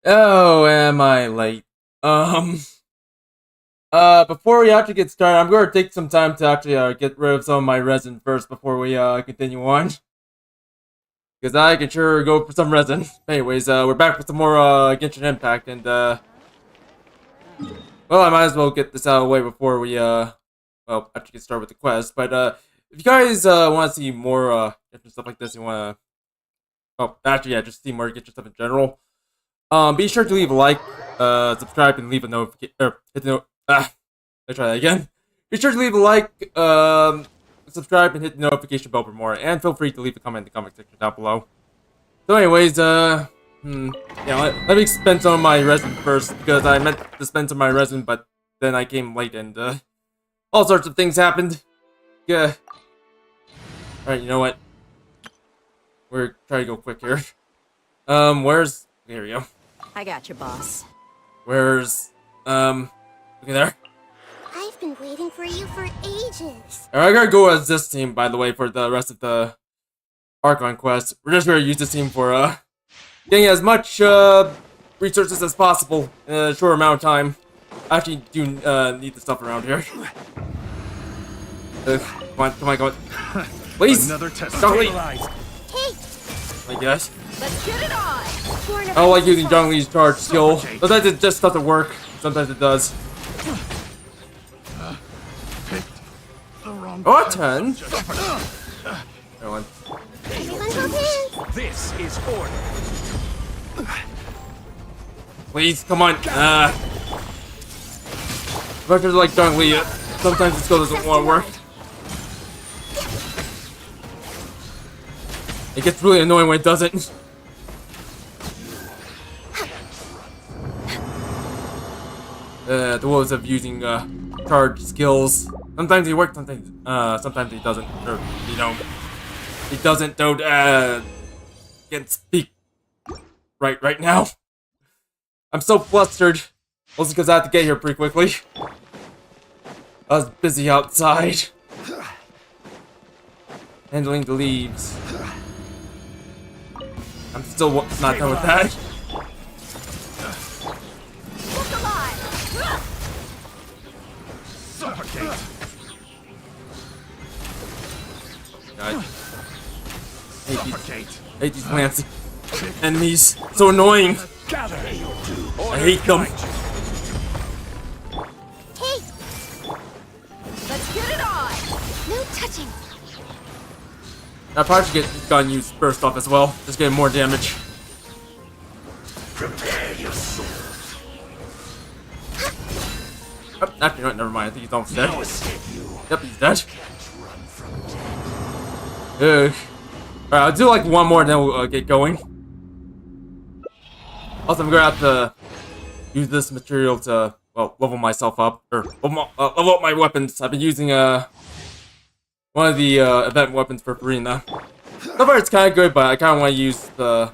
Oh, am I late? Um, before we actually get started, I'm going to take some time to actually get rid of some of my resin first before we continue on. Because I can sure go for some resin. Anyways, we're back with some more Genshin Impact, and well, I might as well get this out of the way before we well, actually get started with the quest. But if you guys want to see more different stuff like this, you want to, oh, actually, yeah, just see more Genshin stuff in general. Be sure to leave a like, subscribe, and leave a notification. Hit the let's try that again. Be sure to leave a like, subscribe, and hit the notification bell for more. And feel free to leave a comment in the comment section down below. So, anyways, yeah, let me spend some of my resin first because I meant to spend some of my resin, but then I came late and all sorts of things happened. Yeah. All right, you know what? We're trying to go quick here. Where's? Here we go. I got you, boss. Where's, look at there. I've been waiting for you for ages. Alright, I gotta go as this team, by the way, for the rest of the Archon quest. We're just gonna use this team for, getting as much, resources as possible in a short amount of time. I actually do, need the stuff around here. Come on, come on, come on. Please! Another test. Don't leave! Hey, I guess. Let's get it on! born I don't like using Zhang Li's charge skill. Okay. Sometimes it just doesn't work. Sometimes it does. The wrong Oh, 10. Everyone. Everyone hold hands. This is order. Please, come on. Much as I like Zhang Li, sometimes the skill doesn't want to work. It gets really annoying when it doesn't. The woes of using charge skills. Sometimes he works, sometimes he doesn't. Or you know, he doesn't. Don't can't speak right now. I'm so flustered. Mostly because I had to get here pretty quickly. I was busy outside handling the leaves. I'm still not done with that. Look alive! Suffocate. God. Suffocate. Hate these plants. Enemies. So annoying. Gather. I hate them. Hey, Let's get it on! no touching. I probably should get gun use burst off as well. Just getting more damage. Prepare your soul. Oh, actually, no, never mind. I think he's almost dead. No escape you. Yep, he's dead. Run from death. Alright, I'll do like one more and then we'll get going. Also, I'm gonna have to use this material to, well, level myself up. Or level up my weapons. I've been using one of the event weapons for furina. So far it's kinda good, but I kinda wanna use the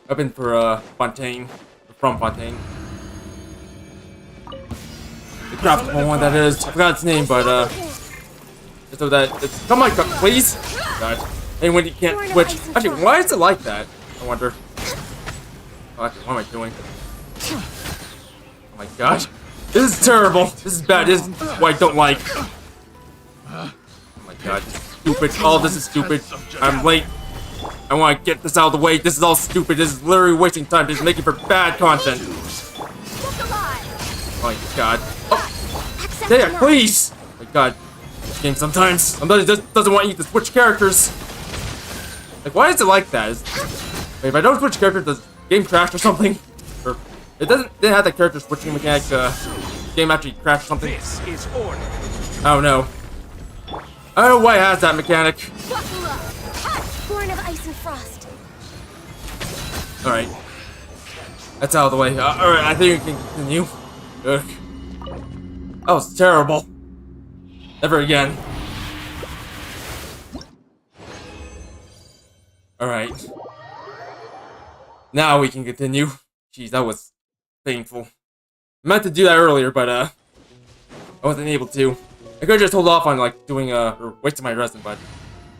weapon for fontaine. From fontaine. The craftable one that is. I forgot its name, but just so that it's, come on, please. God. And when you can't switch. Actually, why is it like that? I wonder. Oh, actually, what am I doing? Oh my gosh. This is terrible. This is bad. This is what I don't like. Oh my god. Stupid. All this is stupid. I'm late. I want to get this out of the way. This is all stupid. This is literally wasting time. Just making for bad content. Look alive! Oh my god. Oh, Accept there, the please. Oh my god. This game sometimes just doesn't want you to switch characters. Like, why is it like that? Wait, if I don't switch characters, does the game crash or something? Or it didn't have that character switching mechanic. Game actually crashed or something. This is order. I don't know. I don't know why it has that mechanic. Buckle up! born of ice and frost. Alright. That's out of the way. Alright, I think we can continue. Ugh. That was terrible. Never again. Alright. Now we can continue. Jeez, that was painful. I meant to do that earlier, but I wasn't able to. I could just hold off on like doing or wasting my resin, but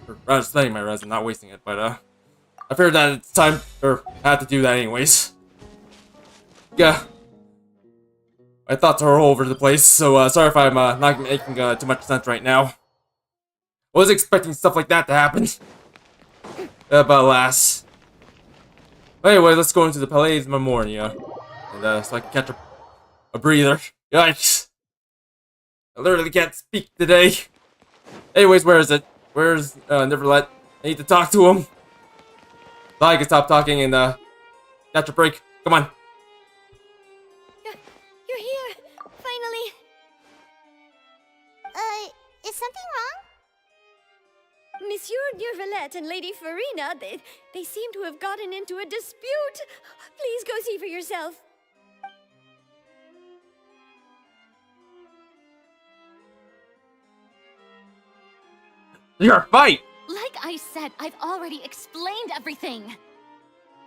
or rather spending my resin, not wasting it. But I figured that it's time, or I had to do that anyways. Yeah. My thoughts are all over the place, so sorry if I'm not making too much sense right now. I was expecting stuff like that to happen. But alas. Anyway, let's go into the Palais Memoria. And so I can catch a breather. Yikes. I literally can't speak today. Anyways, where is it? Where's Neverlet? I need to talk to him. So I can stop talking and catch a break. Come on. You're here, finally. Is something wrong? Monsieur Neverlet and Lady Furina, they seem to have gotten into a dispute. Please go see for yourself. Your fight! Like I said, I've already explained everything.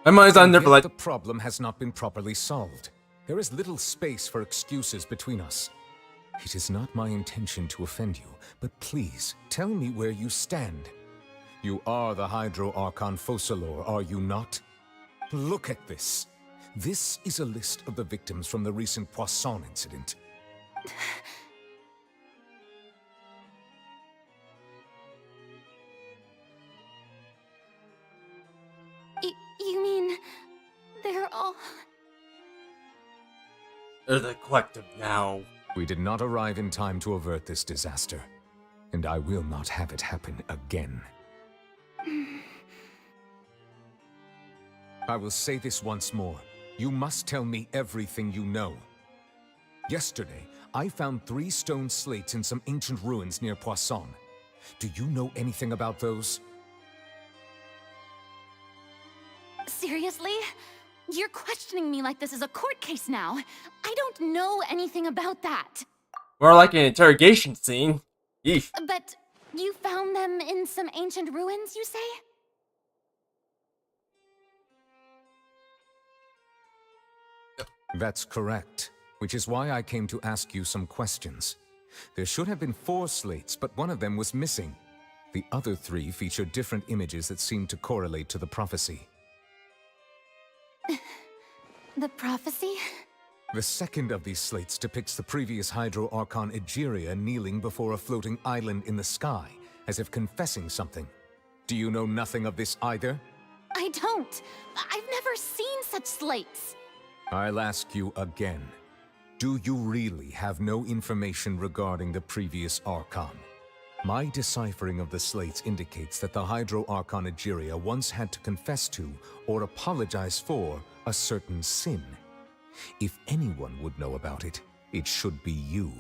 My mind's on And yet Neverlet. the problem has not been properly solved. There is little space for excuses between us. It is not my intention to offend you, but please, tell me where you stand. You are the Hydro Archon Focalor, are you not? Look at this. This is a list of the victims from the recent Poisson incident. You mean they're all... They're the collective now. We did not arrive in time to avert this disaster, and I will not have it happen again. I will say this once more. You must tell me everything you know. Yesterday, I found 3 stone slates in some ancient ruins near Poisson. Do you know anything about those? Seriously? You're questioning me like this is a court case now. I don't know anything about that. More like an interrogation scene. Yeesh. But you found them in some ancient ruins, you say? That's correct, which is why I came to ask you some questions. There should have been 4 slates, but one of them was missing. The other 3 featured different images that seemed to correlate to the prophecy. The prophecy? The second of these slates depicts the previous Hydro Archon Egeria kneeling before a floating island in the sky, as if confessing something. Do you know nothing of this either? I don't. I've never seen such slates. I'll ask you again. Do you really have no information regarding the previous Archon? My deciphering of the slates indicates that the Hydro Archon Egeria once had to confess to, or apologize for, a certain sin. If anyone would know about it, it should be you.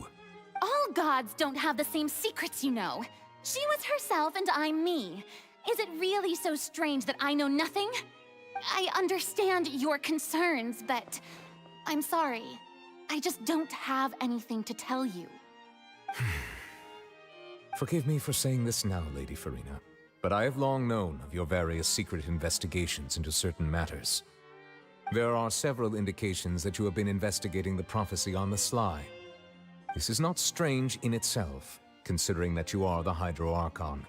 All gods don't have the same secrets, you know. She was herself and I'm me. Is it really so strange that I know nothing? I understand your concerns, but I'm sorry. I just don't have anything to tell you. Forgive me for saying this now, Lady Furina, but I have long known of your various secret investigations into certain matters. There are several indications that you have been investigating the prophecy on the sly. This is not strange in itself, considering that you are the Hydro Archon.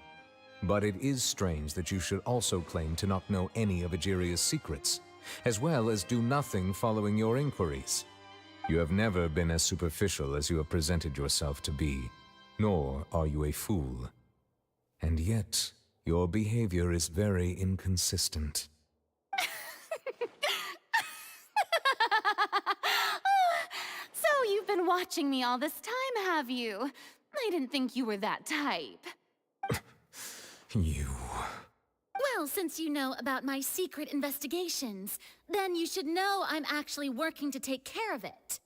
But it is strange that you should also claim to not know any of Egeria's secrets, as well as do nothing following your inquiries. You have never been as superficial as you have presented yourself to be, nor are you a fool. And yet, your behavior is very inconsistent. So you've been watching me all this time, have you? I didn't think you were that type. You... Well, since you know about my secret investigations, then you should know I'm actually working to take care of it.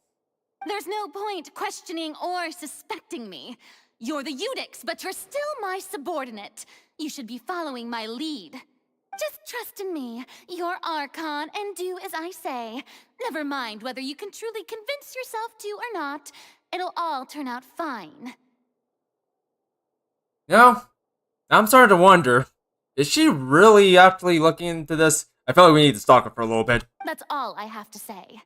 There's no point questioning or suspecting me. You're the Eudix, but you're still my subordinate. You should be following my lead. Just trust in me, your Archon, and do as I say. Never mind whether you can truly convince yourself to or not. It'll all turn out fine. No, I'm starting to wonder. Is she really actually looking into this? I feel like we need to stalk her for a little bit. That's all I have to say.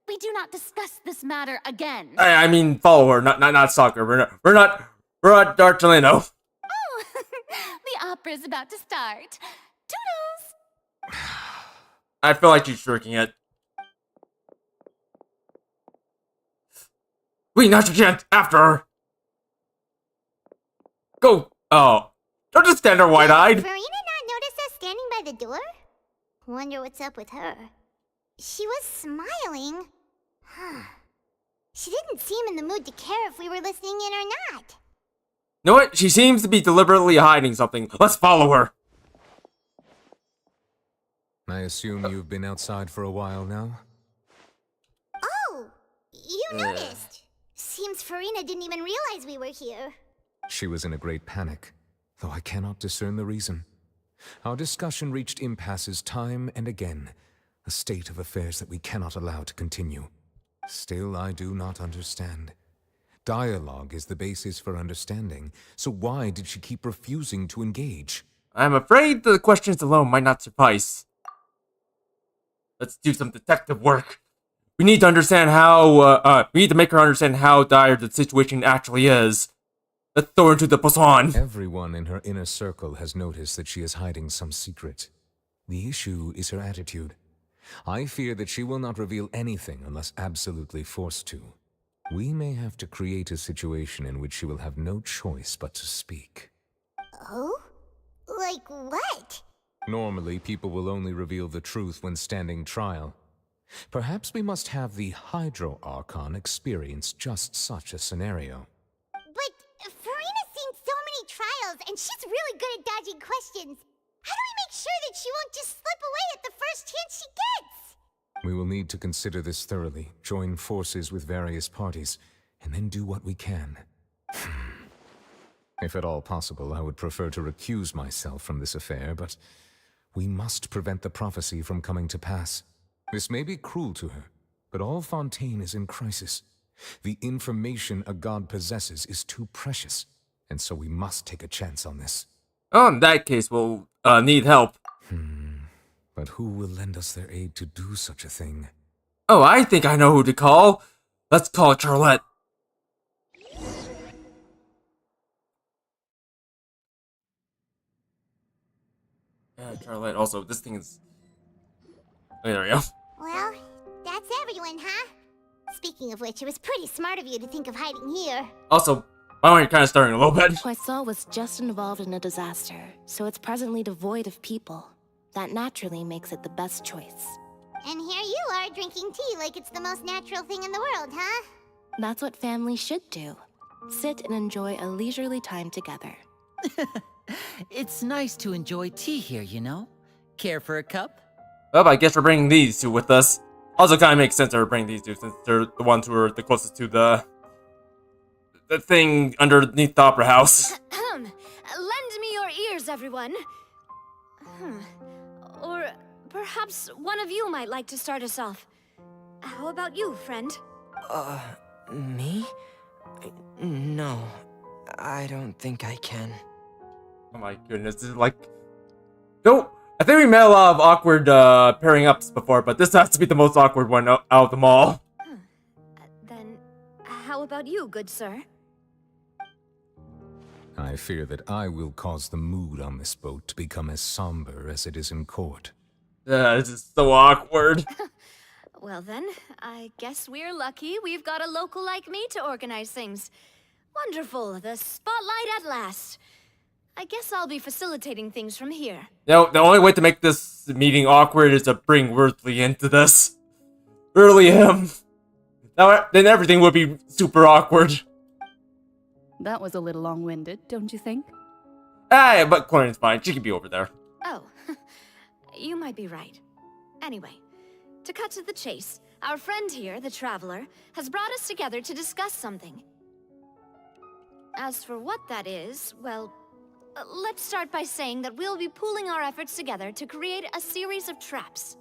We do not discuss this matter again. I mean, follow her, not stalk her. We're not D'Artolino. Oh, the opera's about to start. Toodles! I feel like she's shirking it. Wait, not your chance. After her. Go. Oh. Don't just stand there wide-eyed. Did Furina not notice us standing by the door? Wonder what's up with her. She was smiling. Huh. She didn't seem in the mood to care if we were listening in or not. You know what? She seems to be deliberately hiding something. Let's follow her. I assume you've been outside for a while now? Oh, you noticed. Seems Furina didn't even realize we were here. She was in a great panic, though I cannot discern the reason. Our discussion reached impasses time and again, a state of affairs that we cannot allow to continue. Still, I do not understand. Dialogue is the basis for understanding, so why did she keep refusing to engage? I'm afraid the questions alone might not suffice. Let's do some detective work. We need to understand how, we need to make her understand how dire the situation actually is. Let's throw her into the poisson. Everyone in her inner circle has noticed that she is hiding some secret. The issue is her attitude. I fear that she will not reveal anything unless absolutely forced to. We may have to create a situation in which she will have no choice but to speak. Oh? Like what? Normally, people will only reveal the truth when standing trial. Perhaps we must have the Hydro Archon experience just such a scenario. But Furina's seen so many trials, and she's really good at dodging questions. How do we make sure that she won't just slip away at the first chance she gets? We will need to consider this thoroughly, join forces with various parties, and then do what we can. If at all possible, I would prefer to recuse myself from this affair, but we must prevent the prophecy from coming to pass. This may be cruel to her, but all Fontaine is in crisis. The information a god possesses is too precious, and so we must take a chance on this. Oh, in that case, we'll, need help. But who will lend us their aid to do such a thing? Oh, I think I know who to call. Let's call Charlotte. Yeah, Charlotte. Also, this thing is... There we go. Well, that's everyone, huh? Speaking of which, it was pretty smart of you to think of hiding here. Also, why don't you kind of starting a little bit? Poisson was just involved in a disaster, so it's presently devoid of people. That naturally makes it the best choice. And here you are drinking tea like it's the most natural thing in the world, huh? That's what families should do. Sit and enjoy a leisurely time together. It's nice to enjoy tea here, you know? Care for a cup? Well, I guess we're bringing these two with us. Also, kind of makes sense that we're bringing these two since they're the ones who are the closest to the thing underneath the opera house. Lend me your ears, everyone. Or perhaps one of you might like to start us off. How about you, friend? Me? No, I don't think I can. Oh my goodness, this is like... No, I think we met a lot of awkward pairing ups before, but this has to be the most awkward one out of them all. Then, how about you, good sir? I fear that I will cause the mood on this boat to become as somber as it is in court. This is so awkward. Well then, I guess we're lucky we've got a local like me to organize things. Wonderful, the spotlight at last. I guess I'll be facilitating things from here. Now, the only way to make this meeting awkward is to bring Worthley into this. Early him. Now, then everything would be super awkward. That was a little long-winded, don't you think? But Chlorine's fine. She can be over there. Oh, you might be right. Anyway, to cut to the chase, our friend here, the Traveler, has brought us together to discuss something. As for what that is, well, let's start by saying that we'll be pooling our efforts together to create a series of traps.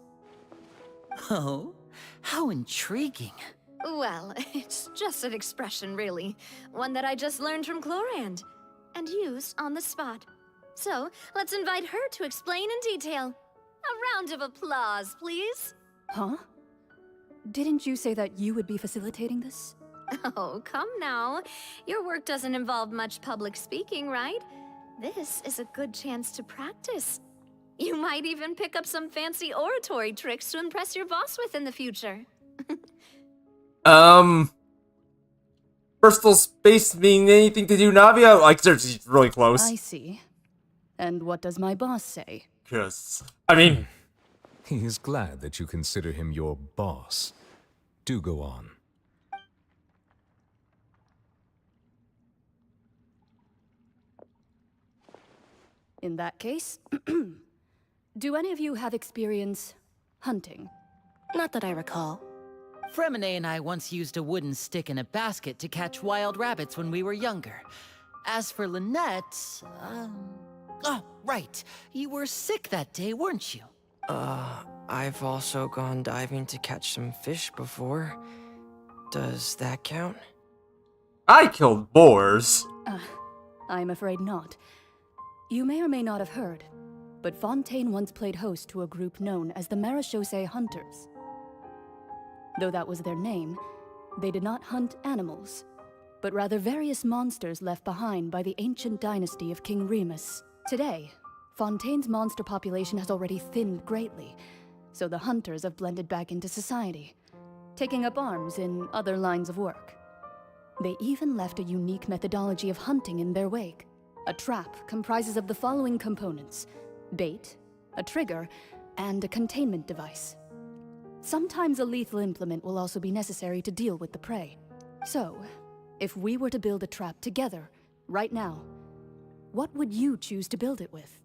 Oh, how intriguing. Well, it's just an expression, really. One that I just learned from Chlorand, and used on the spot. So, let's invite her to explain in detail. A round of applause, please. Huh? Didn't you say that you would be facilitating this? Oh, come now. Your work doesn't involve much public speaking, right? This is a good chance to practice. You might even pick up some fancy oratory tricks to impress your boss with in the future. personal space mean anything to do, Navia? Like, seriously, she's really close. I see. And what does my boss say? Cause, I mean, He is glad that you consider him your boss. Do go on. In that case, do any of you have experience hunting? Not that I recall. Fremine and I once used a wooden stick in a basket to catch wild rabbits when we were younger. As for Lynette, oh, right. You were sick that day, weren't you? I've also gone diving to catch some fish before. Does that count? I killed boars. I'm afraid not. You may or may not have heard, but Fontaine once played host to a group known as the Marechaussee Hunters. Though that was their name, they did not hunt animals, but rather various monsters left behind by the ancient dynasty of King Remus. Today, Fontaine's monster population has already thinned greatly, so the hunters have blended back into society, taking up arms in other lines of work. They even left a unique methodology of hunting in their wake. A trap comprises of the following components: bait, a trigger, and a containment device. Sometimes a lethal implement will also be necessary to deal with the prey. So, if we were to build a trap together, right now, what would you choose to build it with?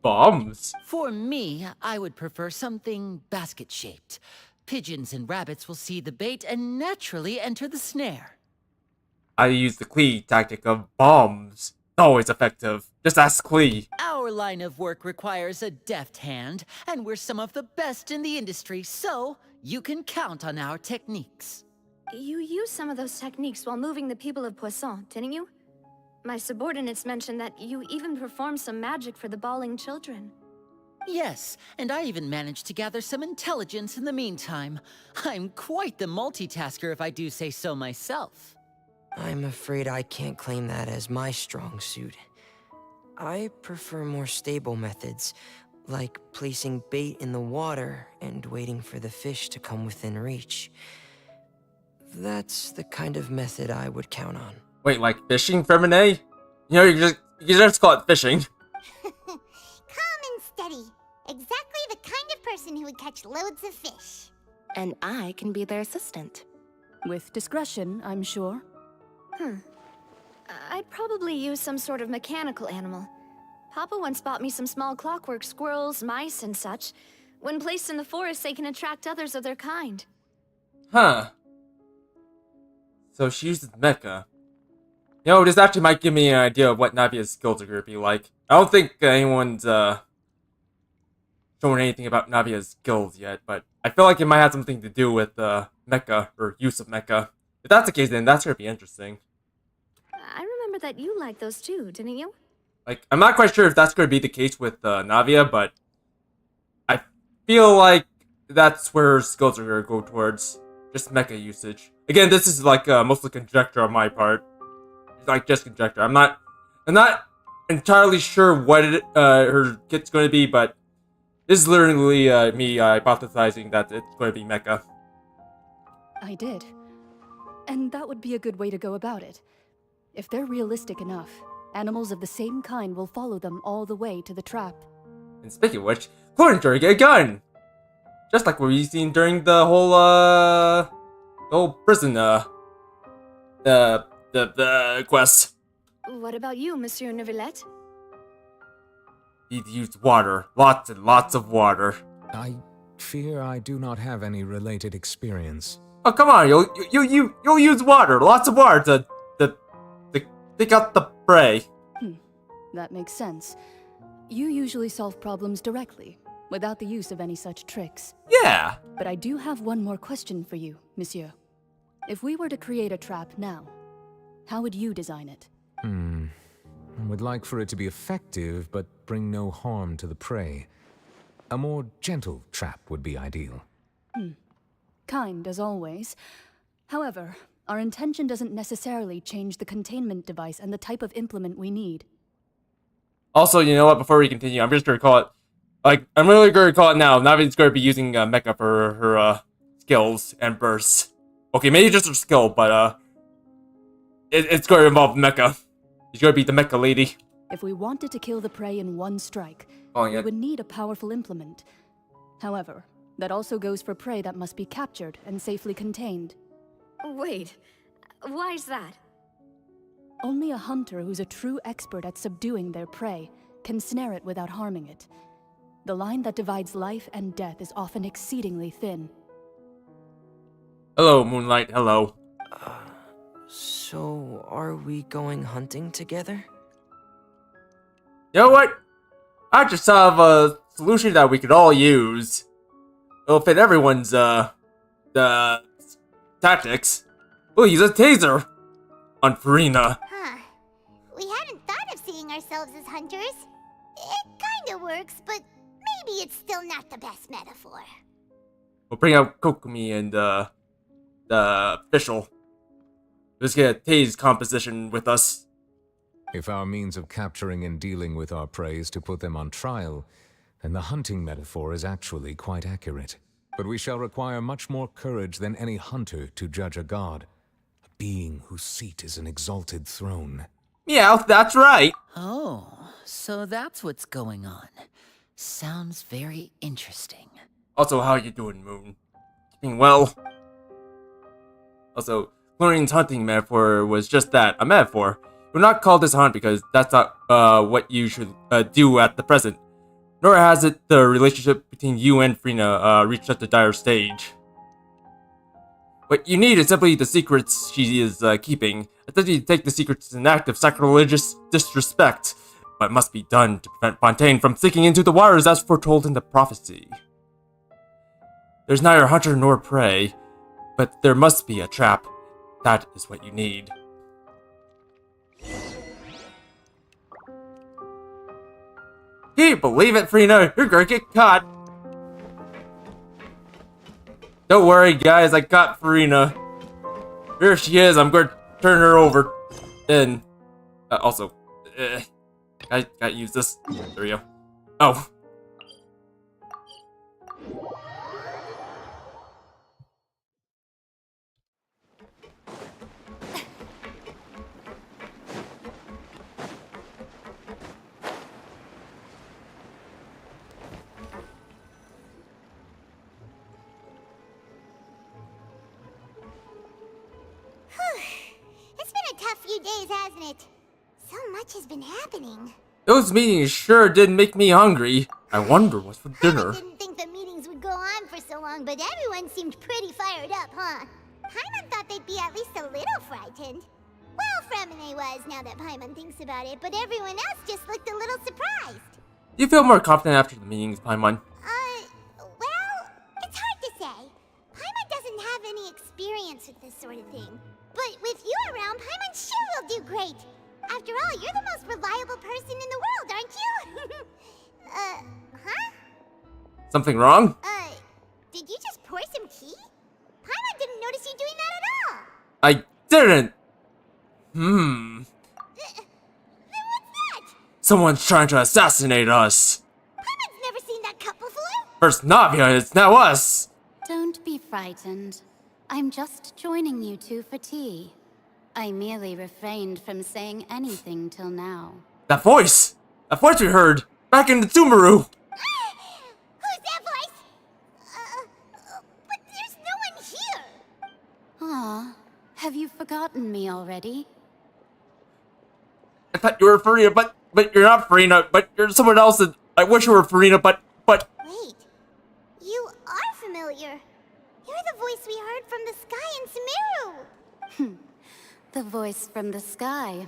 Bombs. For me, I would prefer something basket-shaped. Pigeons and rabbits will see the bait and naturally enter the snare. I use the Klee tactic of bombs. Always effective. Just ask Klee. Our line of work requires a deft hand, and we're some of the best in the industry, so you can count on our techniques. You used some of those techniques while moving the people of Poisson, didn't you? My subordinates mentioned that you even performed some magic for the bawling children. Yes, and I even managed to gather some intelligence in the meantime. I'm quite the multitasker if I do say so myself. I'm afraid I can't claim that as my strong suit. I prefer more stable methods, like placing bait in the water and waiting for the fish to come within reach. That's the kind of method I would count on. Wait, like fishing, Fremine? You know, you just call it fishing. Calm and steady. Exactly the kind of person who would catch loads of fish. And I can be their assistant. With discretion, I'm sure. I'd probably use some sort of mechanical animal. Papa once bought me some small clockwork squirrels, mice, and such. When placed in the forest, they can attract others of their kind. Huh. So she uses mecha. You know, this actually might give me an idea of what Navia's skills are going to be like. I don't think anyone's showing anything about Navia's skills yet, but I feel like it might have something to do with mecha, or use of mecha. If that's the case, then that's going to be interesting. I remember that you liked those too, didn't you? Like, I'm not quite sure if that's going to be the case with Navia, but I feel like that's where her skills are going to go towards. Just mecha usage. Again, this is like mostly conjecture on my part. It's like just conjecture. I'm not entirely sure what her kit's going to be, but this is literally me hypothesizing that it's going to be mecha. I did. And that would be a good way to go about it. If they're realistic enough, animals of the same kind will follow them all the way to the trap. And speaking of which, Clorinter get a gun! Just like what we've seen during the whole prison, the quest. What about you, Monsieur Neuvillette? He'd used water. Lots and lots of water. I fear I do not have any related experience. Oh, come on, you'll use water. Lots of water to take out the prey. That makes sense. You usually solve problems directly, without the use of any such tricks. Yeah. But I do have one more question for you, monsieur. If we were to create a trap now, how would you design it? I would like for it to be effective, but bring no harm to the prey. A more gentle trap would be ideal. Kind, as always. However, our intention doesn't necessarily change the containment device and the type of implement we need. Also, you know what? Before we continue, I'm just going to call it... Like, I'm really going to call it now. Navi's going to be using mecha for her skills and bursts. Okay, maybe just her skill, but it's going to involve Mecha. She's going to be the Mecha lady. If we wanted to kill the prey in one strike, Oh, we yeah. would need a powerful implement. However, that also goes for prey that must be captured and safely contained. Wait, why is that? Only a hunter who's a true expert at subduing their prey can snare it without harming it. The line that divides life and death is often exceedingly thin. Hello, Moonlight. Hello. So, are we going hunting together? You know what? I just have a solution that we could all use. It'll fit everyone's, tactics. We'll use a taser on Furina. Huh. We hadn't thought of seeing ourselves as hunters. It kinda works, but maybe it's still not the best metaphor. We'll bring out Kokumi and, the official. Let's get a tase composition with us. If our means of capturing and dealing with our prey is to put them on trial, then the hunting metaphor is actually quite accurate. But we shall require much more courage than any hunter to judge a god, a being whose seat is an exalted throne. Yeah, that's right. Oh, so that's what's going on. Sounds very interesting. Also, how you doing, Moon? Keeping well? Also, Florian's hunting metaphor was just that, a metaphor. We'll not call this a hunt because that's not what you should do at the present. Nor has it the relationship between you and Furina reached such a dire stage. What you need is simply the secrets she is keeping. Attempting to take the secrets is an act of sacrilegious disrespect, but must be done to prevent Fontaine from sinking into the waters as foretold in the prophecy. There's neither hunter nor prey, but there must be a trap. That is what you need. Can you believe it, Furina? You're gonna get caught. Don't worry, guys. I caught Furina. Here she is. I'm going to turn her over. And also, I gotta use this. There we go. Oh. It's been a tough few days, hasn't it? So much has been happening. Those meetings sure did make me hungry. I wonder what's for I dinner. didn't think the meetings would go on for so long, but everyone seemed pretty fired up, huh? Paimon thought they'd be at least a little frightened. Well, Fremine was, now that Paimon thinks about it, but everyone else just looked a little surprised. Do you feel more confident after the meetings, Paimon? Well, it's hard to say. Paimon doesn't have any experience with this sort of thing. But with you around, Paimon sure will do great. After all, you're the most reliable person in the world, aren't you? Huh? Something wrong? Did you just pour some tea? Paimon didn't notice you doing that at all. I didn't. Then what's that? Someone's trying to assassinate us. Paimon's never seen that cup before. First Navia, it's now us. Don't be frightened. I'm just joining you two for tea. I merely refrained from saying anything till now. That voice! That voice we heard! Back in the Tumaru! Who's that voice? But there's no one here. Aw, have you forgotten me already? I thought you were Furina, but you're not Furina, but you're someone else, and I wish you were Furina, but... Wait, you are familiar. You're the voice we heard from the sky in Sumeru. The voice from the sky,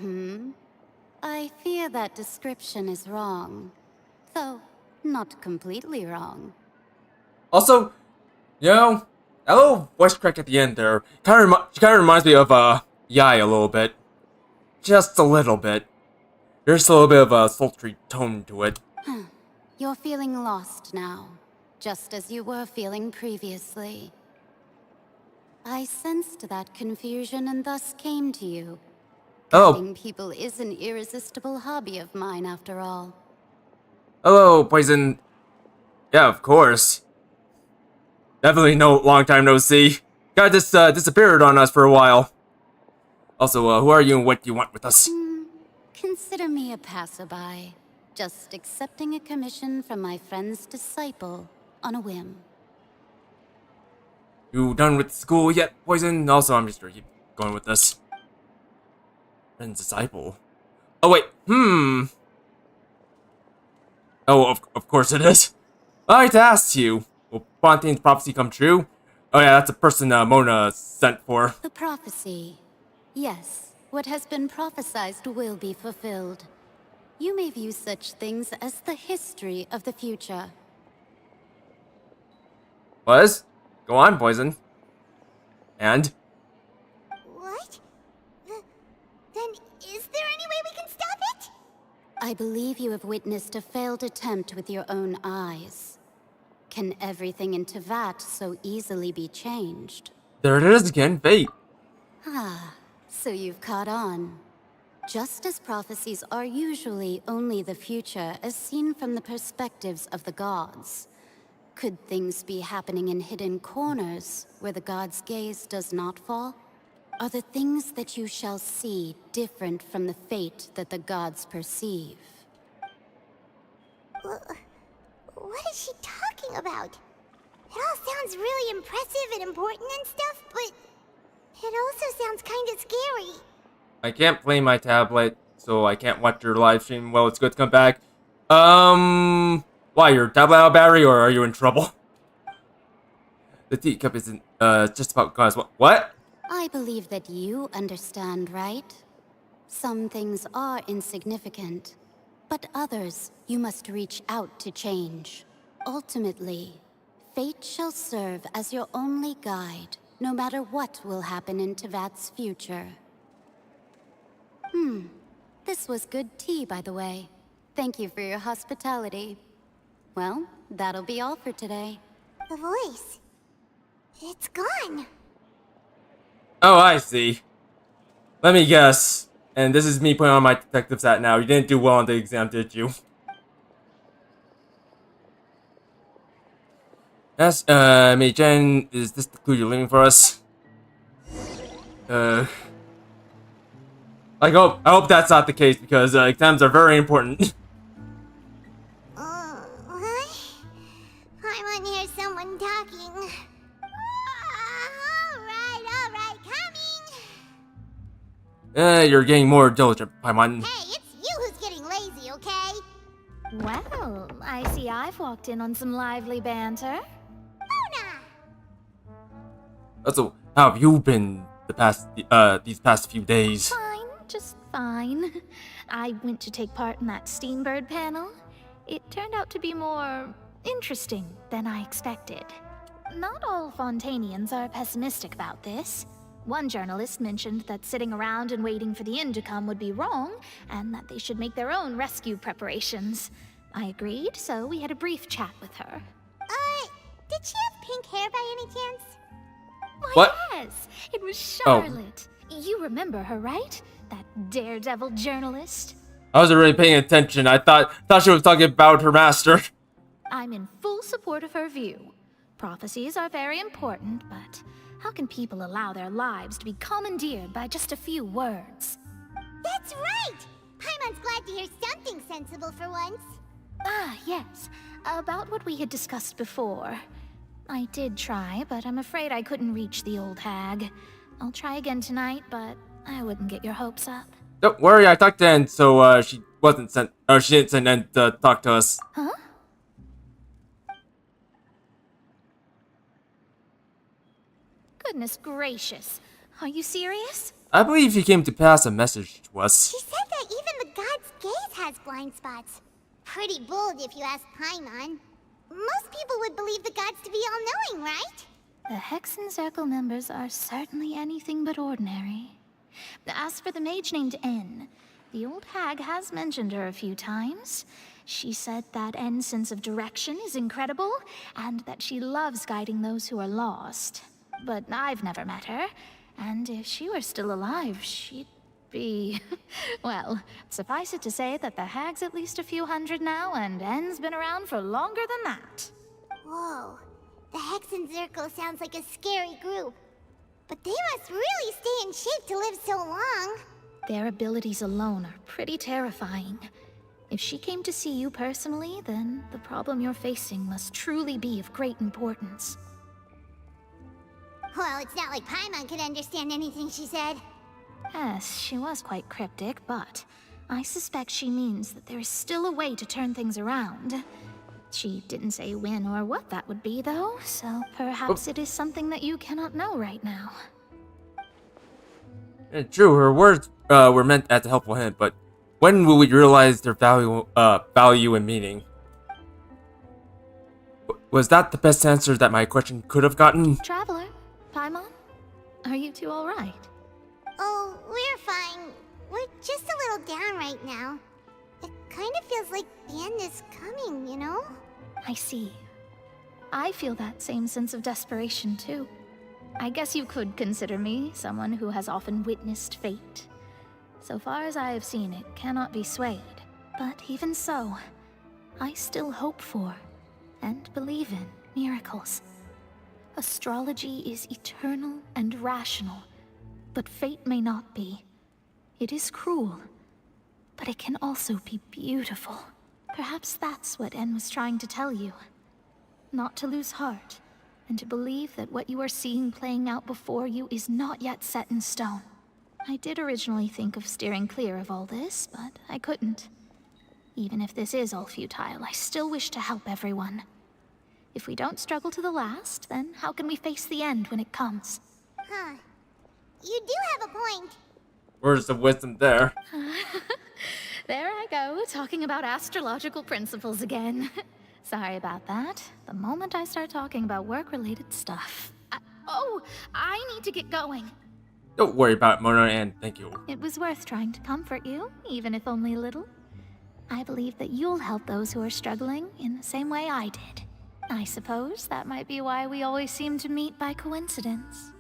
I fear that description is wrong. Though, not completely wrong. Also, you know, that little voice crack at the end there, she kind of reminds me of, Yai a little bit. Just a little bit. There's a little bit of a sultry tone to it. You're feeling lost now, just as you were feeling previously. I sensed that confusion and thus came to you. Hello. Guiding people is an irresistible hobby of mine, after all. Hello, Poison. Yeah, of course. Definitely no long time no see. Guy just disappeared on us for a while. Also, who are you and what do you want with us? Consider me a passerby, just accepting a commission from my friend's disciple on a whim. You done with school yet, Poison? Also, I'm just gonna keep going with this. Friend's disciple. Oh wait, Oh, of course it is. I had to ask you. Will Fontaine's prophecy come true? Oh yeah, that's the person Mona sent for. The prophecy. Yes, what has been prophesized will be fulfilled. You may view such things as the history of the future. Was? Go on, Poison. And? What? Then is there any way we can stop it? I believe you have witnessed a failed attempt with your own eyes. Can everything in Tevat so easily be changed? There it is again, fate. Ah, so you've caught on. Just as prophecies are usually only the future as seen from the perspectives of the gods, could things be happening in hidden corners where the gods' gaze does not fall? Are the things that you shall see different from the fate that the gods perceive? What is she talking about? It all sounds really impressive and important and stuff, but it also sounds kind of scary. I can't play my tablet, so I can't watch your live stream. Well, it's good to come back. Why, your tablet out of battery, or are you in trouble? The teacup isn't, just about gone. What? I believe that you understand, right? Some things are insignificant, but others you must reach out to change. Ultimately, fate shall serve as your only guide, no matter what will happen in Tevat's future. This was good tea, by the way. Thank you for your hospitality. Well, that'll be all for today. The voice. It's gone. Oh, I see. Let me guess. And this is me putting on my detective's hat now. You didn't do well on the exam, did you? Yes, Mei Jen, is this the clue you're leaving for us? I hope that's not the case because exams are very important. What? I want to hear someone talking. Alright, coming! You're getting more diligent, Paimon. Hey, it's you who's getting lazy, okay? Well, I see I've walked in on some lively banter. Mona! Also, how have you been these past few days? Fine, just fine. I went to take part in that Steambird panel. It turned out to be more interesting than I expected. Not all Fontainians are pessimistic about this. One journalist mentioned that sitting around and waiting for the end to come would be wrong, and that they should make their own rescue preparations. I agreed, so we had a brief chat with her. Did she have pink hair by any chance? Why, What? yes, it was Charlotte. You remember her, right? That daredevil journalist? I wasn't really paying attention. I thought she was talking about her master. I'm in full support of her view. Prophecies are very important, but how can people allow their lives to be commandeered by just a few words? That's right! Paimon's glad to hear something sensible for once. Ah, yes. About what we had discussed before. I did try, but I'm afraid I couldn't reach the old hag. I'll try again tonight, but I wouldn't get your hopes up. Don't worry, I talked to Ann, so she didn't send Ann to talk to us. Huh? Goodness gracious. Are you serious? I believe he came to pass a message to us. She said that even the god's gaze has blind spots. Pretty bold if you ask Paimon. Most people would believe the gods to be all-knowing, right? The Hexen Circle members are certainly anything but ordinary. As for the mage named N, the old hag has mentioned her a few times. She said that N's sense of direction is incredible, and that she loves guiding those who are lost. But I've never met her, and if she were still alive, she'd be... well, suffice it to say that the hag's at least a few hundred now, and N's been around for longer than that. Whoa. The Hexen Circle sounds like a scary group. But they must really stay in shape to live so long. Their abilities alone are pretty terrifying. If she came to see you personally, then the problem you're facing must truly be of great importance. Well, it's not like Paimon could understand anything she said. Yes, she was quite cryptic, but I suspect she means that there is still a way to turn things around. She didn't say when or what that would be, though, so perhaps it is something that you cannot know right now. True, her words were meant as a helpful hint, but when will we realize their value and meaning? Was that the best answer that my question could have gotten? Traveler, Paimon, are you two alright? Oh, we're fine. We're just a little down right now. It kind of feels like the end is coming, you know? I see. I feel that same sense of desperation, too. I guess you could consider me someone who has often witnessed fate. So far as I have seen, it cannot be swayed. But even so, I still hope for, and believe in, miracles. Astrology is eternal and rational, but fate may not be. It is cruel, but it can also be beautiful. Perhaps that's what En was trying to tell you. Not to lose heart, and to believe that what you are seeing playing out before you is not yet set in stone. I did originally think of steering clear of all this, but I couldn't. Even if this is all futile, I still wish to help everyone. If we don't struggle to the last, then how can we face the end when it comes? Huh. You do have a point. Words of wisdom there. There I go, talking about astrological principles again. Sorry about that. The moment I start talking about work-related stuff. I need to get going. Don't worry about it, Mona, and thank you. It was worth trying to comfort you, even if only a little. I believe that you'll help those who are struggling in the same way I did. I suppose that might be why we always seem to meet by coincidence.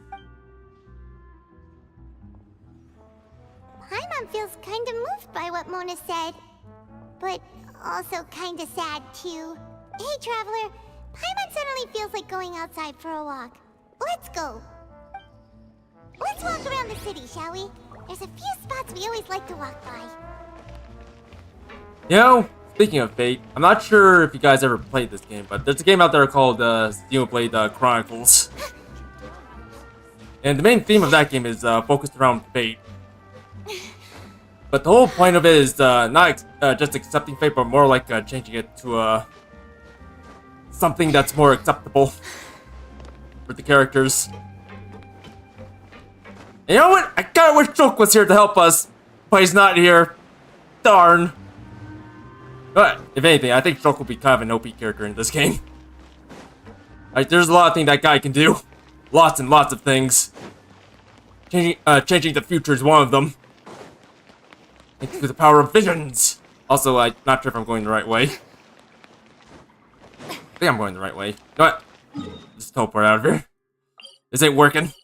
Paimon feels kind of moved by what Mona said. But also kind of sad, too. Hey, Traveler. Paimon suddenly feels like going outside for a walk. Let's go. Let's walk around the city, shall we? There's a few spots we always like to walk by. You know, speaking of Fate, I'm not sure if you guys ever played this game, but there's a game out there called Xenoblade Chronicles. And the main theme of that game is focused around fate. But the whole point of it is not just accepting fate, but more like changing it to something that's more acceptable for the characters. And you know what? I kinda wish Joke was here to help us, but he's not here. Darn. But if anything, I think Joke will be kind of an OP character in this game. Like, there's a lot of things that guy can do. Lots and lots of things. Changing the future is one of them. Thanks to the power of visions. Also, I'm not sure if I'm going the right way. I think I'm going the right way. You know what? Just teleport out of here. This ain't working.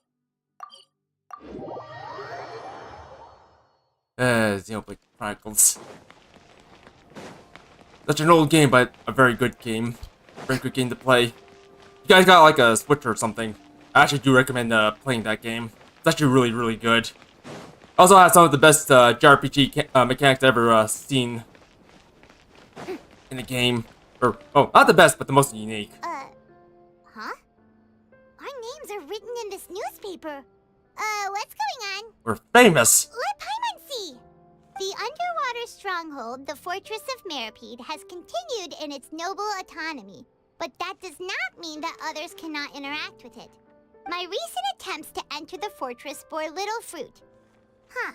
Xenoblade Chronicles. Such an old game, but a very good game. Very good game to play. If you guys got like a Switch or something, I actually do recommend playing that game. It's actually really, really good. Also has some of the best JRPG mechanics I've ever seen in a game. Or, oh, not the best, but the most unique. Huh? Our names are written in this newspaper. What's going on? We're famous! Let Paimon see! The underwater stronghold, the Fortress of Meripede, has continued in its noble autonomy. But that does not mean that others cannot interact with it. My recent attempts to enter the fortress bore little fruit. Huh.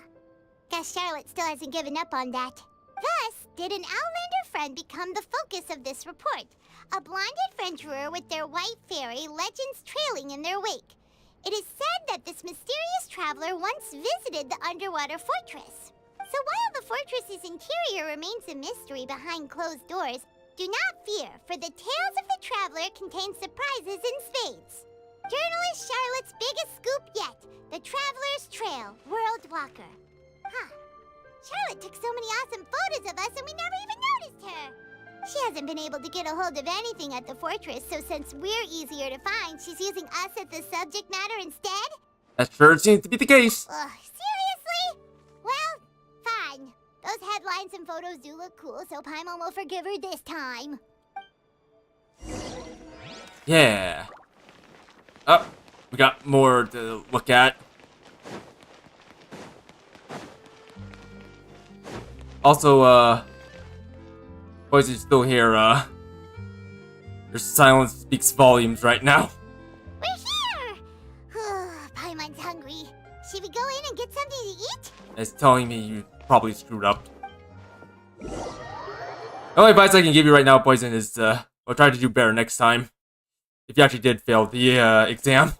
Guess Charlotte still hasn't given up on that. Thus, did an Outlander friend become the focus of this report. A blonde adventurer with their white fairy, legends trailing in their wake. It is said that this mysterious traveler once visited the underwater fortress. So while the fortress's interior remains a mystery behind closed doors, do not fear, for the tales of the traveler contain surprises in spades. Journalist Charlotte's biggest scoop yet, the Traveler's Trail, World Walker. Huh. Charlotte took so many awesome photos of us and we never even noticed her. She hasn't been able to get a hold of anything at the fortress, so since we're easier to find, she's using us as the subject matter instead? That sure seems to be the case. Ugh, seriously? Well, fine. Those headlines and photos do look cool, so Paimon will forgive her this time. Yeah. Oh, we got more to look at. Also, boys, you still hear, your silence speaks volumes right now. We're here! Paimon's hungry. Should we go in and get something to eat? It's telling me you probably screwed up. The only advice I can give you right now, Poison, is, well, try to do better next time. If you actually did fail the, exam.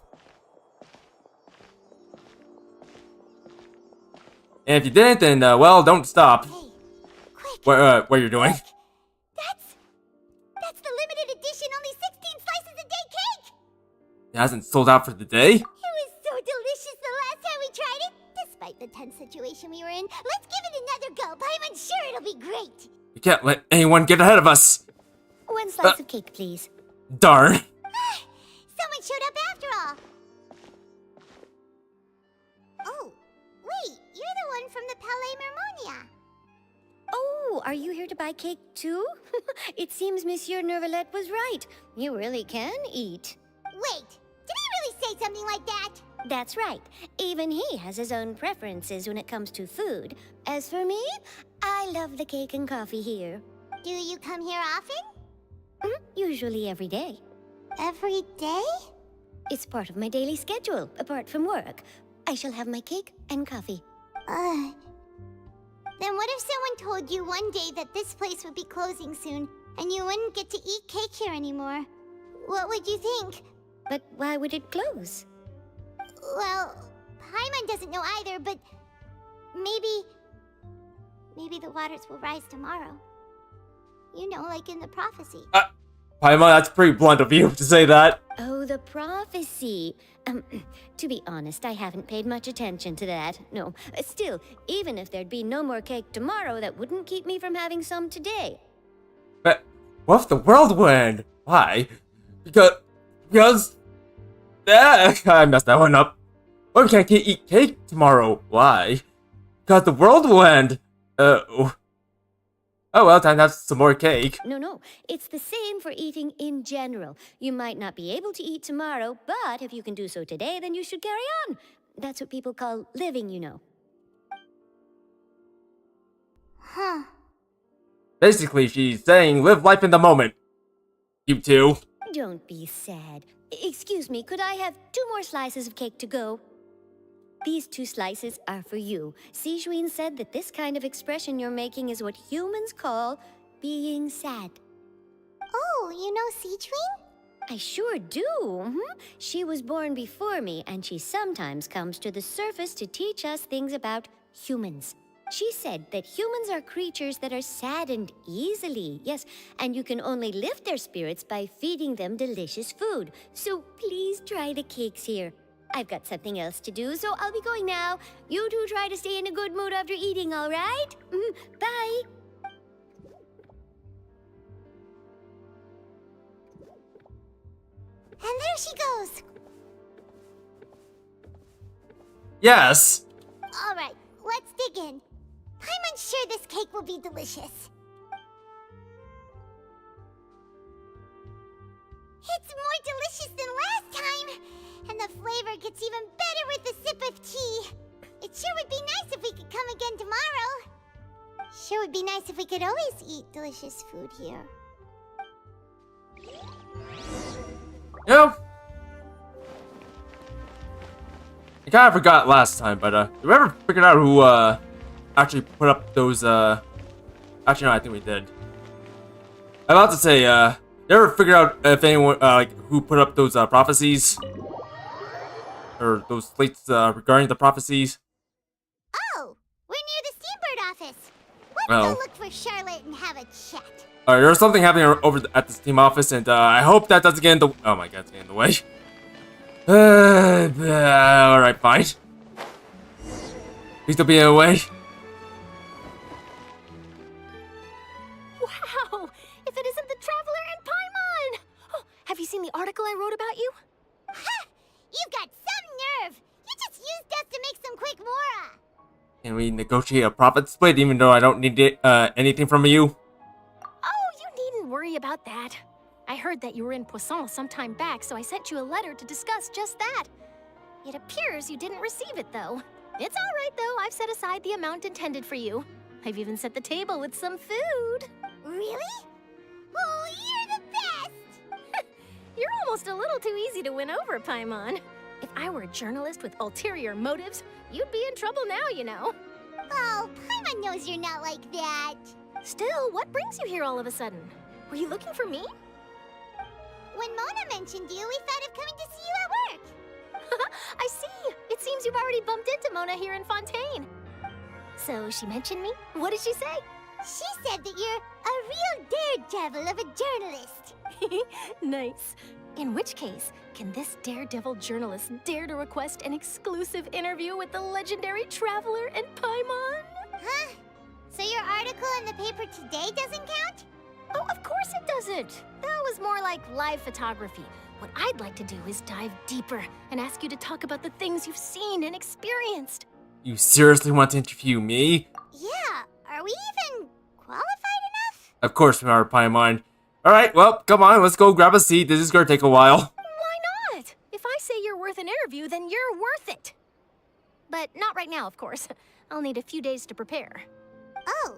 And if you didn't, then, well, don't stop. Hey, quick! What you're doing. That's the limited edition, only 16 slices a day cake! It hasn't sold out for the day? It was so delicious the last time we tried it. Despite the tense situation we were in, let's give it another go. Paimon's sure it'll be great. We can't let anyone get ahead of us. One slice of cake, please. Darn. Someone showed up after all. Oh, wait, you're the one from the Palais Mermonia. Oh, are you here to buy cake too? It seems Monsieur Nervalette was right. You really can eat. Wait, did he really say something like that? That's right. Even he has his own preferences when it comes to food. As for me, I love the cake and coffee here. Do you come here often? Usually every day. Every day? It's part of my daily schedule, apart from work. I shall have my cake and coffee. Then what if someone told you one day that this place would be closing soon, and you wouldn't get to eat cake here anymore? What would you think? But why would it close? Well, Paimon doesn't know either, but maybe the waters will rise tomorrow. You know, like in the prophecy. Paimon, that's pretty blunt of you to say that. Oh, the prophecy. To be honest, I haven't paid much attention to that. No, still, even if there'd be no more cake tomorrow, that wouldn't keep me from having some today. But what if the world will end? Why? Because I messed that one up. What if we can't eat cake tomorrow? Why? Because the world will end. Oh well, time to have some more cake. No, it's the same for eating in general. You might not be able to eat tomorrow, but if you can do so today, then you should carry on. That's what people call living, you know. Huh. Basically, she's saying live life in the moment. You too. Don't be sad. Excuse me, could I have 2 more slices of cake to go? These 2 slices are for you. Sijuin said that this kind of expression you're making is what humans call being sad. Oh, you know Sijuin? I sure do. She was born before me, and she sometimes comes to the surface to teach us things about humans. She said that humans are creatures that are saddened easily, yes, and you can only lift their spirits by feeding them delicious food. So please try the cakes here. I've got something else to do, so I'll be going now. You two try to stay in a good mood after eating, all right? Bye. And there she goes. Yes. All right, let's dig in. Paimon's sure this cake will be delicious. It's more delicious than last time, and the flavor gets even better with a sip of tea. It sure would be nice if we could come again tomorrow. Sure would be nice if we could always eat delicious food here. Yep. I kind of forgot last time, but did we ever figure out who actually put up those actually no, I think we did. I'm about to say did you ever figure out if anyone like who put up those prophecies or those slates regarding the prophecies? Oh, we're near the Steambird office. Let's Oh. go look for Charlotte and have a chat. There's something happening over at the Steam office, and I hope that doesn't get in the. Oh my God, it's getting in the way. All right, fine. Please don't be in the way. Wow! If it isn't the Traveler and Paimon! Oh, have you seen the article I wrote about you? Ha! You've got some nerve! You just just to make some quick mora. Can we negotiate a profit split even though I don't need anything from you? Oh, you needn't worry about that. I heard that you were in Poisson some time back, so I sent you a letter to discuss just that. It appears you didn't receive it, though. It's all right, though. I've set aside the amount intended for you. I've even set the table with some food. Really? Oh, you're the best! You're almost a little too easy to win over, Paimon. If I were a journalist with ulterior motives, you'd be in trouble now, you know. Oh, Paimon knows you're not like that. Still, what brings you here all of a sudden? Were you looking for me? When Mona mentioned you, we thought of coming to see you at work. I see. It seems you've already bumped into Mona here in Fontaine. So she mentioned me? What did she say? She said that you're a real daredevil of a journalist. Nice. In which case, can this daredevil journalist dare to request an exclusive interview with the legendary traveler and Paimon? Huh? So your article in the paper today doesn't count? Oh, of course it doesn't. That was more like live photography. What I'd like to do is dive deeper and ask you to talk about the things you've seen and experienced. You seriously want to interview me? Yeah, are we even qualified enough? Of course we are, Paimon. Alright, well, come on, let's go grab a seat. This is gonna take a while. Why not? If I say you're worth an interview, then you're worth it. But not right now, of course. I'll need a few days to prepare. Oh,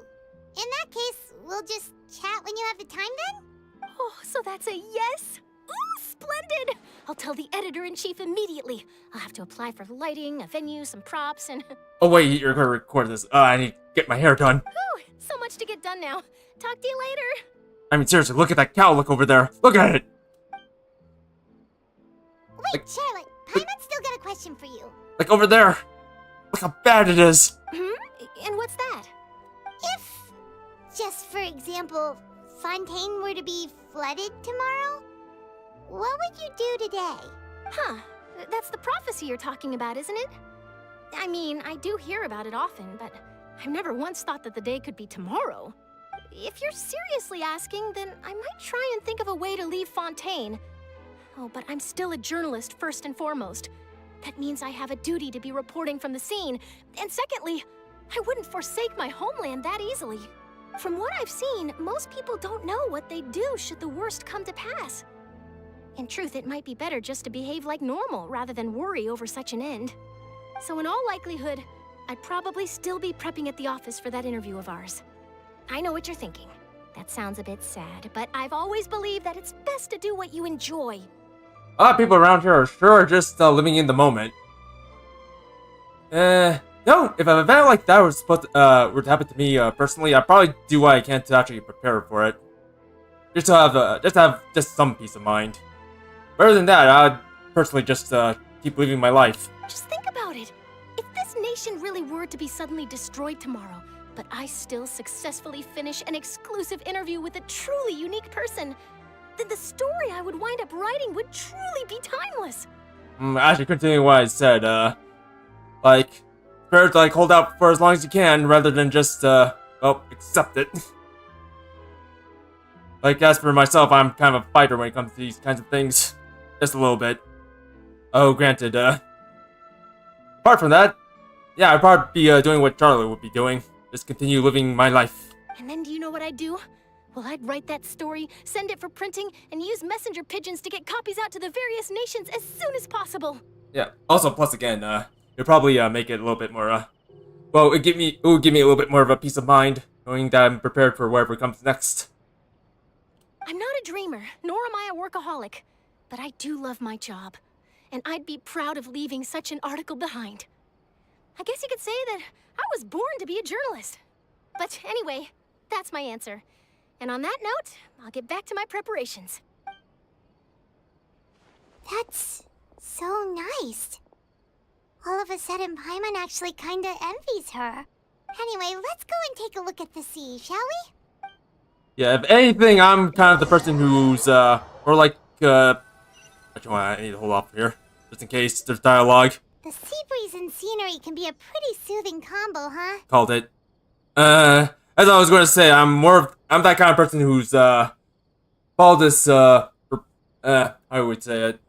in that case, we'll just chat when you have the time then? Oh, so that's a yes? Ooh, splendid! I'll tell the editor-in-chief immediately. I'll have to apply for lighting, a venue, some props, and... Oh wait, you're gonna record this. I need to get my hair done. Whew, so much to get done now. Talk to you later. I mean, seriously, look at that cow look over there. Look at it! Wait, Charlotte, Paimon's still got a question for you. Like over there. Look how bad it is. And what's that? If, just for example, Fontaine were to be flooded tomorrow, what would you do today? Huh. That's the prophecy you're talking about, isn't it? I mean, I do hear about it often, but I've never once thought that the day could be tomorrow. If you're seriously asking, then I might try and think of a way to leave Fontaine. Oh, but I'm still a journalist first and foremost. That means I have a duty to be reporting from the scene. And secondly, I wouldn't forsake my homeland that easily. From what I've seen, most people don't know what they'd do should the worst come to pass. In truth, it might be better just to behave like normal rather than worry over such an end. So in all likelihood, I'd probably still be prepping at the office for that interview of ours. I know what you're thinking. That sounds a bit sad, but I've always believed that it's best to do what you enjoy. A lot of people around here are sure just living in the moment. No, if an event like that was were to happen to me personally, I'd probably do what I can to actually prepare for it. Just to have some peace of mind. Other than that, I'd personally just keep living my life. Just think about it. If this nation really were to be suddenly destroyed tomorrow, but I still successfully finish an exclusive interview with a truly unique person, then the story I would wind up writing would truly be timeless. Actually, continuing what I said, like, better to, hold out for as long as you can, rather than just, well, accept it. Like, as for myself, I'm kind of a fighter when it comes to these kinds of things. Just a little bit. Oh, granted, apart from that, yeah, I'd probably be, doing what Charlie would be doing. Just continue living my life. And then do you know what I'd do? Well, I'd write that story, send it for printing, and use messenger pigeons to get copies out to the various nations as soon as possible. Yeah, also, plus again, it'd probably, make it a little bit more, well, it would give me a little bit more of a peace of mind, knowing that I'm prepared for whatever comes next. I'm not a dreamer, nor am I a workaholic, but I do love my job, and I'd be proud of leaving such an article behind. I guess you could say that I was born to be a journalist. But anyway, that's my answer. And on that note, I'll get back to my preparations. That's so nice. All of a sudden, Paimon actually kinda envies her. Anyway, let's go and take a look at the sea, shall we? Yeah, if anything, I'm kind of the person who's, or like, actually, I need to hold off here, just in case there's dialogue. The sea breeze and scenery can be a pretty soothing combo, huh? Called it. As I was going to say, I'm that kind of person who's, all this, how would say it,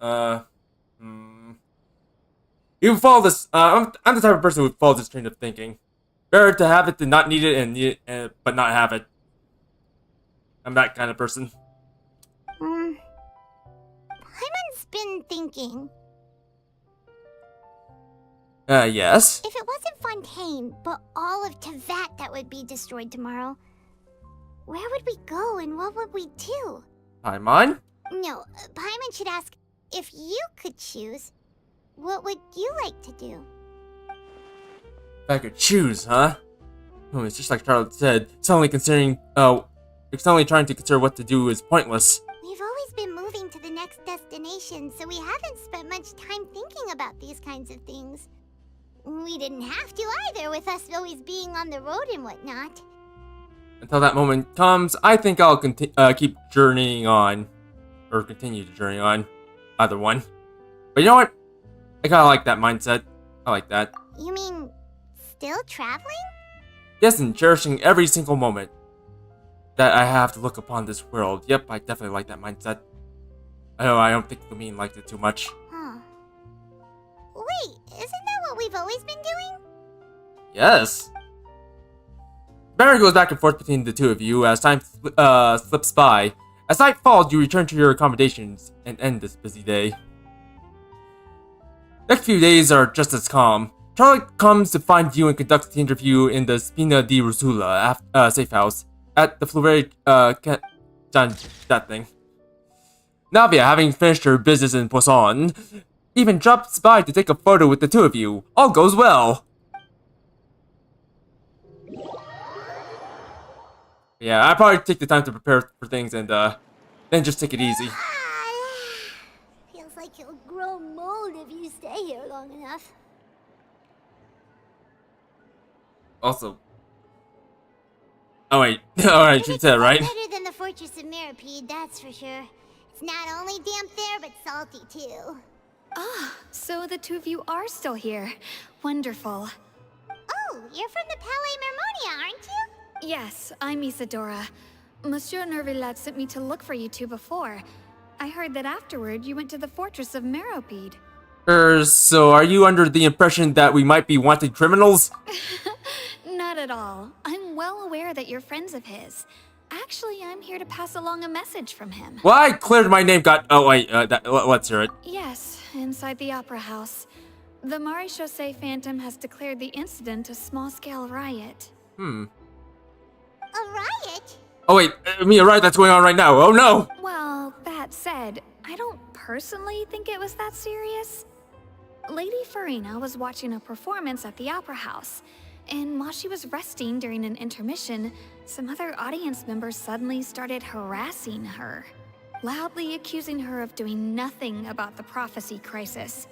You follow this. I'm the type of person who follows this train of thinking. Better to have it than not need it, and need it, but not have it. I'm that kind of person. Paimon's been thinking. Yes. If it wasn't Fontaine, but all of Tevat that would be destroyed tomorrow, where would we go and what would we do? Paimon? No, Paimon should ask, if you could choose, what would you like to do? If I could choose, huh? Oh, it's just like Charlotte said. Suddenly trying to consider what to do is pointless. We've always been moving to the next destination, so we haven't spent much time thinking about these kinds of things. We didn't have to either, with us always being on the road and whatnot. Until that moment comes, I think I'll keep journeying on. Or continue to journey on. Either one. But you know what? I kinda like that mindset. I like that. You mean, still traveling? Yes, and cherishing every single moment that I have to look upon this world. Yep, I definitely like that mindset. I know I don't think Lumine liked it too much. Huh. Wait, isn't that what we've always been doing? Yes. Barry goes back and forth between the two of you as time slips by. As night falls, you return to your accommodations and end this busy day. Next few days are just as calm. Charlotte comes to find you and conducts the interview in the Spina di Rosula safe house at the Fleury that thing. Navia, having finished her business in Poisson, even drops by to take a photo with the two of you. All goes well. Yeah, I probably take the time to prepare for things and then just take it easy. Feels like you'll grow mold if you stay here long enough. Also. Oh wait, alright, she said, right? Better than the Fortress of Mirapede, that's for sure. It's not only damp there, but salty too. Ah, so the two of you are still here. Wonderful. Oh, you're from the Palais Mermonia, aren't you? Yes, I'm Isadora. Monsieur Nervillet sent me to look for you two before. I heard that afterward you went to the Fortress of Meropide. So are you under the impression that we might be wanted criminals? Not at all. I'm well aware that you're friends of his. Actually, I'm here to pass along a message from him. Well, I cleared my name, oh wait, let's hear it. Yes, inside the Opera House. The Maréchaussée Phantom has declared the incident a small-scale riot. A riot? Oh wait, I mean a riot that's going on right now, oh no! Well, that said, I don't personally think it was that serious. Lady Furina was watching a performance at the Opera House, and while she was resting during an intermission, some other audience members suddenly started harassing her, loudly accusing her of doing nothing about the prophecy crisis.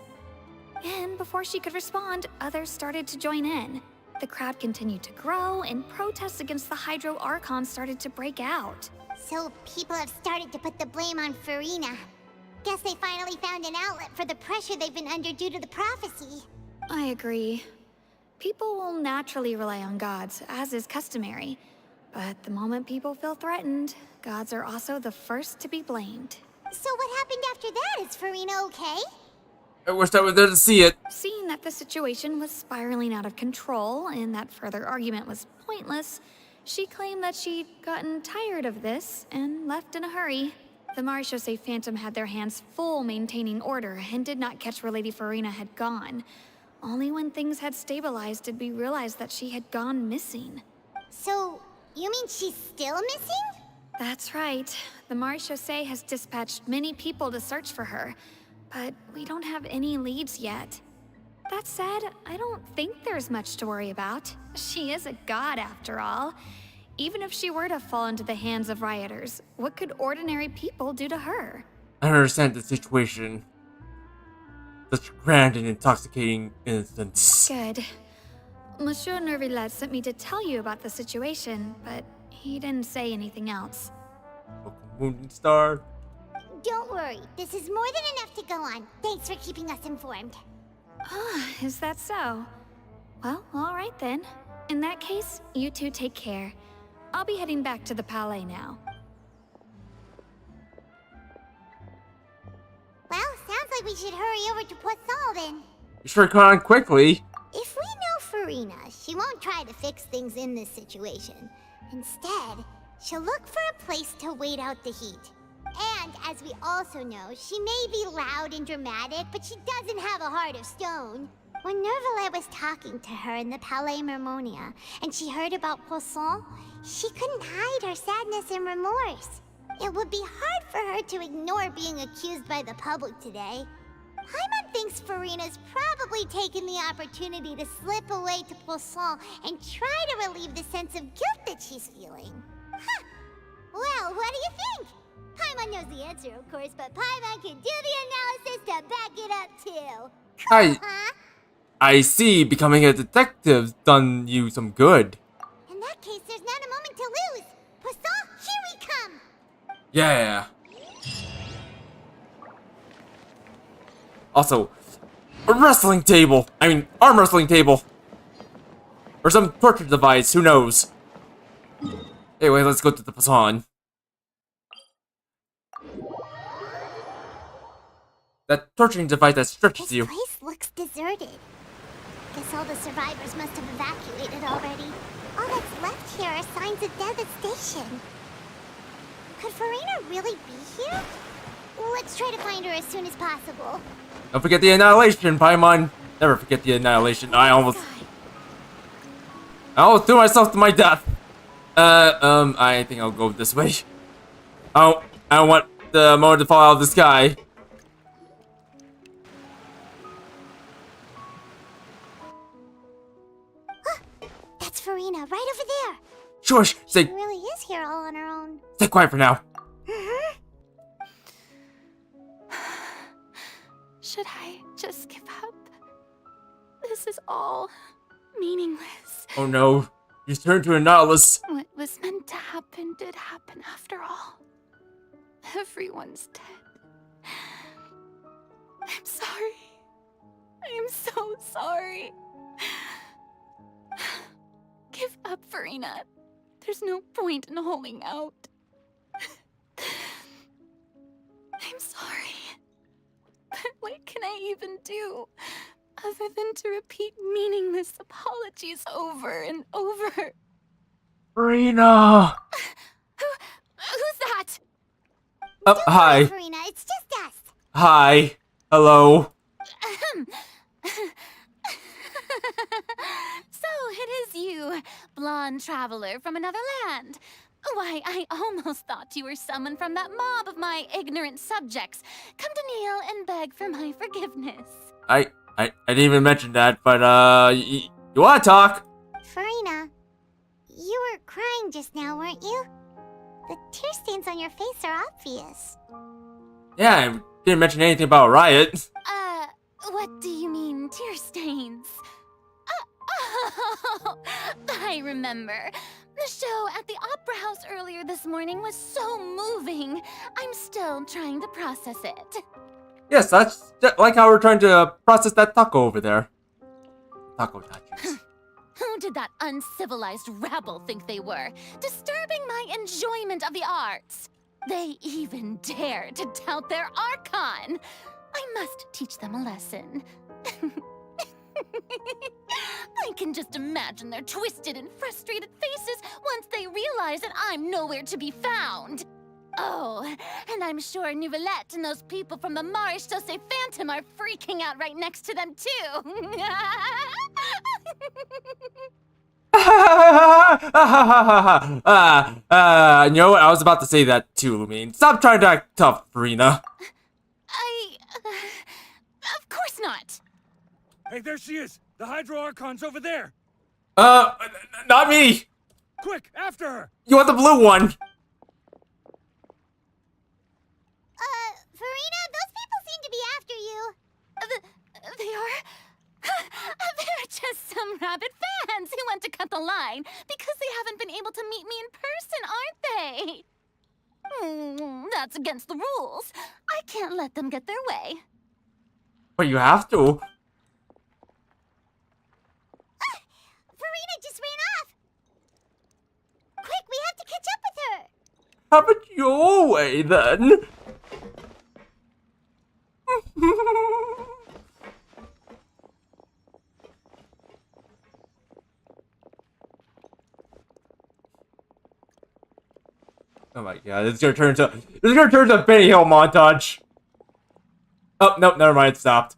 And before she could respond, others started to join in. The crowd continued to grow, and protests against the Hydro Archon started to break out. So people have started to put the blame on Furina. Guess they finally found an outlet for the pressure they've been under due to the prophecy. I agree. People will naturally rely on gods, as is customary. But the moment people feel threatened, gods are also the first to be blamed. So what happened after that? Is Furina okay? I wish I was there to see it. Seeing that the situation was spiraling out of control and that further argument was pointless, she claimed that she'd gotten tired of this and left in a hurry. The Maréchaussée Phantom had their hands full maintaining order and did not catch where Lady Furina had gone. Only when things had stabilized did we realize that she had gone missing. So, you mean she's still missing? That's right. The Maréchaussée has dispatched many people to search for her, but we don't have any leads yet. That said, I don't think there's much to worry about. She is a god after all. Even if she were to fall into the hands of rioters, what could ordinary people do to her? I don't understand the situation. Such grand and intoxicating instance. Good. Monsieur Nervillet sent me to tell you about the situation, but he didn't say anything else. Moon Star. Don't worry, this is more than enough to go on. Thanks for keeping us informed. Ah, is that so? Well, alright then. In that case, you two take care. I'll be heading back to the Palais now. Well, sounds like we should hurry over to Poisson then. You sure caught on quickly. If we know Furina, she won't try to fix things in this situation. Instead, she'll look for a place to wait out the heat. And as we also know, she may be loud and dramatic, but she doesn't have a heart of stone. When Nervalet was talking to her in the Palais Mermonia, and she heard about Poisson, she couldn't hide her sadness and remorse. It would be hard for her to ignore being accused by the public today. Paimon thinks Furina's probably taken the opportunity to slip away to Poisson and try to relieve the sense of guilt that she's feeling. Huh. Well, what do you think? Paimon knows the answer, of course, but Paimon can do the analysis to back it up, too. I see becoming a detective's done you some good. In that case, there's not a moment to lose. Poisson, here we come! Yeah. Also, a wrestling table. I mean, arm wrestling table. Or some torture device, who knows. Anyway, let's go to the Poisson. That torturing device that stretches you. This place looks deserted. Guess all the survivors must have evacuated already. All that's left here are signs of devastation. Could Furina really be here? Let's try to find her as soon as possible. Don't forget the annihilation, Paimon. Never forget the annihilation. I almost threw myself to my death. I think I'll go this way. Oh, I don't want the motor to fall out of the sky. That's Furina, right over there. Shush! She really is here all on her own. Stay quiet for now. Should I just give up? This is all meaningless. Oh no. You turned to a Nautilus. What was meant to happen did happen after all. Everyone's dead. I'm sorry. I am so sorry. Give up, Furina. There's no point in holding out. I'm sorry. But what can I even do other than to repeat meaningless apologies over and over? Furina! Who's that? Hi. Furina, it's just us. Hi. Hello. So it is you, blonde traveler from another land. Why, I almost thought you were someone from that mob of my ignorant subjects. Come to kneel and beg for my forgiveness. I didn't even mention that, but you wanna talk? Furina, you were crying just now, weren't you? The tear stains on your face are obvious. Yeah, I didn't mention anything about a riot. What do you mean, tear stains? Oh, I remember. The show at the Opera House earlier this morning was so moving. I'm still trying to process it. Yes, that's just like how we're trying to process that taco over there. Taco nachos. Who did that uncivilized rabble think they were, disturbing my enjoyment of the arts? They even dare to tout their Archon. I must teach them a lesson. I can just imagine their twisted and frustrated faces once they realize that I'm nowhere to be found. Oh, and I'm sure Nouvellette and those people from the Maréchaussée Phantom are freaking out right next to them, too. You know what? I was about to say that too, Lumine. Stop trying to act tough, Furina. Of course not. Hey, there she is! The Hydro Archon's over there! Not me! Quick, after her! You want the blue one? Furina, those people seem to be after you. They are? They're just some rabid fans who want to cut the line because they haven't been able to meet me in person, aren't they? That's against the rules. I can't let them get their way. But you have to. Furina just ran off. Quick, we have to catch up with her. Have it your way, then. Oh my god, it's gonna turn to a Benny Hill montage. Oh, nope, never mind, it stopped.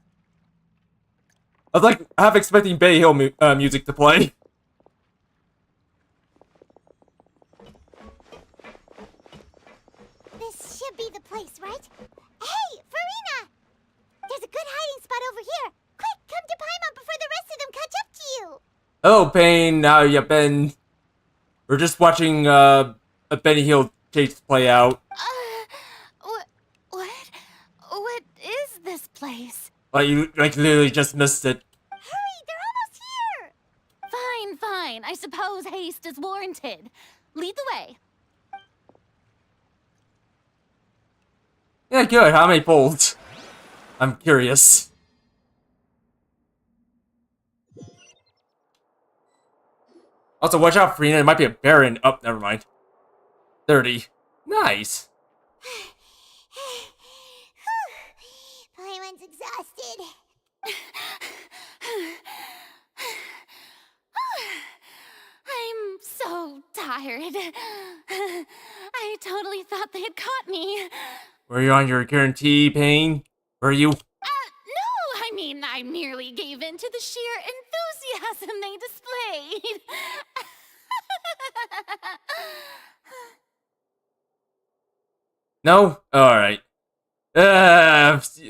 I was like, half expecting Benny Hill music to play. This should be the place, right? Hey, Furina! There's a good hiding spot over here. Quick, come to Paimon before the rest of them catch up to you. Hello, Pain. How you been? We're just watching a Benny Hill chase play out. What is this place? You literally just missed it. Hurry, they're almost here. Fine. I suppose haste is warranted. Lead the way. Yeah, good. How many folds? I'm curious. Also, watch out, Frina. It might be a Baron. Oh, never mind. 30. Nice. Paimon's exhausted. I'm so tired. I totally thought they had caught me. Were you on your guarantee, Pain? Were you? No, I merely gave in to the sheer enthusiasm they displayed. No? Alright.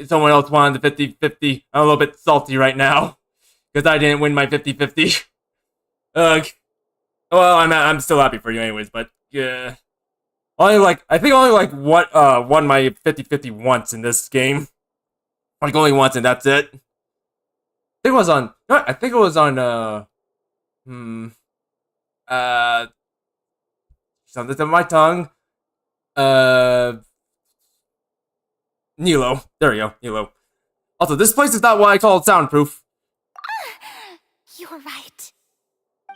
Someone else wanted the 50-50. I'm a little bit salty right now. Because I didn't win my 50-50. Well, I'm still happy for you anyways, but yeah. I think only what won my 50-50 once in this game. Like only once and that's it. I think it was on something on my tongue. Nilo. There we go, Nilo. Also, this place is not what I call soundproof. You're right.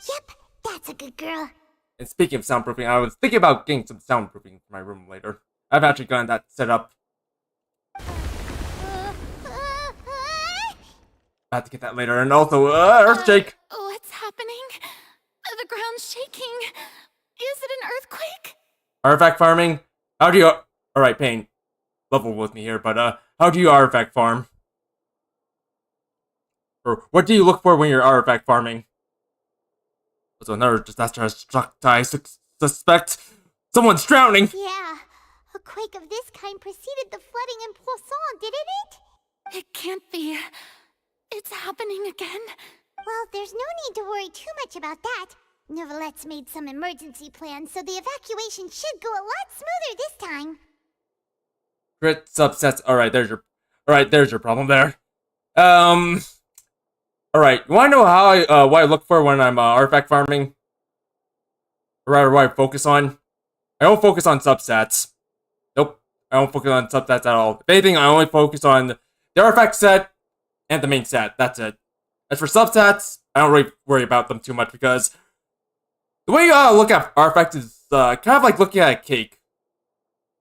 Yep, that's a good girl. And speaking of soundproofing, I was thinking about getting some soundproofing for my room later. I've actually gotten that set up. I have to get that later, and also, Earthshake! What's happening? The ground's shaking. Is it an earthquake? Artifact farming? How do you... Alright, Pain. Level with me here, but, how do you artifact farm? Or, what do you look for when you're artifact farming? So another disaster has struck. I suspect someone's drowning! Yeah, a quake of this kind preceded the flooding in Poisson, didn't it? It can't be. It's happening again. Well, there's no need to worry too much about that. Neverlette's made some emergency plans, so the evacuation should go a lot smoother this time. Crit subsets. Alright, there's your problem there. Alright, you wanna know how what I look for when I'm artifact farming? Or rather, what I focus on? I don't focus on substats. Nope, I don't focus on substats at all. If anything, I only focus on the artifact set and the main set. That's it. As for substats, I don't really worry about them too much because the way you look at artifacts is kind of like looking at a cake.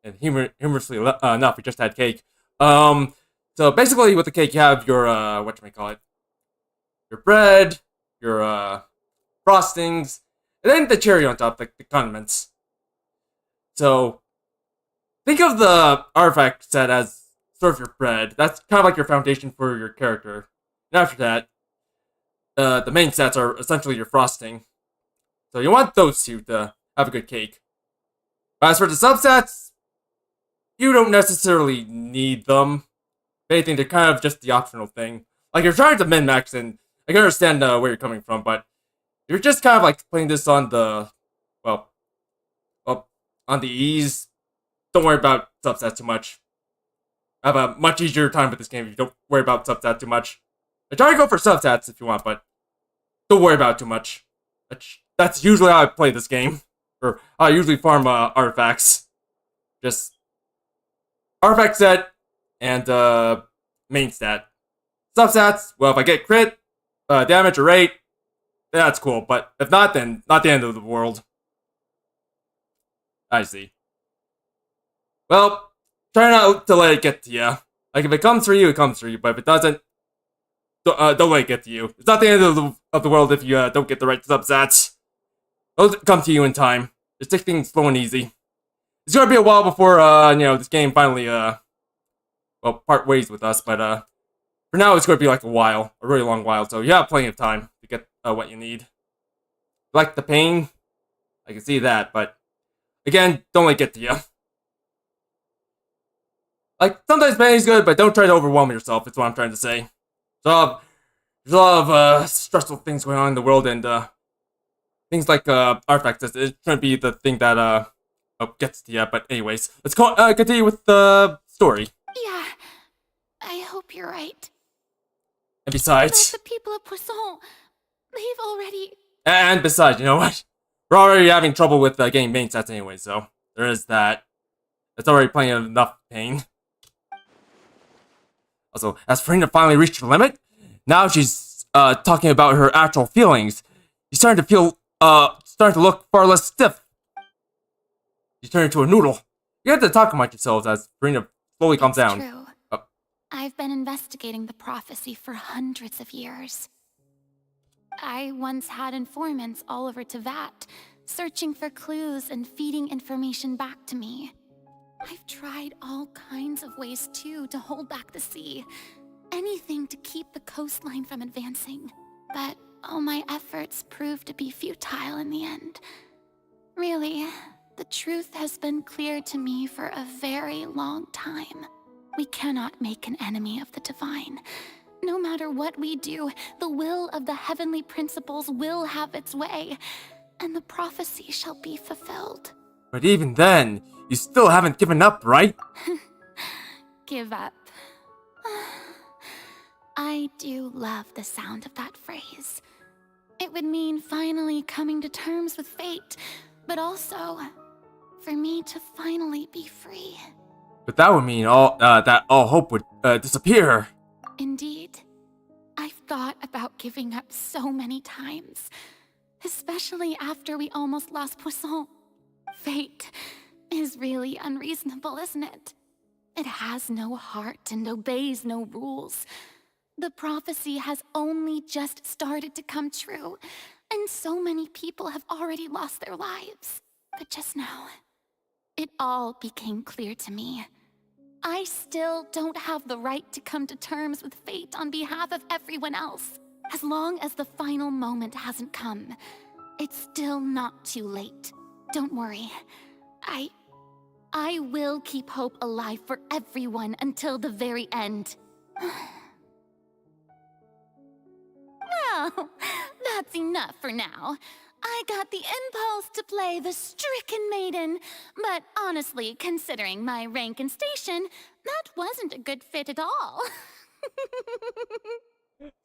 And humorously enough, we just had cake. So basically, with the cake, you have your whatchamacallit, your bread, your frostings, and then the cherry on top, like the condiments. So think of the artifact set as sort of your bread. That's kind of like your foundation for your character. And after that, the main sets are essentially your frosting. So you want those two to have a good cake. But as for the subsets, you don't necessarily need them. If anything, they're kind of just the optional thing. Like, you're trying to min-max, and I can understand where you're coming from, but you're just kind of like playing this on the, well, on the ease. Don't worry about substats too much. Have a much easier time with this game if you don't worry about substats too much. I try to go for substats if you want, but don't worry about it too much. That's usually how I play this game. Or how I usually farm artifacts. Just artifact set and main stat. Substats, well, if I get crit, damage or rate, that's cool. But if not, then not the end of the world. I see. Well, try not to let it get to you. Like, if it comes for you, it comes for you. But if it doesn't, don't let it get to you. It's not the end of the world if you don't get the right substats. They'll come to you in time. Just take things slow and easy. it's gonna be a while before this game finally part ways with us. But for now, it's gonna be like a really long while. So you have plenty of time to get what you need. Like the pain, I can see that, but again, don't let it get to you. Like, sometimes pain is good, but don't try to overwhelm yourself, is what I'm trying to say. There's a lot of stressful things going on in the world, and things like artifacts, it shouldn't be the thing that gets to you. But anyways, let's continue with the story. Yeah, I hope you're right. And besides... But the people of Poisson, they've already... And besides, you know what? We're already having trouble with getting main sets anyway, so there is that. It's already plenty of enough pain. Also, has Furina finally reached her limit? Now she's talking about her actual feelings. She's starting to feel, starting to look far less stiff. She's turning into a noodle. You have to talk among yourselves as Furina slowly calms down. True. I've been investigating the prophecy for hundreds of years. I once had informants all over Tevat, searching for clues and feeding information back to me. I've tried all kinds of ways, too, to hold back the sea. Anything to keep the coastline from advancing. But all my efforts proved to be futile in the end. Really, the truth has been clear to me for a very long time. We cannot make an enemy of the divine. No matter what we do, the will of the heavenly principles will have its way, and the prophecy shall be fulfilled. But even then, you still haven't given up, right? Give up. I do love the sound of that phrase. It would mean finally coming to terms with fate, but also for me to finally be free. But that would mean that all hope would disappear. Indeed. I've thought about giving up so many times, especially after we almost lost Poisson. Fate is really unreasonable, isn't it? It has no heart and obeys no rules. The prophecy has only just started to come true, and so many people have already lost their lives. But just now, it all became clear to me. I still don't have the right to come to terms with fate on behalf of everyone else. As long as the final moment hasn't come, it's still not too late. Don't worry. I will keep hope alive for everyone until the very end. Well, that's enough for now. I got the impulse to play the stricken maiden, but honestly, considering my rank and station, that wasn't a good fit at all.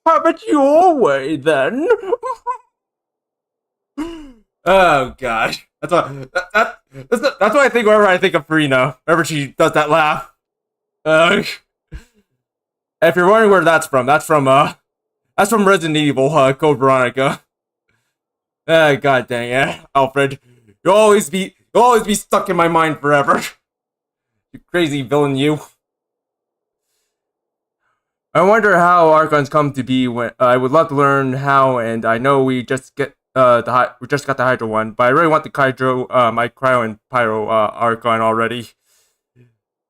How about your way, then? Oh, gosh. That's what I think whenever I think of Furina. Whenever she does that laugh. If you're wondering where that's from Resident Evil, Code Veronica. God dang it, Alfred. You'll always be stuck in my mind forever. You crazy villain, you. I wonder how Archons come to be. When I would love to learn how, and I know we just got the Hydro one, but I really want the my Cryo and Pyro Archon already.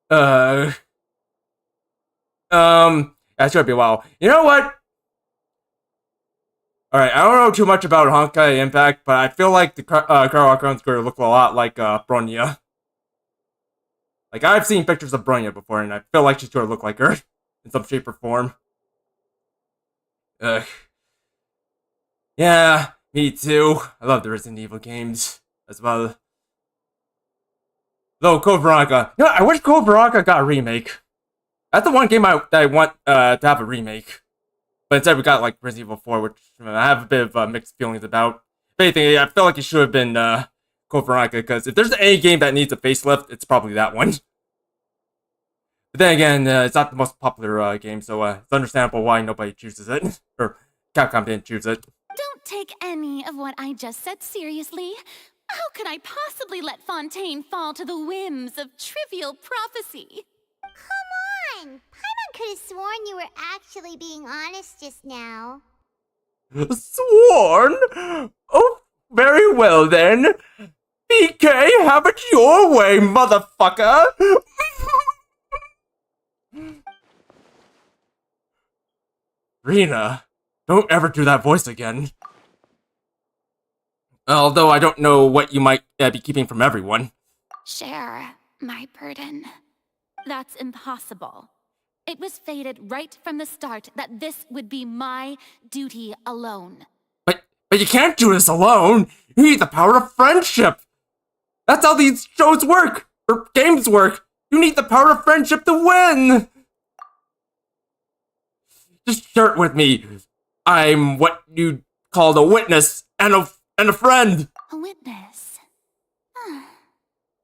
That's gonna be a while. You know what? Alright, I don't know too much about Honkai Impact, but I feel like the Cryo Archon's gonna look a lot like Bronya. Like, I've seen pictures of Bronya before, and I feel like she's gonna look like her in some shape or form. Yeah, me too. I love the Resident Evil games as well. Though Code Veronica, you know, I wish Code Veronica got a remake. That's the one game that I want to have a remake. But instead we got like Resident Evil 4, which I have a bit of mixed feelings about. If anything, I feel like it should have been Code Veronica, because if there's any game that needs a facelift, it's probably that one. But then again, it's not the most popular game, so it's understandable why nobody chooses it. Or Capcom didn't choose it. Don't take any of what I just said seriously. How could I possibly let Fontaine fall to the whims of trivial prophecy? Come on! Paimon could have sworn you were actually being honest just now. Sworn? Oh, very well then. BK, have it your way, motherfucker! Rena, don't ever do that voice again. Although I don't know what you might be keeping from everyone. Share my burden. That's impossible. It was fated right from the start that this would be my duty alone. But you can't do this alone! You need the power of friendship! That's how these shows work! Or games work! You need the power of friendship to win! Just share it with me. I'm what you called a witness and a friend! A witness?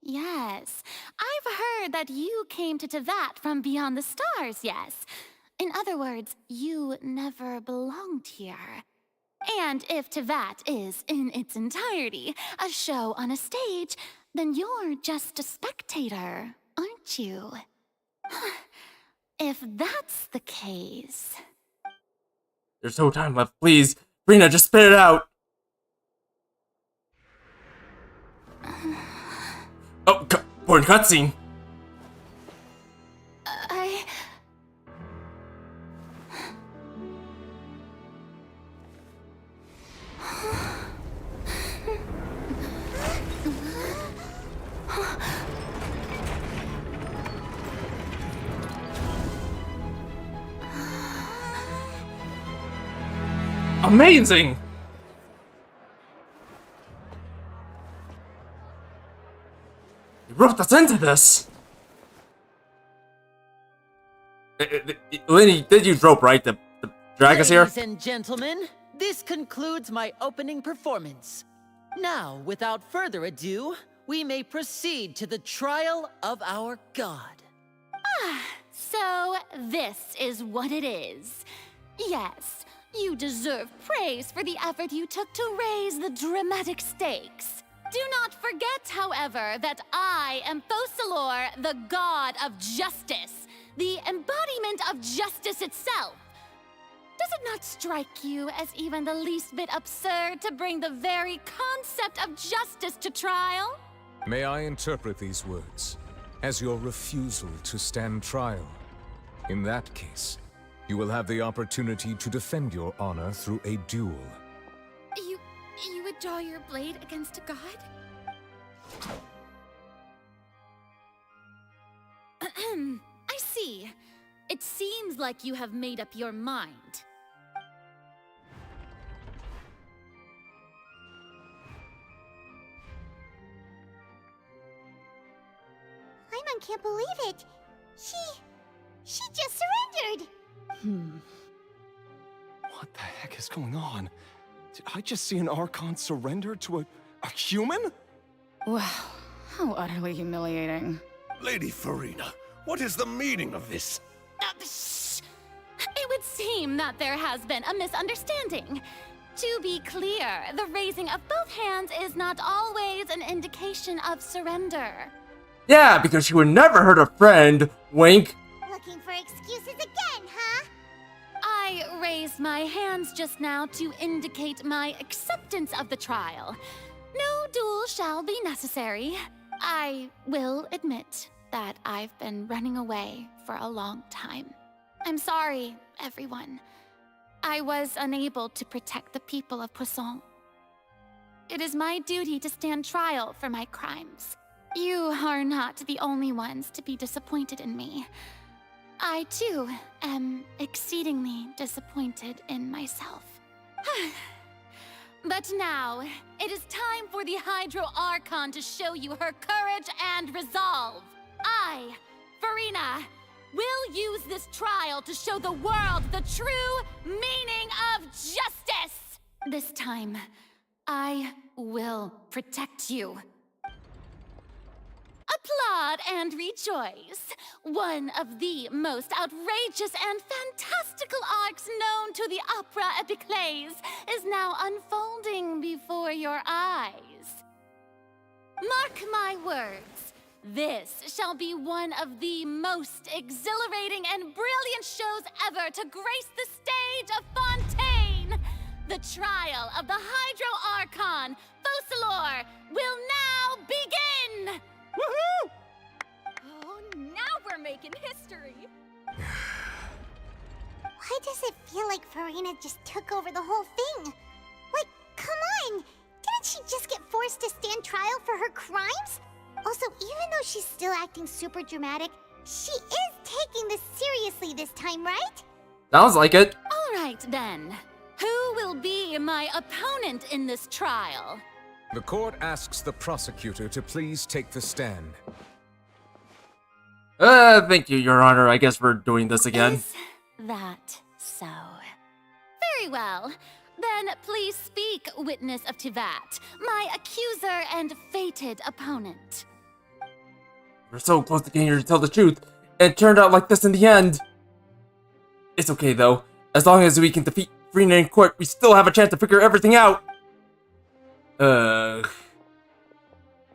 Yes. I've heard that you came to Tevat from beyond the stars, yes. In other words, you never belonged here. And if Tevat is, in its entirety, a show on a stage, then you're just a spectator, aren't you? If that's the case... There's no time left, please. Rena, just spit it out. Oh, important cutscene. Amazing! You roped us into this! Lenny, did use rope, right? To drag us here? Ladies and gentlemen, this concludes my opening performance. Now, without further ado, we may proceed to the trial of our god. So this is what it is. Yes, you deserve praise for the effort you took to raise the dramatic stakes. Do not forget, however, that I am Fosalor, the god of justice, the embodiment of justice itself. Does it not strike you as even the least bit absurd to bring the very concept of justice to trial? May I interpret these words as your refusal to stand trial? In that case, you will have the opportunity to defend your honor through a duel. You would draw your blade against a god? I see. It seems like you have made up your mind. Paimon can't believe it. She just surrendered. What the heck is going on? Did I just see an Archon surrender to a human? Wow, how utterly humiliating. Lady Furina, what is the meaning of this? Shh! It would seem that there has been a misunderstanding. To be clear, the raising of both hands is not always an indication of surrender. Yeah, because she would never hurt a friend. Wink. Looking for excuses again, huh? I raised my hands just now to indicate my acceptance of the trial. No duel shall be necessary. I will admit that I've been running away for a long time. I'm sorry, everyone. I was unable to protect the people of Poisson. It is my duty to stand trial for my crimes. You are not the only ones to be disappointed in me. I, too, am exceedingly disappointed in myself. But now, it is time for the Hydro Archon to show you her courage and resolve. I, Furina, will use this trial to show the world the true meaning of justice! This time, I will protect you. Applaud and rejoice! One of the most outrageous and fantastical arcs known to the opera epiclese is now unfolding before your eyes. Mark my words, this shall be one of the most exhilarating and brilliant shows ever to grace the stage of Fontaine! The trial of the Hydro Archon, Focalor, will now begin! Woohoo! Oh, now we're making history. Why does it feel like Furina just took over the whole thing? Like, come on! Didn't she just get forced to stand trial for her crimes? Also, even though she's still acting super dramatic, she is taking this seriously this time, right? Sounds like it. All right, then. Who will be my opponent in this trial? The court asks the prosecutor to please take the stand. Thank you, Your Honor. I guess we're doing this again. Is that so? Very well. Then please speak, witness of Tivat, my accuser and fated opponent. We're so close to getting her to tell the truth, and it turned out like this in the end. It's okay, though. As long as we can defeat Furina in court, we still have a chance to figure everything out. Well,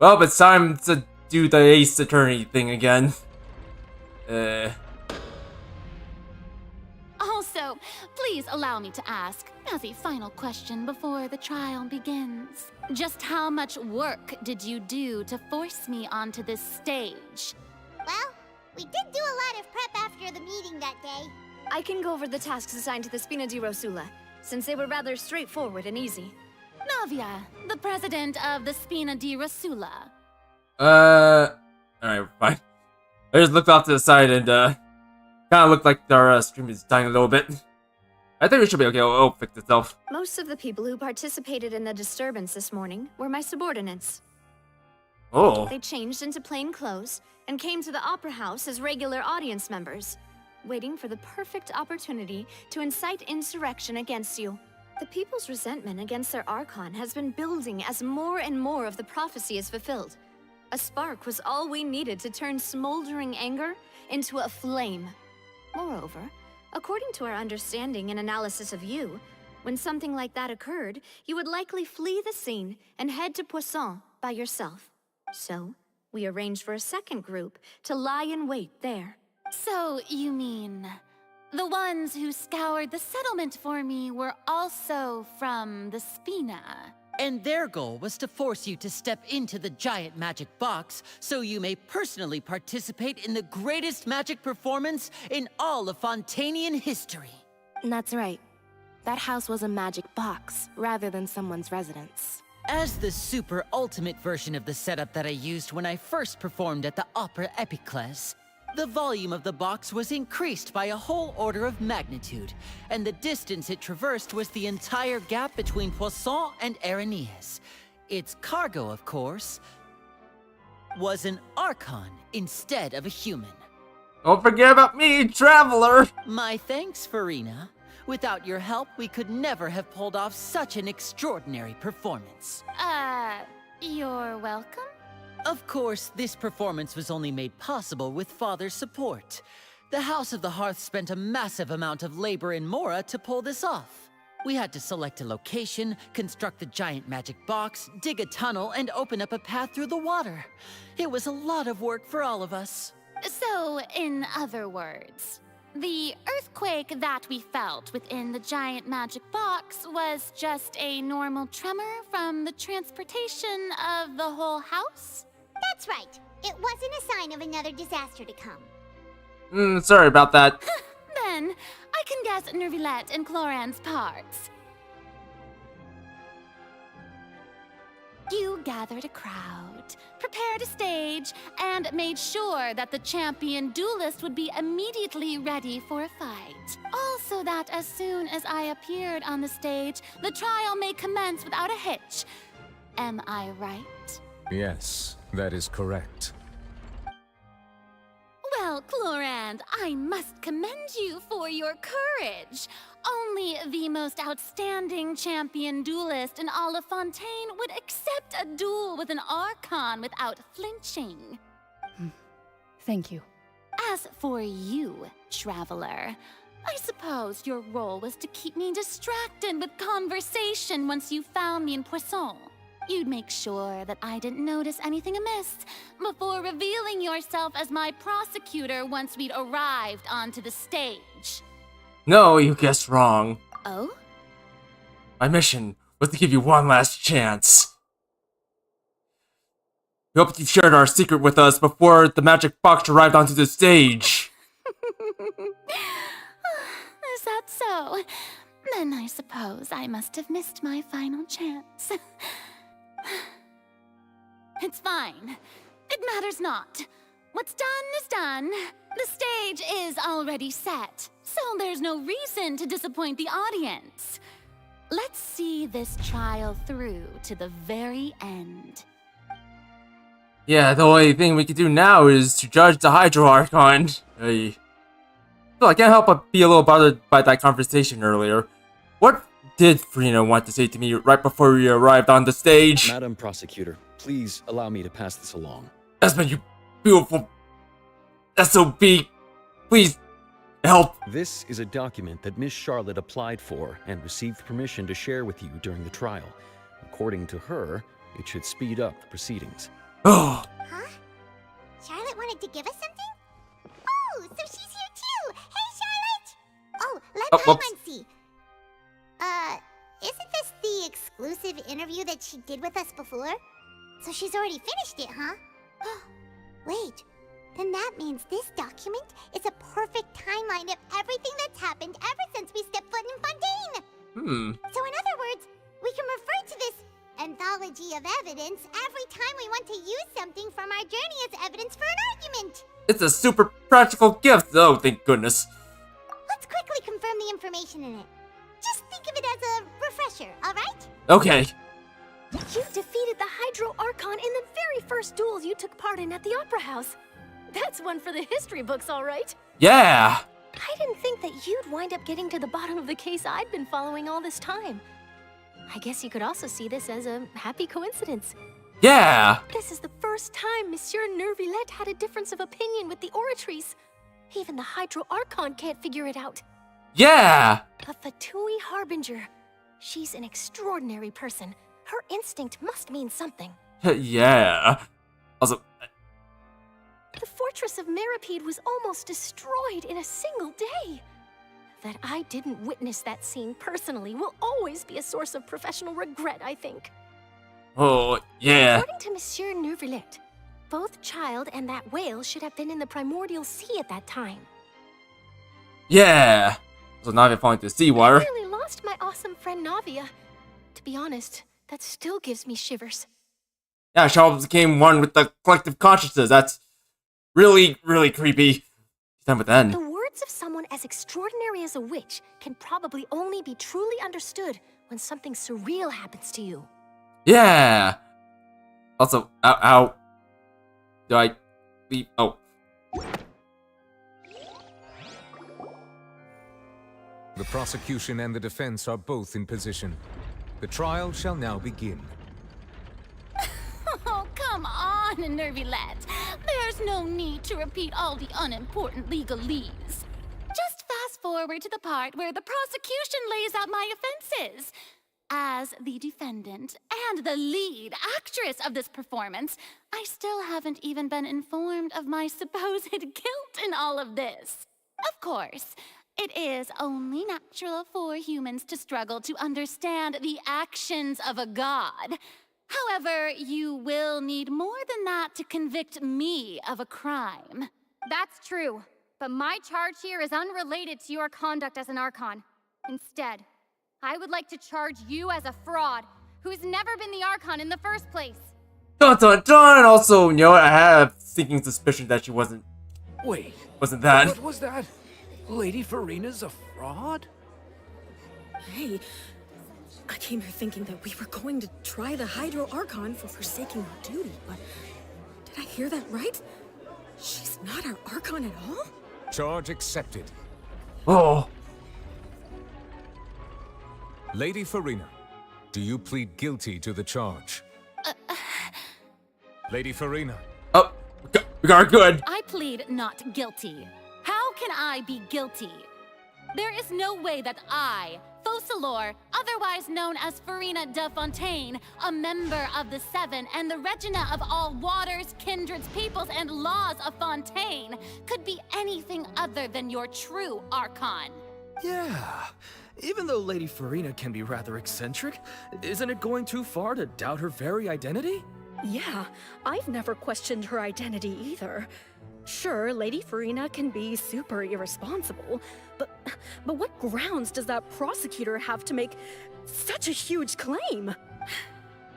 it's time to do the Ace Attorney thing again. Also, please allow me to ask, as a final question before the trial begins, just how much work did you do to force me onto this stage? Well, we did do a lot of prep after the meeting that day. I can go over the tasks assigned to the Spina di Rosula, since they were rather straightforward and easy. Navia, the president of the Spina di Rosula. Alright, fine. I just looked off to the side and, kind of looked like our stream is dying a little bit. I think we should be okay. It'll fix itself. Most of the people who participated in the disturbance this morning were my subordinates. Oh. They changed into plain clothes and came to the Opera House as regular audience members, waiting for the perfect opportunity to incite insurrection against you. The people's resentment against their Archon has been building as more and more of the prophecy is fulfilled. A spark was all we needed to turn smoldering anger into a flame. Moreover, according to our understanding and analysis of you, when something like that occurred, you would likely flee the scene and head to Poisson by yourself. So, we arranged for a second group to lie in wait there. So, you mean, the ones who scoured the settlement for me were also from the Spina? And their goal was to force you to step into the giant magic box so you may personally participate in the greatest magic performance in all of Fontainian history. That's right. That house was a magic box, rather than someone's residence. As the super ultimate version of the setup that I used when I first performed at the Opera Epiclese, the volume of the box was increased by a whole order of magnitude, and the distance it traversed was the entire gap between Poisson and Areneas. Its cargo, of course, was an Archon instead of a human. Don't forget about me, Traveler! My thanks, Furina. Without your help, we could never have pulled off such an extraordinary performance. You're welcome? Of course, this performance was only made possible with Father's support. The House of the Hearth spent a massive amount of labor in Mora to pull this off. We had to select a location, construct the giant magic box, dig a tunnel, and open up a path through the water. It was a lot of work for all of us. So, in other words, the earthquake that we felt within the giant magic box was just a normal tremor from the transportation of the whole house? That's right. It wasn't a sign of another disaster to come. Sorry about that. Then, I can guess Nervilette and Cloran's parts. You gathered a crowd, prepared a stage, and made sure that the champion duelist would be immediately ready for a fight. Also that as soon as I appeared on the stage, the trial may commence without a hitch. Am I right? Yes, that is correct. Well, Clorand, I must commend you for your courage. Only the most outstanding champion duelist in all of Fontaine would accept a duel with an Archon without flinching. Thank you. As for you, Traveler, I suppose your role was to keep me distracted with conversation once you found me in Poisson. You'd make sure that I didn't notice anything amiss before revealing yourself as my prosecutor once we'd arrived onto the stage. No, you guessed wrong. Oh? My mission was to give you one last chance. We hope you shared our secret with us before the magic box arrived onto the stage. Is that so? Then I suppose I must have missed my final chance. It's fine. It matters not. What's done is done. The stage is already set, so there's no reason to disappoint the audience. Let's see this trial through to the very end. Yeah, the only thing we can do now is to judge the Hydro Archon. Hey. So I can't help but be a little bothered by that conversation earlier. What did Furina want to say to me right before we arrived on the stage? Madam Prosecutor, please allow me to pass this along. Esmond, you beautiful SOB. Please help. This is a document that Miss Charlotte applied for and received permission to share with you during the trial. According to her, it should speed up the proceedings. Oh. Huh? Charlotte wanted to give us something? Oh, so she's here too! Hey, Charlotte! Oh, let Paimon see. Isn't this the exclusive interview that she did with us before? So she's already finished it, huh? Wait, then that means this document is a perfect timeline of everything that's happened ever since we stepped foot in Fontaine! So in other words, we can refer to this anthology of evidence every time we want to use something from our journey as evidence for an argument! It's a super practical gift, though, thank goodness. Let's quickly confirm the information in it. Just think of it as a refresher, alright? Okay. You defeated the Hydro Archon in the very first duels you took part in at the Opera House. That's one for the history books, alright? Yeah! I didn't think that you'd wind up getting to the bottom of the case I'd been following all this time. I guess you could also see this as a happy coincidence. Yeah! This is the first time Monsieur Nervillette had a difference of opinion with the Oratrice. Even the Hydro Archon can't figure it out. Yeah! A Fatui Harbinger. She's an extraordinary person. Her instinct must mean something. Yeah. Also, The fortress of Meripede was almost destroyed in a single day. That I didn't witness that scene personally will always be a source of professional regret, I think. oh, yeah. According to Monsieur Nervillette, both Child and that whale should have been in the primordial sea at that time. Yeah. So now they're falling to the seawater. I nearly lost my awesome friend Navia. To be honest, that still gives me shivers. Yeah, Charles became one with the collective consciousness. That's really, really creepy. Done with then. The words of someone as extraordinary as a witch can probably only be truly understood when something surreal happens to you. Yeah. Also, ow. Do I leave? Oh. The prosecution and the defense are both in position. The trial shall now begin. Oh, come on, Nervillette. There's no need to repeat all the unimportant legalese. Just fast forward to the part where the prosecution lays out my offenses. As the defendant and the lead actress of this performance, I still haven't even been informed of my supposed guilt in all of this. Of course, it is only natural for humans to struggle to understand the actions of a god. However, you will need more than that to convict me of a crime. That's true, but my charge here is unrelated to your conduct as an Archon. Instead, I would like to charge you as a fraud who's never been the Archon in the first place. Dun dun dun! Also, you know what? I have sinking suspicion that she wasn't that. What was that? Lady Furina's a fraud? Hey, I came here thinking that we were going to try the Hydro Archon for forsaking our duty, but did I hear that right? She's not our Archon at all? Charge accepted. Oh. Lady Furina, do you plead guilty to the charge? Lady Furina. Oh, we got her good. I plead not guilty. How can I be guilty? There is no way that I, Focalor, otherwise known as Furina de Fontaine, a member of the Seven and the Regina of all waters, kindreds, peoples, and laws of Fontaine, could be anything other than your true Archon. Yeah. Even though Lady Furina can be rather eccentric, isn't it going too far to doubt her very identity? Yeah, I've never questioned her identity either. Sure, Lady Furina can be super irresponsible, but what grounds does that prosecutor have to make such a huge claim?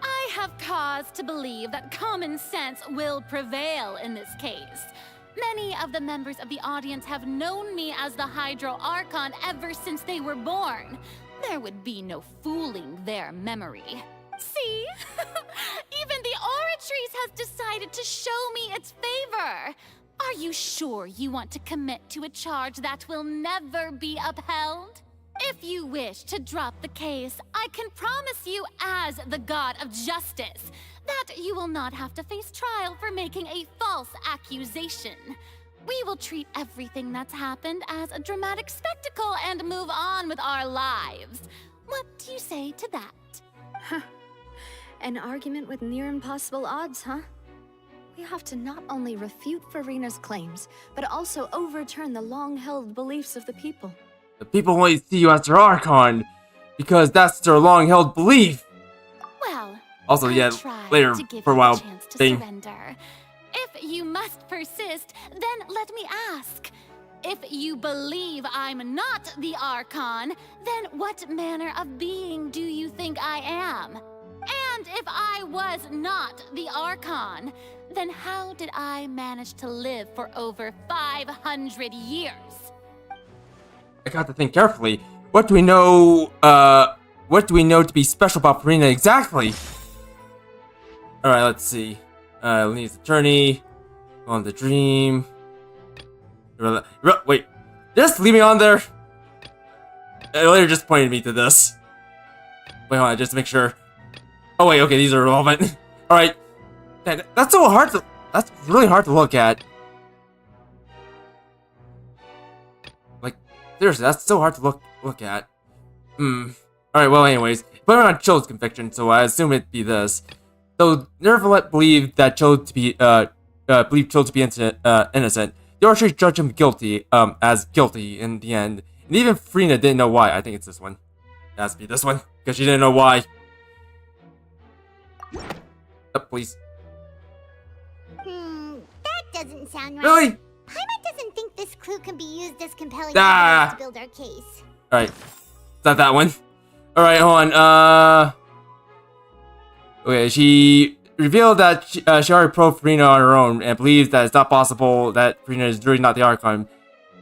I have cause to believe that common sense will prevail in this case. Many of the members of the audience have known me as the Hydro Archon ever since they were born. There would be no fooling their memory. See? Even the Oratrice has decided to show me its favor. Are you sure you want to commit to a charge that will never be upheld? If you wish to drop the case, I can promise you as the God of Justice that you will not have to face trial for making a false accusation. We will treat everything that's happened as a dramatic spectacle and move on with our lives. What do you say to that? Huh. An argument with near impossible odds, huh? We have to not only refute Furina's claims, but also overturn the long-held beliefs of the people. The people only see you as their Archon, because that's their long-held belief. Well, also, yeah, later for a while, thing. Surrender. If you must persist, then let me ask. If you believe I'm not the Archon, then what manner of being do you think I am? And if I was not the Archon, then how did I manage to live for over 500 years? I got to think carefully. What do we know, to be special about Furina exactly? Alright, let's see. Lee's attorney. On the dream. Wait. Just leave me on there. Later just pointed me to this. Wait, hold on, just to make sure. Oh wait, okay, these are relevant. Alright. That's so hard to... That's really hard to look at. Like, seriously, that's so hard to look at. Alright, well anyways. Put it on Cho's conviction, so I assume it'd be this. Though Nervalet believed that Cho to be innocent, the Oratrice judged him guilty, as guilty in the end. And even Furina didn't know why. I think it's this one. It has to be this one, because she didn't know why. Please. That doesn't sound right. Really? Paimon doesn't think this clue can be used as compelling Ah. evidence to build our case. Alright. It's not that one. Alright, hold on. Okay, she revealed that she already probed Furina on her own and believes that it's not possible that Furina is really not the Archon.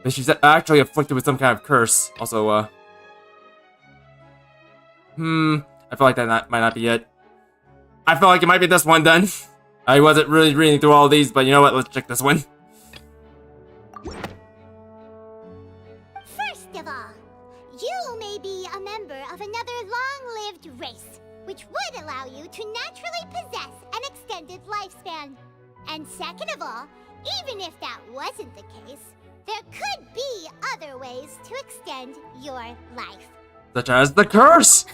But she's actually afflicted with some kind of curse. Also, I feel like that might not be it. I feel like it might be this one then. I wasn't really reading through all of these, but you know what? Let's check this one. First of all, you may be a member of another long-lived race, which would allow you to naturally possess an extended lifespan. And second of all, even if that wasn't the case, there could be other ways to extend your life. Such as the curse!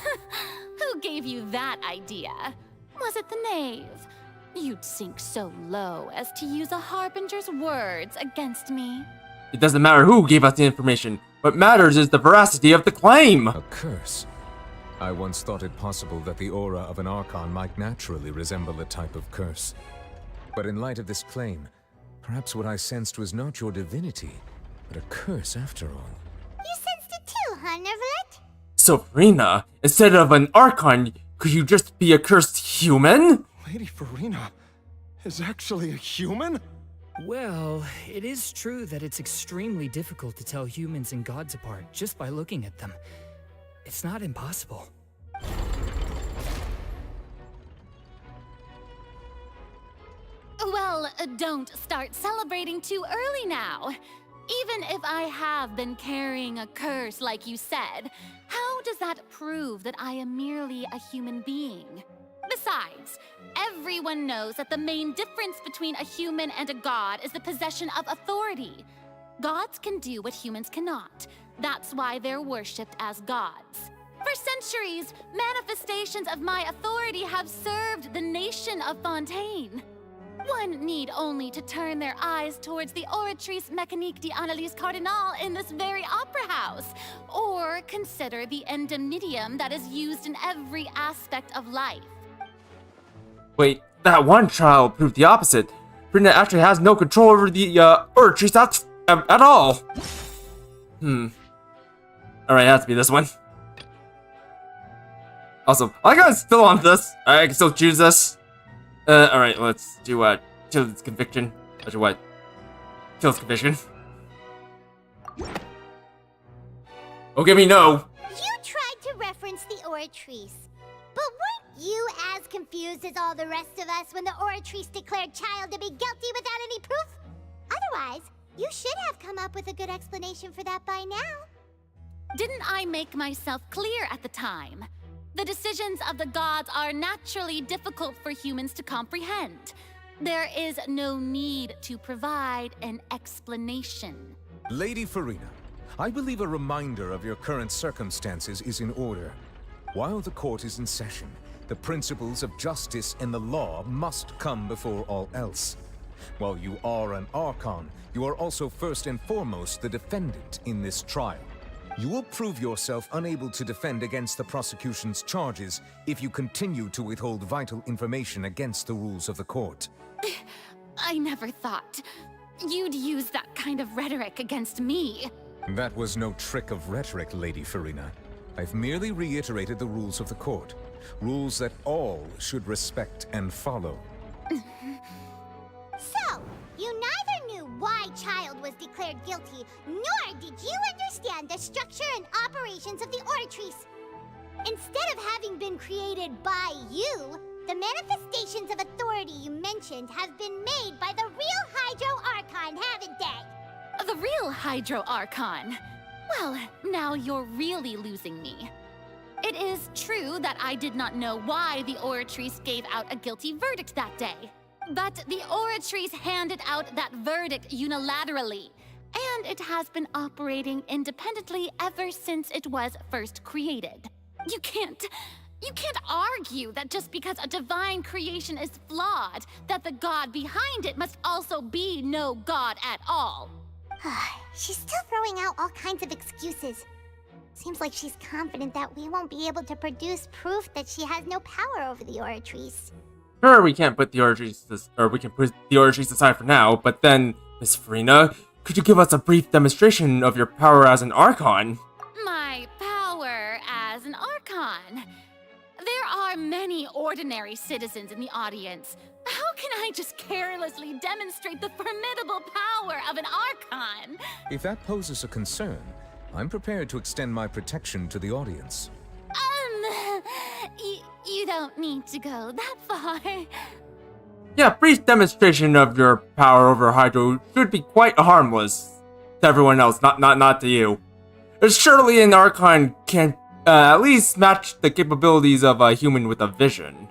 Who gave you that idea? Was it the knave? You'd sink so low as to use a harbinger's words against me. It doesn't matter who gave us the information. What matters is the veracity of the claim! A curse? I once thought it possible that the aura of an Archon might naturally resemble a type of curse. But in light of this claim, perhaps what I sensed was not your divinity, but a curse after all. You sensed it too, huh, Nervalet? So, Furina, instead of an Archon, could you just be a cursed human? Lady Furina is actually a human? Well, it is true that it's extremely difficult to tell humans and gods apart just by looking at them. It's not impossible. Well, don't start celebrating too early now. Even if I have been carrying a curse like you said, how does that prove that I am merely a human being? Besides, everyone knows that the main difference between a human and a god is the possession of authority. Gods can do what humans cannot. That's why they're worshipped as gods. For centuries, manifestations of my authority have served the nation of Fontaine. One need only to turn their eyes towards the Oratrice Mécanique d'Analyse Cardinal in this very opera house, or consider the indemnitium that is used in every aspect of life. Wait, that one trial proved the opposite. Furina actually has no control over the Oratrice at all. Alright, it has to be this one. Also, I guys still on this. I can still choose this. Alright, let's do Children's Conviction. Actually, what? Children's Conviction. Oh, give me no. You tried to reference the Oratrice, but weren't you as confused as all the rest of us when the Oratrice declared Child to be guilty without any proof? Otherwise, you should have come up with a good explanation for that by now. Didn't I make myself clear at the time? The decisions of the gods are naturally difficult for humans to comprehend. There is no need to provide an explanation. Lady Furina, I believe a reminder of your current circumstances is in order. While the court is in session, the principles of justice and the law must come before all else. While you are an Archon, you are also first and foremost the defendant in this trial. You will prove yourself unable to defend against the prosecution's charges if you continue to withhold vital information against the rules of the court. I never thought you'd use that kind of rhetoric against me. That was no trick of rhetoric, Lady Furina. I've merely reiterated the rules of the court. Rules that all should respect and follow. So, you neither knew why Child was declared guilty, nor did you understand the structure and operations of the Oratrice. Instead of having been created by you, the manifestations of authority you mentioned have been made by the real Hydro Archon, haven't they? The real Hydro Archon? Well, now you're really losing me. It is true that I did not know why the Oratrice gave out a guilty verdict that day. But the Oratrice handed out that verdict unilaterally, and it has been operating independently ever since it was first created. You can't argue that just because a divine creation is flawed, that the god behind it must also be no god at all. She's still throwing out all kinds of excuses. Seems like she's confident that we won't be able to produce proof that she has no power over the Oratrice. Sure, we can't put the Oratrice, or we can put the Oratrice aside for now, but then, Miss Furina, could you give us a brief demonstration of your power as an Archon? My power as an Archon? There are many ordinary citizens in the audience. How can I just carelessly demonstrate the formidable power of an Archon? If that poses a concern, I'm prepared to extend my protection to the audience. You don't need to go that far. Yeah, brief demonstration of your power over Hydro should be quite harmless to everyone else, not to you. Surely an Archon can at least match the capabilities of a human with a vision.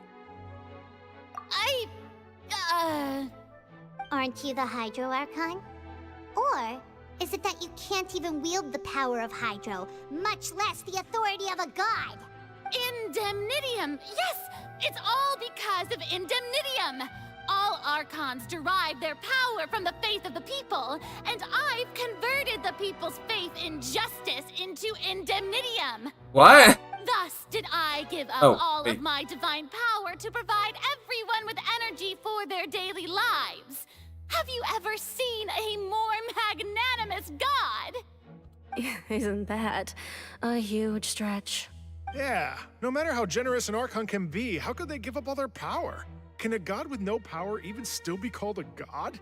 Aren't you the Hydro Archon? Or is it that you can't even wield the power of Hydro, much less the authority of a god? Indemnitium! Yes! It's all because of Indemnitium! All Archons derive their power from the faith of the people, and I've converted the people's faith in justice into Indemnitium! What? Thus did I give up all of my divine power to provide everyone with energy for their daily lives. Have you ever seen a more magnanimous god? Isn't that a huge stretch? Yeah, no matter how generous an Archon can be, how could they give up all their power? Can a god with no power even still be called a god?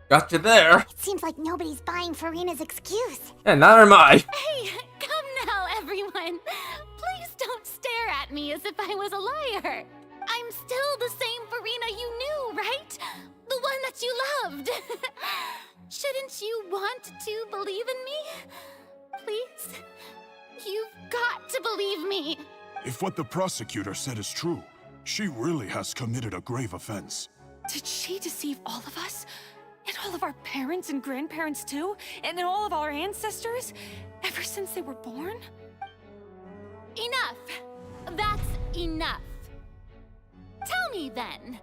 Gotcha there. It seems like nobody's buying Furina's excuse. Yeah, neither am I. Hey, come now, everyone. Please don't stare at me as if I was a liar. I'm still the same Furina you knew, right? The one that you loved. Shouldn't you want to believe in me? Please? You've got to believe me. If what the prosecutor said is true, she really has committed a grave offense. Did she deceive all of us? And all of our parents and grandparents too? And all of our ancestors? Ever since they were born? Enough! That's enough. Tell me then,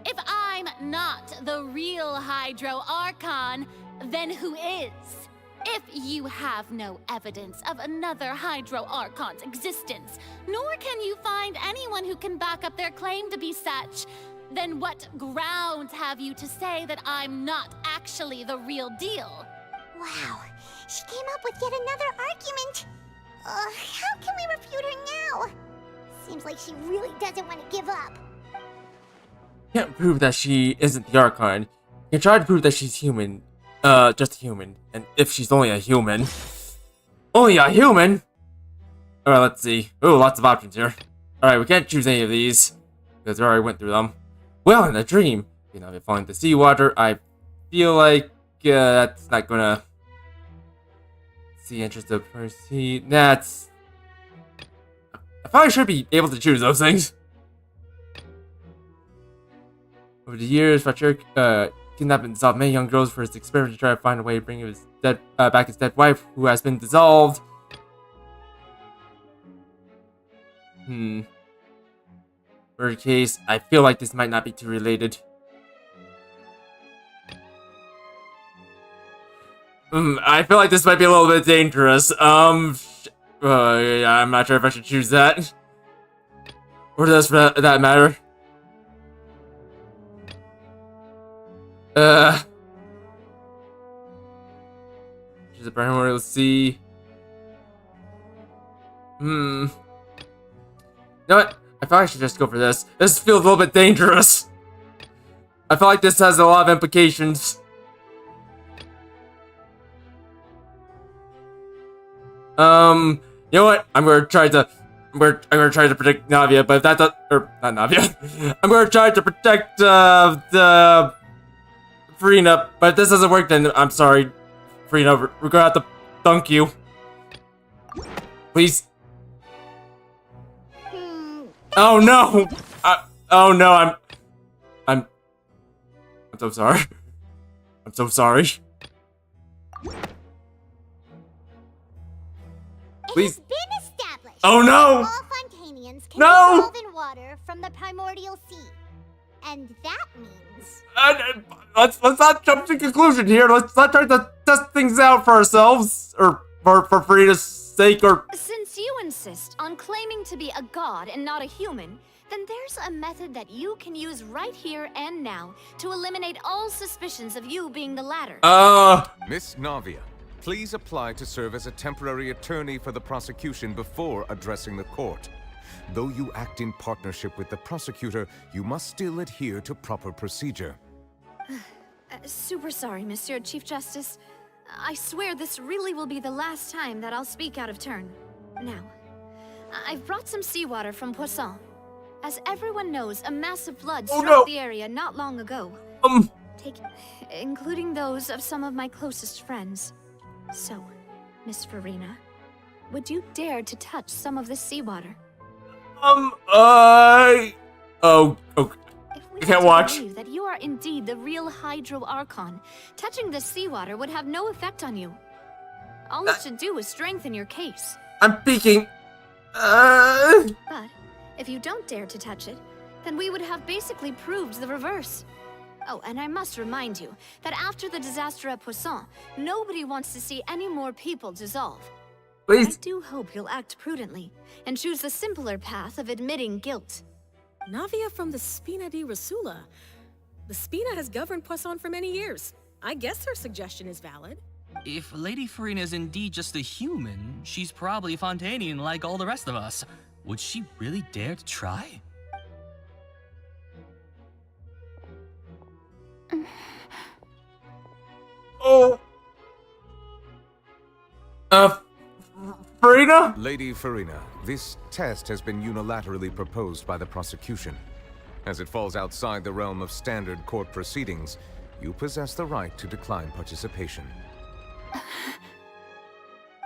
if I'm not the real Hydro Archon, then who is? If you have no evidence of another Hydro Archon's existence, nor can you find anyone who can back up their claim to be such, then what grounds have you to say that I'm not actually the real deal? Wow, she came up with yet another argument. How can we refute her now? Seems like she really doesn't want to give up. Can't prove that she isn't the Archon. You can try to prove that she's human. Just a human. And if she's only a human. Only a human? Alright, let's see. Ooh, lots of options here. Alright, we can't choose any of these. Because we already went through them. Well, in a dream. You know, if falling into seawater, I feel like that's not gonna see interest of proceed. That's. I probably should be able to choose those things. Over the years, Patrick kidnapped and dissolved many young girls for his experiment to try to find a way to bring his dead, back his dead wife, who has been dissolved. For a case, I feel like this might not be too related. I feel like this might be a little bit dangerous. Yeah, I'm not sure if I should choose that. Or does that matter? She's a primordial sea. You know what? I feel like I should just go for this. This feels a little bit dangerous. I feel like this has a lot of implications. You know what? I'm gonna try to protect Navia, but if that does, or not Navia. I'm gonna try to protect the Furina, but if this doesn't work, then I'm sorry, Furina. We're gonna have to dunk you. Please. Oh no! Oh no! I'm so sorry. I'm so sorry. Please. It has been established Oh no! that all Fontanians can No! dissolve in water from the primordial sea. And that means... Let's not jump to conclusion here. Let's not try to test things out for ourselves, or for Frida's sake, or... Since you insist on claiming to be a god and not a human, then there's a method that you can use right here and now to eliminate all suspicions of you being the latter. Miss Navia, please apply to serve as a temporary attorney for the prosecution before addressing the court. Though you act in partnership with the prosecutor, you must still adhere to proper procedure. Super sorry, Monsieur Chief Justice. I swear this really will be the last time that I'll speak out of turn. Now, I've brought some seawater from Poisson. As everyone knows, a massive flood struck the area not long ago. Including those of some of my closest friends. So, Miss Furina, would you dare to touch some of this seawater? Oh, okay. I can't watch. Believe that you are indeed the real Hydro Archon, touching the seawater would have no effect on you. All it should do is strengthen your case. I'm peeking. But if you don't dare to touch it, then we would have basically proved the reverse. Oh, and I must remind you that after the disaster at Poisson, nobody wants to see any more people dissolve. Please. I do hope you'll act prudently and choose the simpler path of admitting guilt. Navia from the Spina di Rasula. The Spina has governed Poisson for many years. I guess her suggestion is valid. If Lady Furina is indeed just a human, she's probably a Fontanian like all the rest of us. Would she really dare to try? Oh. Furina? Lady Furina, this test has been unilaterally proposed by the prosecution. As it falls outside the realm of standard court proceedings, you possess the right to decline participation.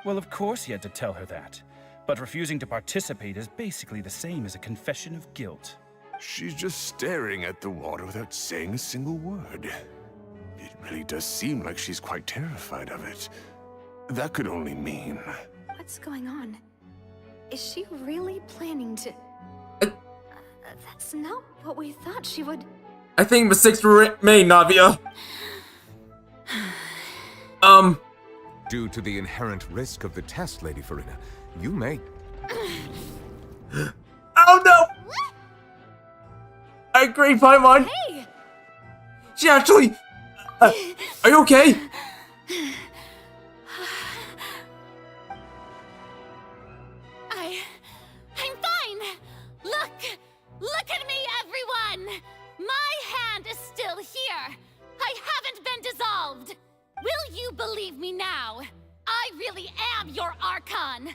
Well, of course he had to tell her that. But refusing to participate is basically the same as a confession of guilt. She's just staring at the water without saying a single word. It really does seem like she's quite terrified of it. That could only mean... What's going on? Is she really planning to... That's not what we thought she would... I think mistakes were made, Navia. Due to the inherent risk of the test, Lady Furina, you may... Oh no! I agree, Paimon! Hey! She actually... are you okay? I'm fine! Look at me, everyone! My hand is still here! I haven't been dissolved! Will you believe me now? I really am your Archon!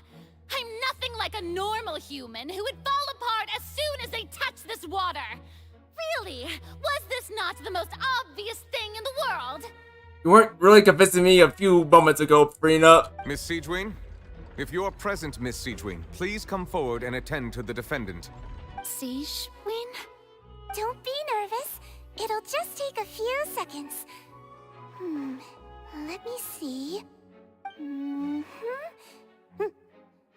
I'm nothing like a normal human who would fall apart as soon as they touch this water! Really? Was this not the most obvious thing in the world? You weren't really convincing me a few moments ago, Furina. Miss Siegewin? If you are present, Miss Siegewin, please come forward and attend to the defendant. Siegewin? Don't be nervous. It'll just take a few seconds. Let me see.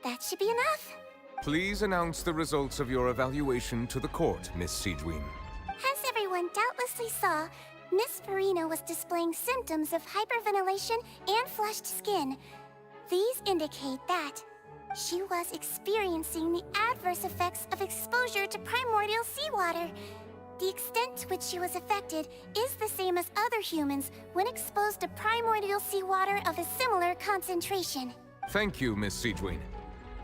That should be enough. Please announce the results of your evaluation to the court, Miss Siegewin. As everyone doubtlessly saw, Miss Furina was displaying symptoms of hyperventilation and flushed skin. These indicate that she was experiencing the adverse effects of exposure to primordial seawater. The extent to which she was affected is the same as other humans when exposed to primordial seawater of a similar concentration. Thank you, Miss Siegewin.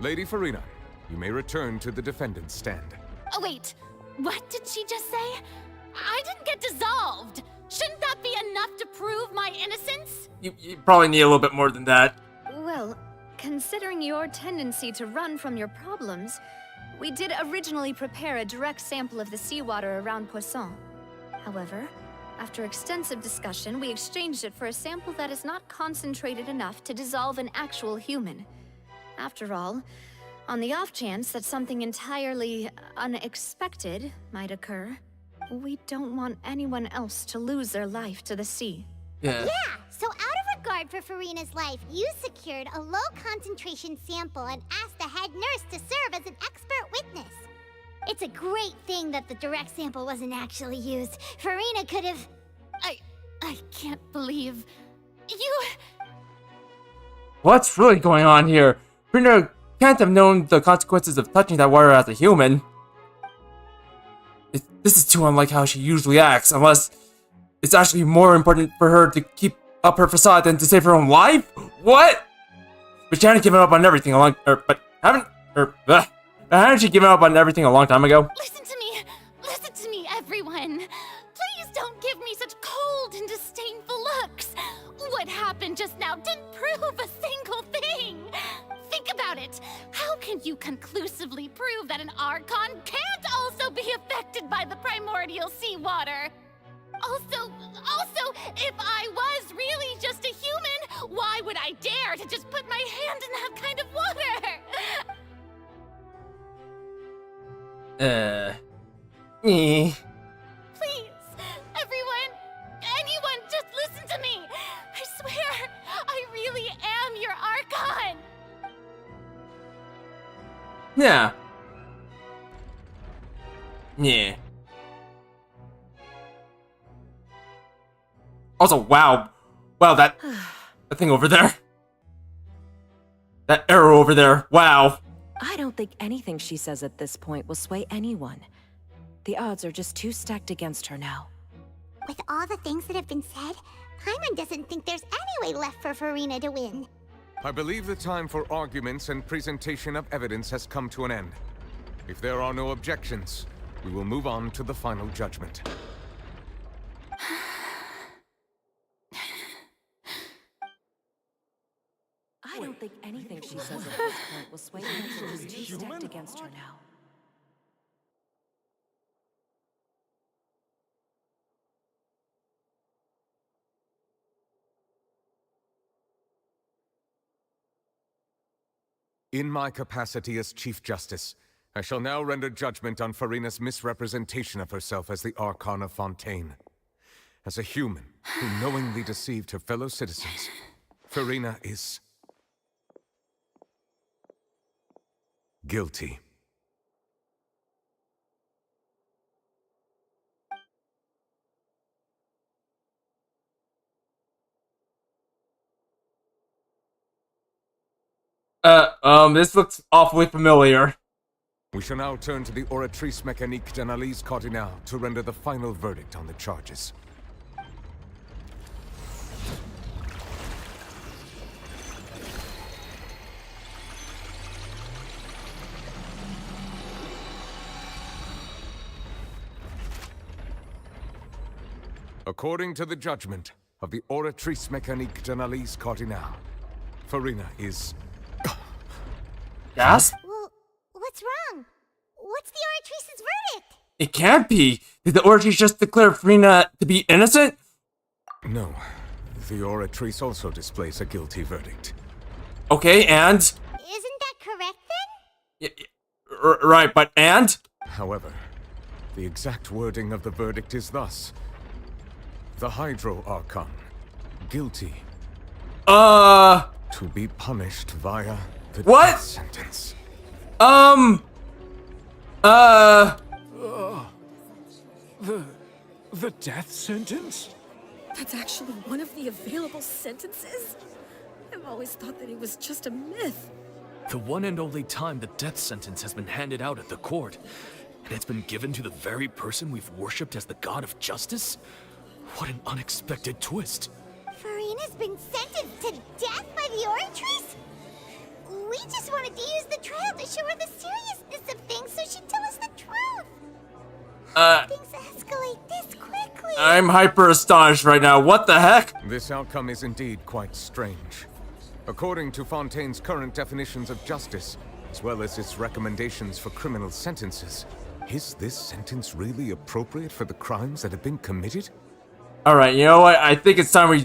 Lady Furina, you may return to the defendant's stand. Oh wait, what did she just say? I didn't get dissolved! Shouldn't that be enough to prove my innocence? You probably need a little bit more than that. Well, considering your tendency to run from your problems, we did originally prepare a direct sample of the seawater around Poisson. However, after extensive discussion, we exchanged it for a sample that is not concentrated enough to dissolve an actual human. After all, on the off chance that something entirely unexpected might occur, we don't want anyone else to lose their life to the sea. Yeah. So out of regard for Furina's life, you secured a low-concentration sample and asked the head nurse to serve as an expert witness. It's a great thing that the direct sample wasn't actually used. Furina could have... I can't believe... You... What's really going on here? Furina can't have known the consequences of touching that water as a human. This is too unlike how she usually acts, unless it's actually more important for her to keep up her facade than to save her own life? What? But she hadn't given up on everything hadn't she given up on everything a long time ago? Listen to me, everyone. Please don't give me such cold and disdainful looks. What happened just now didn't prove a single thing. Think about it. How can you conclusively prove that an Archon can't also be affected by the primordial seawater? Also, if I was really just a human, why would I dare to just put my hand in that kind of water? Please, everyone, anyone, just listen to me. I swear, I really am your Archon. Yeah. Yeah. Also, wow, that thing over there. That arrow over there, wow. I don't think anything she says at this point will sway anyone. The odds are just too stacked against her now. With all the things that have been said, Paimon doesn't think there's any way left for Furina to win. I believe the time for arguments and presentation of evidence has come to an end. If there are no objections, we will move on to the final judgment. I don't think anything she says at this point will sway anyone. She's too stacked against her now. In my capacity as Chief Justice, I shall now render judgment on Furina's misrepresentation of herself as the Archon of Fontaine. As a human who knowingly deceived her fellow citizens, Furina is guilty. This looks awfully familiar. We shall now turn to the Oratrice Mécanique d'Analyse Cardinale to render the final verdict on the charges. According to the judgment of the Oratrice Mécanique d'Analyse Cardinale, Furina is... Yes? Well, what's wrong? What's the Oratrice's verdict? It can't be! Did the Oratrice just declare Furina to be innocent? No. The Oratrice also displays a guilty verdict. Okay, and? Isn't that correct then? Right, but and? However, the exact wording of the verdict is thus. The Hydro Archon, guilty. To be punished via the death sentence. The death sentence? That's actually one of the available sentences? I've always thought that it was just a myth. The one and only time the death sentence has been handed out at the court, and it's been given to the very person we've worshipped as the god of justice? What an unexpected twist. Furina's been sentenced to death by the Oratrice? We just wanted to use the trial to show her the seriousness of things so she'd tell us the truth. Things escalate this quickly. I'm hyper astonished right now. What the heck? This outcome is indeed quite strange. According to Fontaine's current definitions of justice, as well as its recommendations for criminal sentences, is this sentence really appropriate for the crimes that have been committed? Alright, you know what? I think it's time we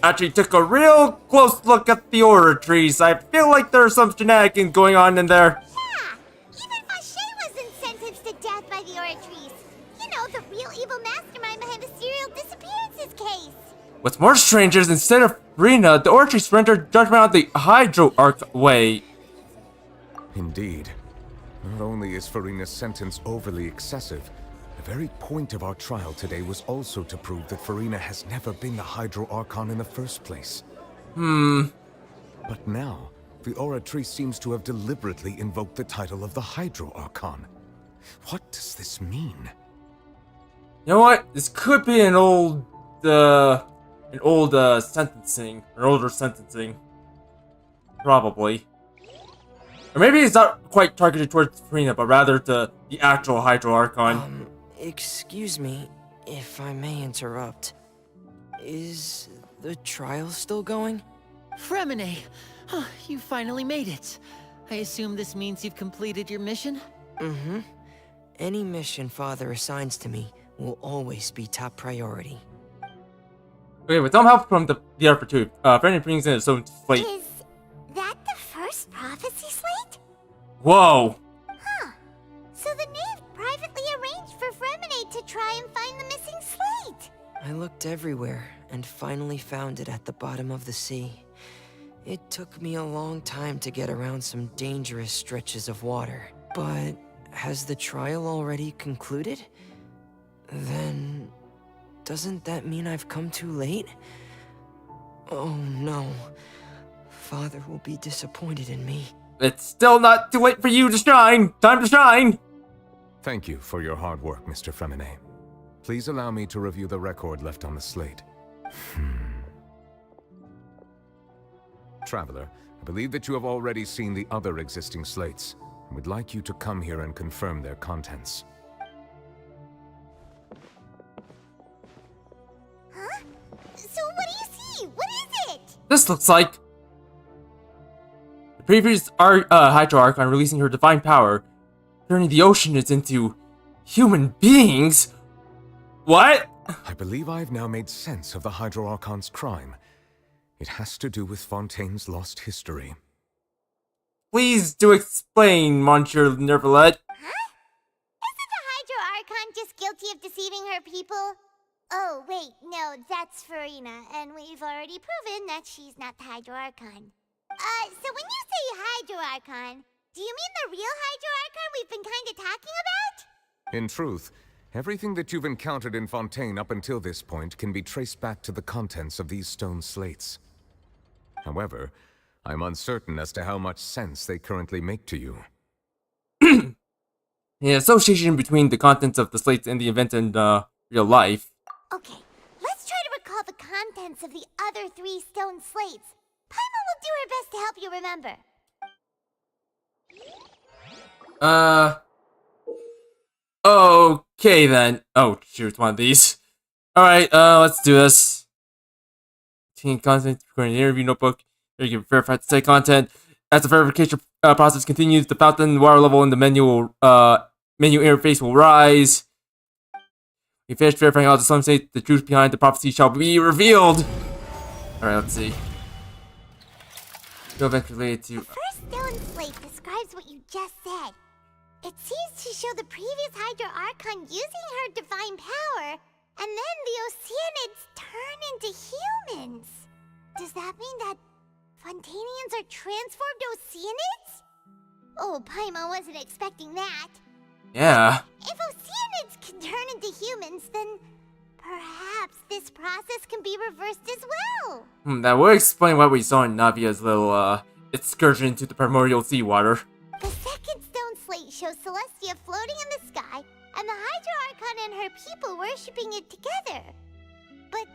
actually took a real close look at the Oratrice. I feel like there's some shenanigans going on in there. Yeah, even Fauché wasn't sentenced to death by the Oratrice. You know, the real evil mastermind behind the serial disappearances case. What's more strange is instead of Furina, the Oratrice rendered judgment on the Hydro Arc way. Indeed. Not only is Furina's sentence overly excessive, the very point of our trial today was also to prove that Furina has never been the Hydro Archon in the first place. But now, the Oratrice seems to have deliberately invoked the title of the Hydro Archon. What does this mean? You know what? This could be an older sentencing. Probably. Or maybe it's not quite targeted towards Furina, but rather to the actual Hydro Archon. Excuse me, if I may interrupt. Is the trial still going? Fremine! You finally made it. I assume this means you've completed your mission? Mm-hmm. Any mission Father assigns to me will always be top priority. Okay, with some help from the other two, Fremine brings in its own slate. Is that the first prophecy slate? Whoa! Huh. So the knave privately arranged for Fremine to try and find the missing slate. I looked everywhere and finally found it at the bottom of the sea. It took me a long time to get around some dangerous stretches of water. But has the trial already concluded? Then doesn't that mean I've come too late? Oh no. Father will be disappointed in me. It's still not too late for you to shine! Time to shine! Thank you for your hard work, Mr. Fremine. Please allow me to review the record left on the slate. Traveler, I believe that you have already seen the other existing slates, and would like you to come here and confirm their contents. Huh? So what do you see? What is it? This looks like the previous Hydro Archon releasing her divine power, turning the oceans into human beings? What? I believe I've now made sense of the Hydro Archon's crime. It has to do with Fontaine's lost history. Please do explain, Monsieur Nervalet. Huh? Isn't the Hydro Archon just guilty of deceiving her people? Oh, wait, no, that's Furina, and we've already proven that she's not the Hydro Archon. So when you say Hydro Archon, do you mean the real Hydro Archon we've been kinda talking about? In truth, everything that you've encountered in Fontaine up until this point can be traced back to the contents of these stone slates. However, I'm uncertain as to how much sense they currently make to you. Yeah, association between the contents of the slates and the event and real life. Okay, let's try to recall the contents of the other 3 stone slates. Paimon will do her best to help you remember. Okay then. Oh, shoot, it's one of these. Alright, let's do this. Team content, recording an interview notebook. Here you can verify the site content. As the verification process continues, the fountain water level in the menu interface will rise. We finish verifying all the some state, the truth behind the prophecy shall be revealed. Alright, let's see. No event related to. The first stone slate describes what you just said. It seems to show the previous Hydro Archon using her divine power, and then the Oceanids turn into humans. Does that mean that Fontainians are transformed Oceanids? Oh, Paimon wasn't expecting that. Yeah. If Oceanids can turn into humans, then perhaps this process can be reversed as well. That would explain what we saw in Navia's little excursion into the primordial seawater. The second stone slate shows Celestia floating in the sky, and the Hydro Archon and her people worshipping it together. But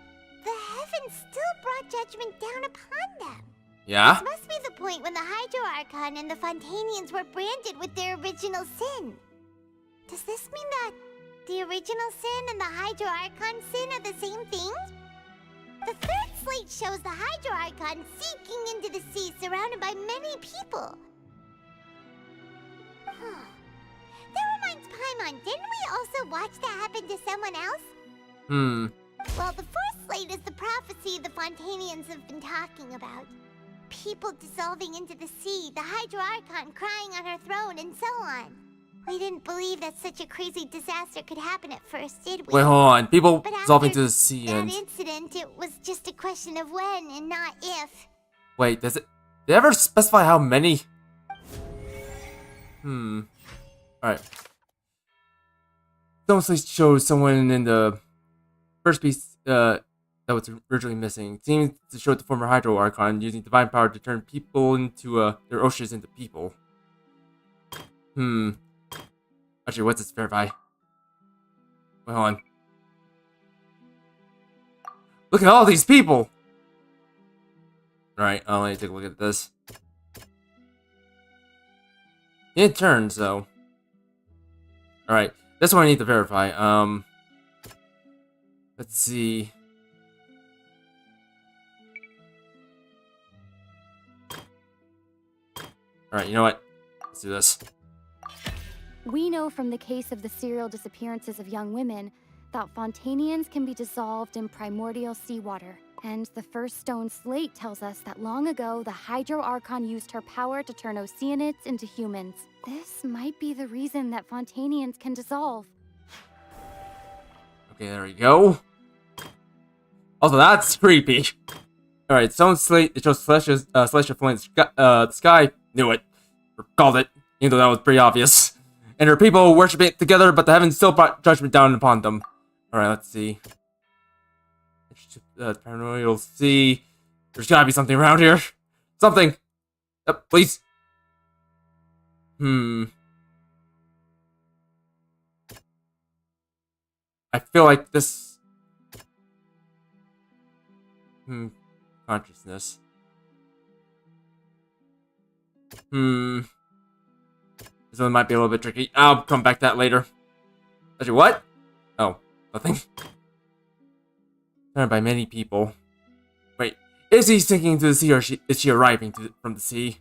the heavens still brought judgment down upon them. Yeah? This must be the point when the Hydro Archon and the Fontainians were branded with their original sin. Does this mean that the original sin and the Hydro Archon sin are the same thing? The third slate shows the Hydro Archon sinking into the sea surrounded by many people. That reminds Paimon, didn't we also watch that happen to someone else? Well, the fourth slate is the prophecy the Fontainians have been talking about. People dissolving into the sea, the Hydro Archon crying on her throne, and so on. We didn't believe that such a crazy disaster could happen at first, did we? Wait, hold on. People But dissolving after into the sea and. that incident, it was just a question of when and not if. Wait, does it. Did it ever specify how many? Alright. Stone slate shows someone in the first piece that was originally missing. It seems to show the former Hydro Archon using divine power to turn people into their oceans into people. Actually, what's this verify? Wait, hold on. Look at all these people! Alright, let me take a look at this. It turns, though. Alright, this one I need to verify. Let's see. Alright, you know what? Let's do this. We know from the case of the serial disappearances of young women that Fontainians can be dissolved in primordial seawater. And the first stone slate tells us that long ago, the Hydro Archon used her power to turn Oceanids into humans. This might be the reason that Fontainians can dissolve. Okay, there we go. Also, that's creepy. Alright, stone slate, it shows Celestia flying the sky. Knew it. Called it. Even though that was pretty obvious. And her people worship it together, but the heavens still brought judgment down upon them. Alright, let's see. Primordial sea. There's gotta be something around here. Something! Please. I feel like this... Consciousness. This one might be a little bit tricky. I'll come back to that later. Actually, what? Oh, nothing. Surrounded by many people. Wait, is he sinking into the sea, or is she arriving from the sea?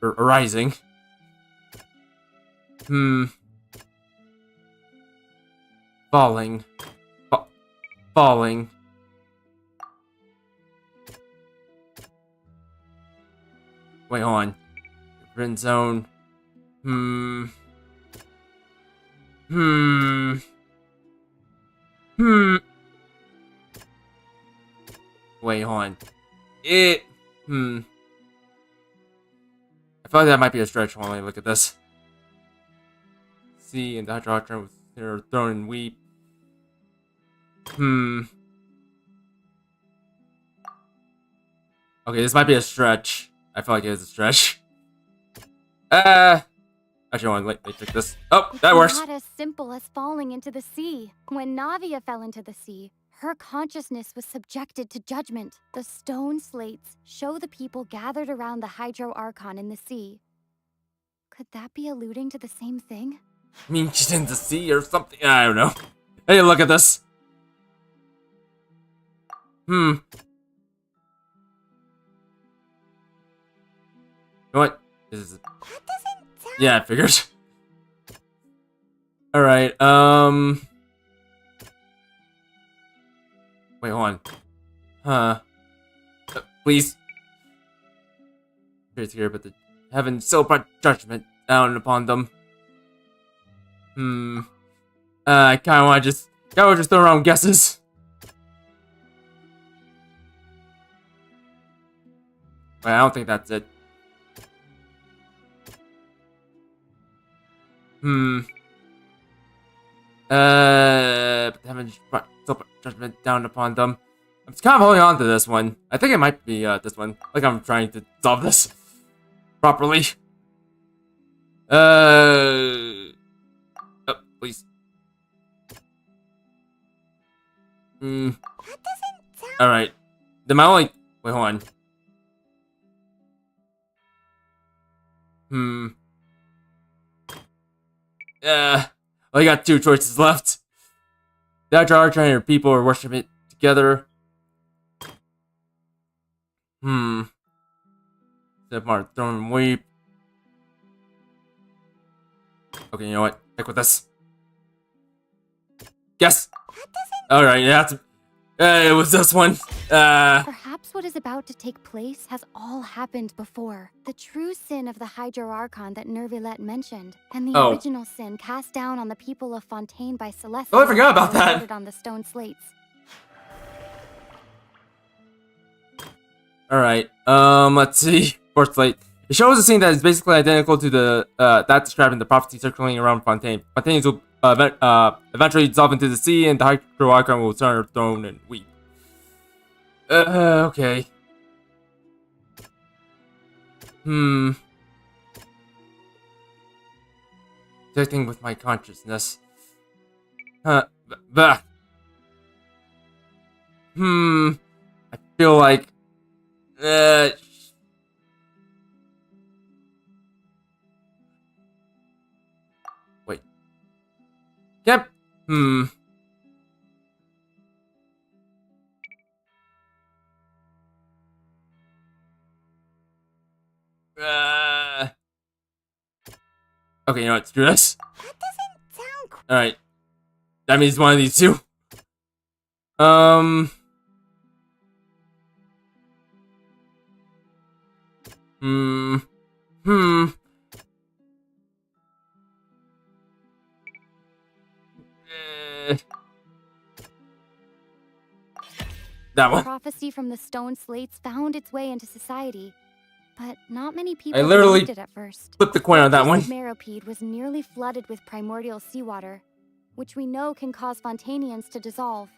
Or arising? Falling. Falling. Wait, hold on. Friend zone. Wait, hold on. I feel like that might be a stretch while I look at this. See, and the Hydro Archon was there thrown and weep. Okay, this might be a stretch. I feel like it is a stretch. Actually, I want to let me check this. Oh, that works. It's not as simple as falling into the sea. When Navia fell into the sea, her consciousness was subjected to judgment. The stone slates show the people gathered around the Hydro Archon in the sea. Could that be alluding to the same thing? I mean, she's in the sea or something. I don't know. Hey, look at this. You know what? This is. Yeah, I figured. All right. Wait, hold on. Huh. Please. Here's here, but the heavens so brought judgment down upon them. I kind of want to just throw around guesses. Wait, I don't think that's it. Heaven brought so much judgment down upon them. I'm just kind of holding on to this one. I think it might be this one. Like I'm trying to solve this properly. Oh, please. All right. Then my only wait, hold on. I got two choices left. The Hydro Archon and her people are worshiping it together. Step on throne and weep. Okay, you know what? Stick with this. Guess. All right, yeah, it was this one. Perhaps what is about to take place has all happened before. The true sin of the Hydro Archon that Nervilette mentioned, and the original sin cast down on the people of Fontaine by Celeste. Oh, I forgot about that. On the stone slates. All right. Let's see. Fourth slate. It shows a scene that is basically identical to the that described in the prophecy circling around Fontaine. Fontaine will eventually dissolve into the sea, and the Hydro Archon will return her throne and weep. Okay. Connecting with my consciousness. I feel like. Wait. Yep. Okay, you know what? Screw this. Alright. That means one of these two. That one. Prophecy from the stone slates found its way into society, but not many people I literally believed it at first. flipped the coin on that one. Meropede was nearly flooded with primordial seawater, which we know can cause Fontainians to dissolve.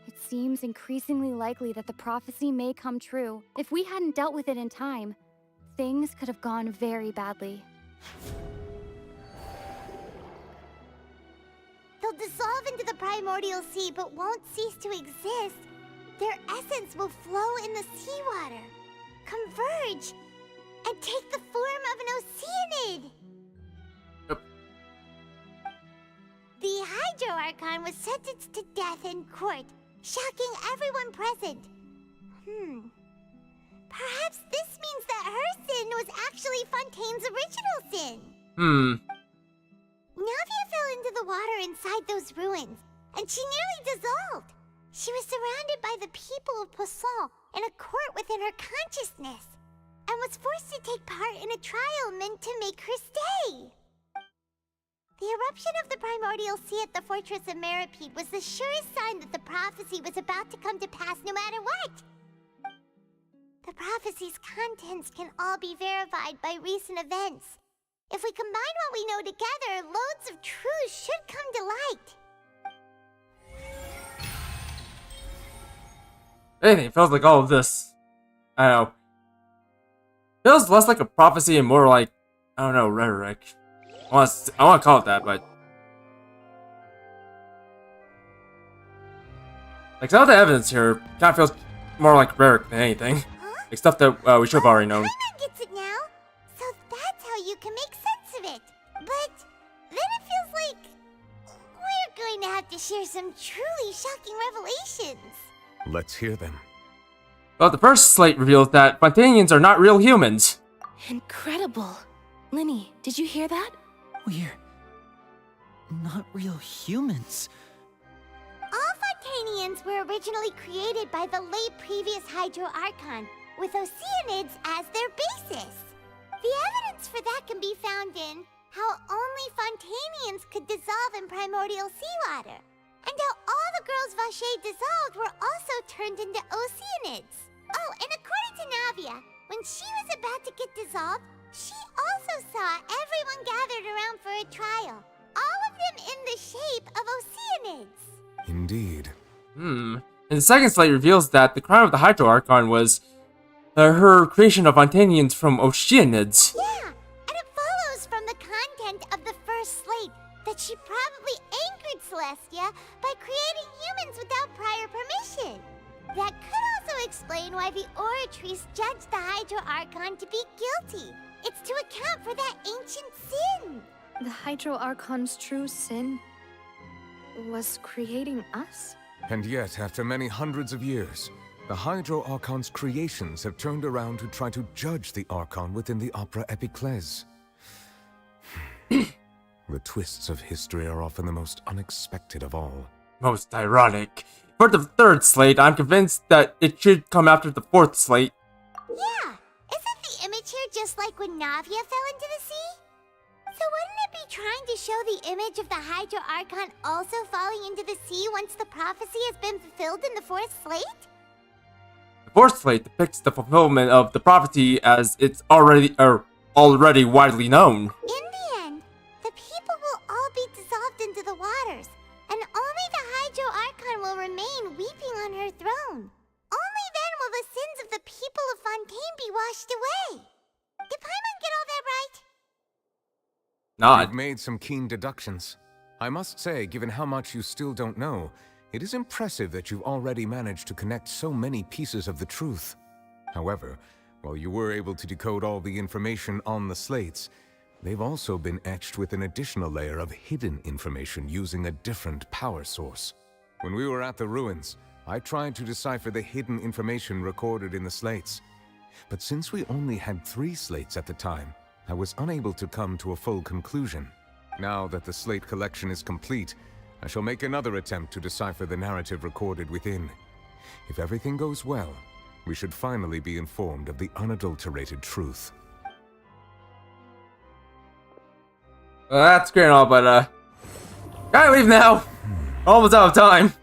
It seems increasingly likely that the prophecy may come true. If we hadn't dealt with it in time, things could have gone very badly. They'll dissolve into the primordial sea but won't cease to exist. Their essence will flow in the seawater, converge, and take the form of an oceanid. Yep. The Hydro Archon was sentenced to death in court, shocking everyone present. Perhaps this means that her sin was actually Fontaine's original sin. Navia fell into the water inside those ruins, and she nearly dissolved. She was surrounded by the people of Poisson in a court within her consciousness, and was forced to take part in a trial meant to make her stay. The eruption of the primordial sea at the fortress of Meropede was the surest sign that the prophecy was about to come to pass no matter what. The prophecy's contents can all be verified by recent events. If we combine what we know together, loads of truths should come to light. Anything, it feels like all of this. I don't know. feels less like a prophecy and more like, I don't know, rhetoric. I want to call it that, but like some of the evidence here kind of feels more like rhetoric than anything. Like stuff that we should have already known. Paimon gets it now. So that's how you can make sense of it. But then it feels like we're going to have to share some truly shocking revelations. Let's hear them. Well, the first slate reveals that Fontainians are not real humans. Incredible. Linny, did you hear that? We're not real humans. All Fontainians were originally created by the late previous Hydro Archon, with Oceanids as their basis. The evidence for that can be found in how only Fontainians could dissolve in primordial seawater, and how all the girls Vacher dissolved were also turned into Oceanids. Oh, and according to Navia, when she was about to get dissolved, she also saw everyone gathered around for a trial, all of them in the shape of Oceanids. Indeed. And the second slate reveals that the crown of the Hydro Archon was her creation of Fontainians from Oceanids. Yeah, and it follows from the content of the first slate that she probably angered Celestia by creating humans without prior permission. That could also explain why the Oratrice judged the Hydro Archon to be guilty. It's to account for that ancient sin. The Hydro Archon's true sin was creating us? And yet, after many hundreds of years, the Hydro Archon's creations have turned around to try to judge the Archon within the Opera Epiclese. The twists of history are often the most unexpected of all. Most ironic. For the third slate, I'm convinced that it should come after the fourth slate. Yeah, isn't the image here just like when Navia fell into the sea? So wouldn't it be trying to show the image of the Hydro Archon also falling into the sea once the prophecy has been fulfilled in the fourth slate? The fourth slate depicts the fulfillment of the prophecy as it's already widely known. In the end, the people will all be dissolved into the waters, and only the Hydro Archon will remain weeping on her throne. Only then will the sins of the people of Fontaine be washed away. Did Paimon get all that right? You've made some keen deductions. I must say, given how much you still don't know, it is impressive that you've already managed to connect so many pieces of the truth. However, while you were able to decode all the information on the slates, they've also been etched with an additional layer of hidden information using a different power source. When we were at the ruins, I tried to decipher the hidden information recorded in the slates. But since we only had 3 slates at the time, I was unable to come to a full conclusion. Now that the slate collection is complete, I shall make another attempt to decipher the narrative recorded within. If everything goes well, we should finally be informed of the unadulterated truth. Well, that's great and all, but gotta leave now. Almost out of time.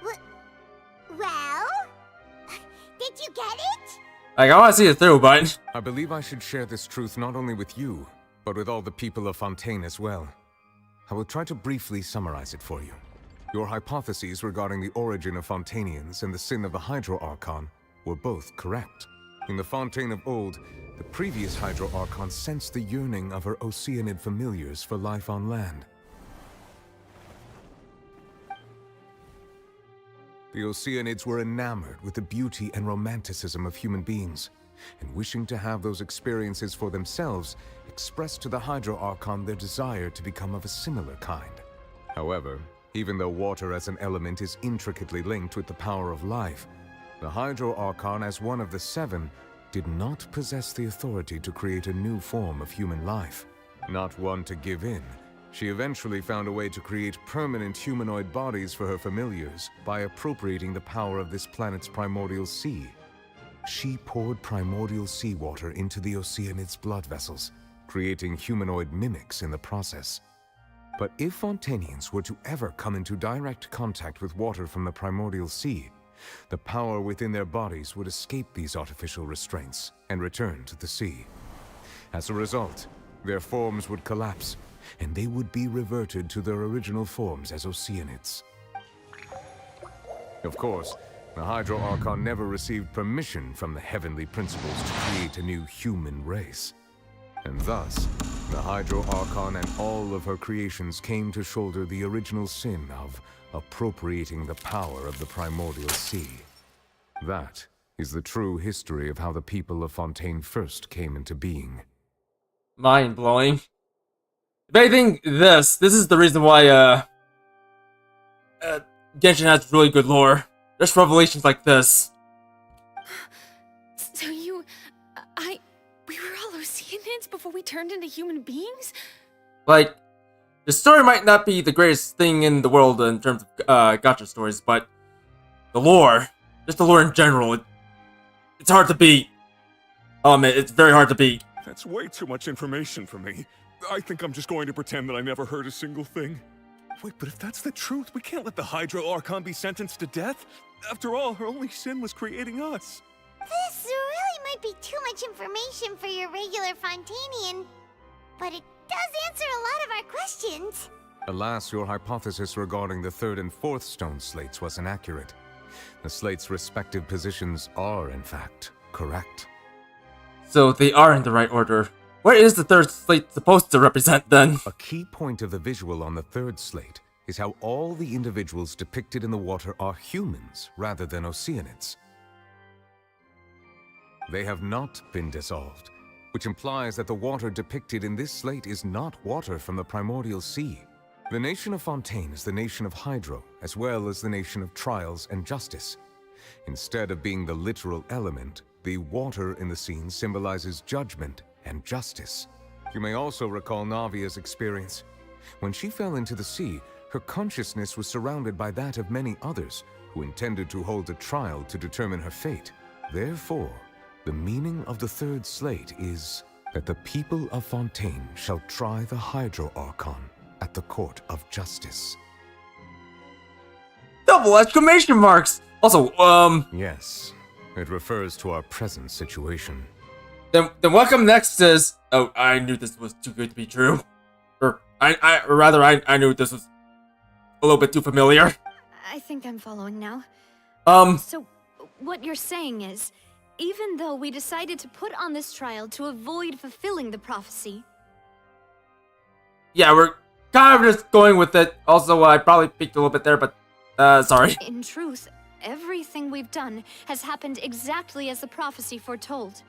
Well, did you get it? Like, I want to see it through, but I believe I should share this truth not only with you, but with all the people of Fontaine as well. I will try to briefly summarize it for you. Your hypotheses regarding the origin of Fontainians and the sin of the Hydro Archon were both correct. In the Fontaine of old, the previous Hydro Archon sensed the yearning of her Oceanid familiars for life on land. The Oceanids were enamored with the beauty and romanticism of human beings, and wishing to have those experiences for themselves, expressed to the Hydro Archon their desire to become of a similar kind. However, even though water as an element is intricately linked with the power of life, the Hydro Archon, as one of the 7, did not possess the authority to create a new form of human life. Not one to give in, she eventually found a way to create permanent humanoid bodies for her familiars by appropriating the power of this planet's primordial sea. She poured primordial seawater into the Oceanids' blood vessels, creating humanoid mimics in the process. But if Fontainians were to ever come into direct contact with water from the primordial sea, the power within their bodies would escape these artificial restraints and return to the sea. As a result, their forms would collapse, and they would be reverted to their original forms as Oceanids. Of course, The Hydro Archon never received permission from the heavenly principles to create a new human race. And thus, the Hydro Archon and all of her creations came to shoulder the original sin of appropriating the power of the primordial sea. That is the true history of how the people of Fontaine first came into being. Mind-blowing. If anything, this is the reason why, Genshin has really good lore. There's revelations like this. So we were all Oceanids before we turned into human beings? Like, the story might not be the greatest thing in the world in terms of gacha stories, but the lore, just the lore in general, it's hard to beat. Oh man, it's very hard to beat. That's way too much information for me. I think I'm just going to pretend that I never heard a single thing. Wait, but if that's the truth, we can't let the Hydro Archon be sentenced to death. After all, her only sin was creating us. This really might be too much information for your regular Fontainian, but it does answer a lot of our questions. Alas, your hypothesis regarding the third and fourth stone slates was inaccurate. The slates' respective positions are, in fact, correct. So they are in the right order. What is the third slate supposed to represent, then? A key point of the visual on the third slate is how all the individuals depicted in the water are humans rather than Oceanids. They have not been dissolved, which implies that the water depicted in this slate is not water from the primordial sea. The nation of Fontaine is the nation of Hydro, as well as the nation of trials and justice. Instead of being the literal element, the water in the scene symbolizes judgment and justice. You may also recall Navia's experience. When she fell into the sea, her consciousness was surrounded by that of many others who intended to hold a trial to determine her fate. Therefore, the meaning of the third slate is that the people of Fontaine shall try the Hydro Archon at the court of justice. Double exclamation marks! Also, Yes, it refers to our present situation. Then what comes next is... Oh, I knew this was too good to be true. Or I knew this was a little bit too familiar. I think I'm following now. Um... So, what you're saying is, even though we decided to put on this trial to avoid fulfilling the prophecy... Yeah, we're kind of just going with it. Also, I probably peeked a little bit there, but, sorry. In truth, everything we've done has happened exactly as the prophecy foretold.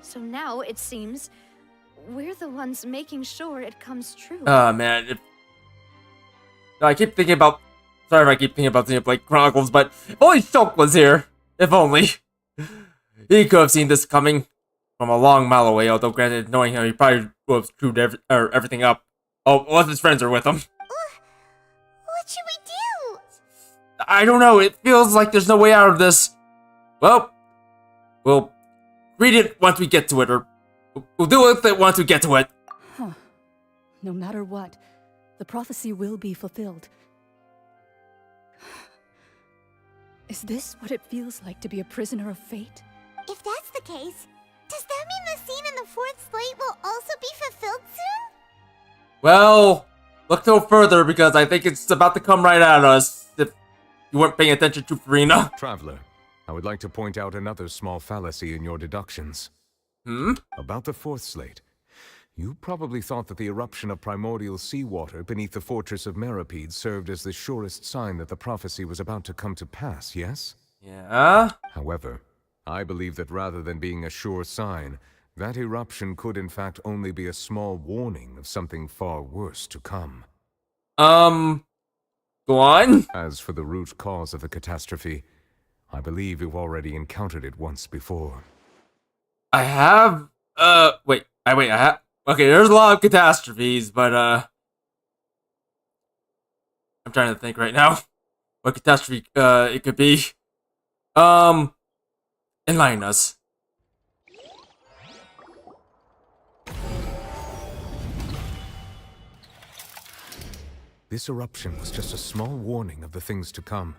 So now, it seems, we're the ones making sure it comes true. Man. I keep thinking about... Sorry if I keep thinking about Xenoblade Chronicles, but if only Shulk was here. If only. He could have seen this coming from a long mile away, although granted, knowing him, he probably would have screwed everything up. Oh, unless his friends are with him. What should we do? I don't know, it feels like there's no way out of this. Well, we'll read it once we get to it, or we'll deal with it once we get to it. Huh. No matter what, the prophecy will be fulfilled. Is this what it feels like to be a prisoner of fate? If that's the case, does that mean the scene in the fourth slate will also be fulfilled soon? Well, look no further because I think it's about to come right at us if you weren't paying attention to Furina. Traveler, I would like to point out another small fallacy in your deductions. About the fourth slate. You probably thought that the eruption of primordial seawater beneath the fortress of Meripede served as the surest sign that the prophecy was about to come to pass, yes? Yeah? However, I believe that rather than being a sure sign, that eruption could in fact only be a small warning of something far worse to come. Go on? As for the root cause of the catastrophe, I believe you've already encountered it once before. I have, I have... Okay, there's a lot of catastrophes, but, I'm trying to think right now what catastrophe, it could be. Enlighten us. This eruption was just a small warning of the things to come.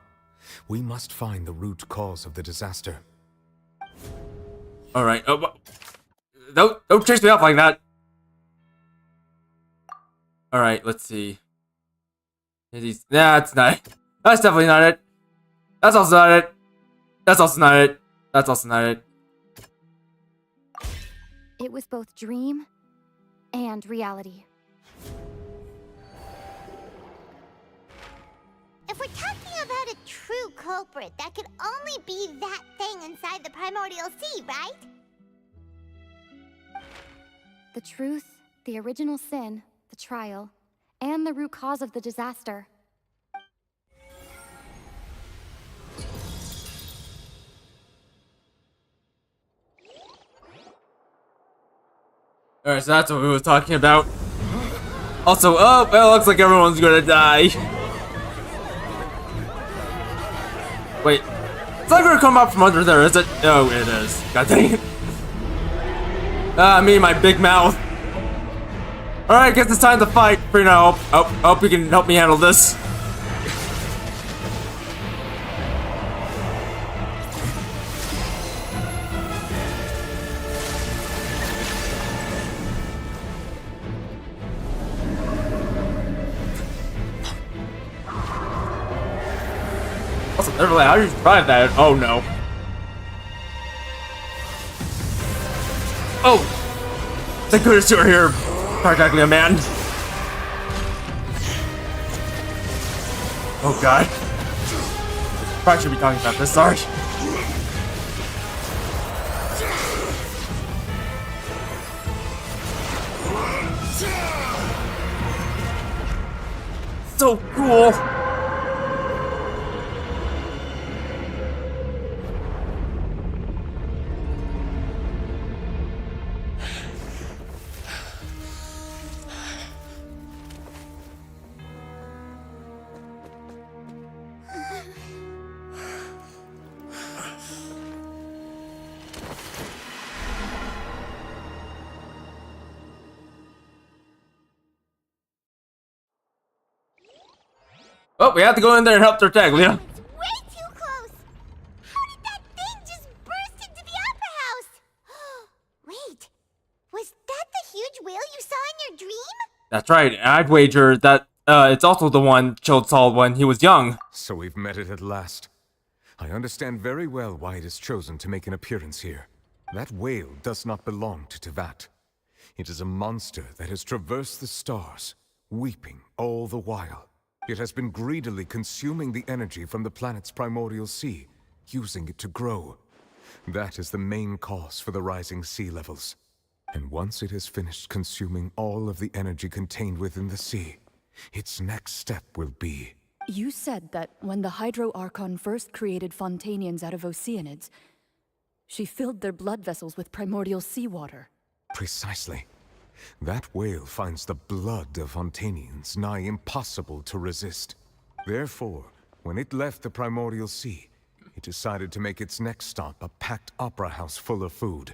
We must find the root cause of the disaster. Alright, don't chase me off like that. Alright, let's see. That's not it. That's definitely not it. That's also not it. That's also not it. That's also not it. It was both dream and reality. If we're talking about a true culprit, that could only be that thing inside the primordial sea, right? The truth, the original sin, the trial, and the root cause of the disaster. Alright, so that's what we were talking about. Also, oh, it looks like everyone's gonna die. Wait, it's not gonna come up from under there, is it? Oh, it is. God dang it. Me and my big mouth. Alright, guess it's time to fight. Furina, hope you can help me handle this. Also, everybody, how do you survive that? Oh no. Oh! Thank goodness you're here, practically a man. Oh god. Probably should be talking about this, sorry. So cool! Oh, we have to go in there and help their tag, Leah. Way too close! How did that thing just burst into the opera house? Wait, was that the huge whale you saw in your dream? That's right, I'd wager that it's also the one Chilled saw when he was young. So we've met it at last. I understand very well why it has chosen to make an appearance here. That whale does not belong to Tevat. It is a monster that has traversed the stars, weeping all the while. It has been greedily consuming the energy from the planet's primordial sea, using it to grow. That is the main cause for the rising sea levels. And once it has finished consuming all of the energy contained within the sea, its next step will be... You said that when the Hydro Archon first created Fontanians out of Oceanids, she filled their blood vessels with primordial seawater. Precisely. That whale finds the blood of Fontanians nigh impossible to resist. Therefore, when it left the primordial sea, it decided to make its next stop a packed opera house full of food.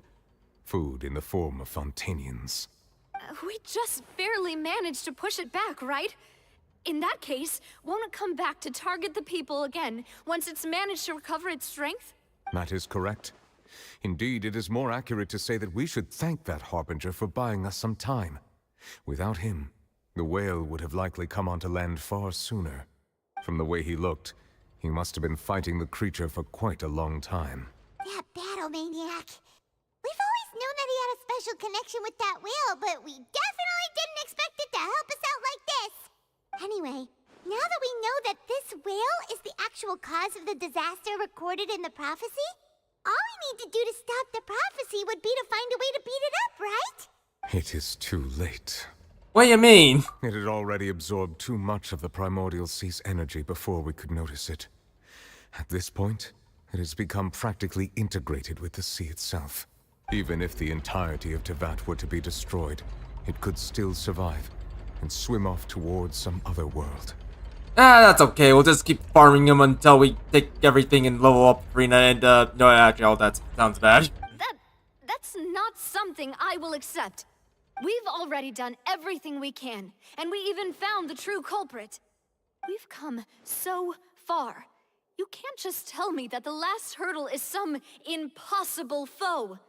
Food in the form of Fontanians. We just barely managed to push it back, right? In that case, won't it come back to target the people again once it's managed to recover its strength? That is correct. Indeed, it is more accurate to say that we should thank that Harbinger for buying us some time. Without him, the whale would have likely come onto land far sooner. From the way he looked, he must have been fighting the creature for quite a long time. That battle maniac. We've always known that he had a special connection with that whale, but we definitely didn't expect it to help us out like this. Anyway, now that we know that this whale is the actual cause of the disaster recorded in the prophecy, all we need to do to stop the prophecy would be to find a way to beat it up, right? It is too late. What do you mean? It had already absorbed too much of the primordial sea's energy before we could notice it. At this point, it has become practically integrated with the sea itself. Even if the entirety of Tevat were to be destroyed, it could still survive and swim off towards some other world. That's okay. We'll just keep farming them until we take everything and level up Furina and, no, actually, all that sounds bad. That's not something I will accept. We've already done everything we can, and we even found the true culprit. We've come so far. You can't just tell me that the last hurdle is some impossible foe.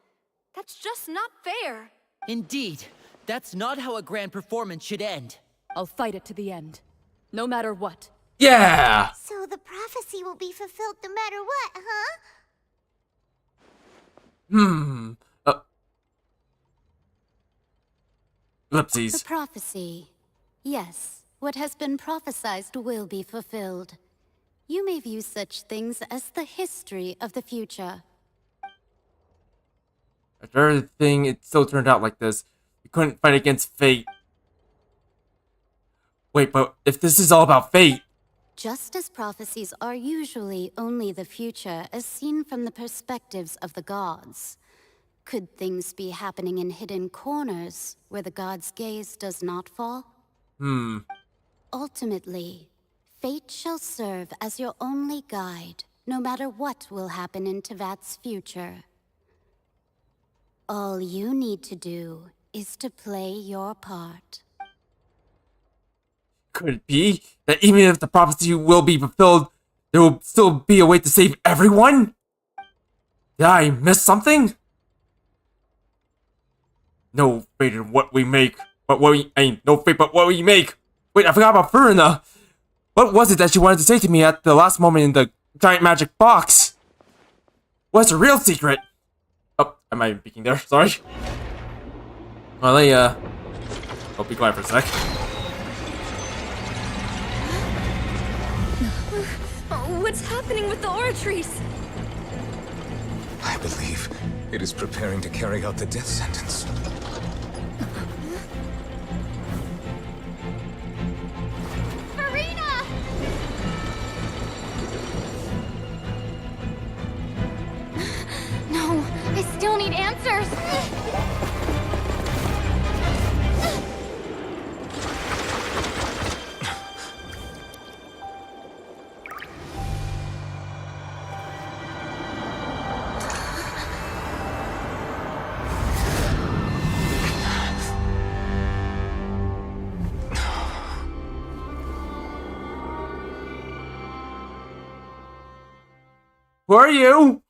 That's just not fair. Indeed. That's not how a grand performance should end. I'll fight it to the end. No matter what. Yeah! So the prophecy will be fulfilled no matter what, huh? Hmm. The Ellipses. prophecy. Yes, what has been prophesied will be fulfilled. You may view such things as the history of the future. After everything, it still turned out like this. We couldn't fight against fate. Wait, but if this is all about fate... Just as prophecies are usually only the future as seen from the perspectives of the gods, could things be happening in hidden corners where the gods' gaze does not fall? Ultimately, fate shall serve as your only guide, no matter what will happen in Tevat's future. All you need to do is to play your part. Could it be that even if the prophecy will be fulfilled, there will still be a way to save everyone? Did I miss something? No fate in what we make, but what we... no fate but what we make! Wait, I forgot about Furina! What was it that she wanted to say to me at the last moment in the giant magic box? What's the real secret? Oh, am I speaking there? Sorry. Well, I'll be quiet for a sec. What's happening with the oratories? I believe it is preparing to carry out the death sentence. Furina! No, I still need answers. Who are you? You.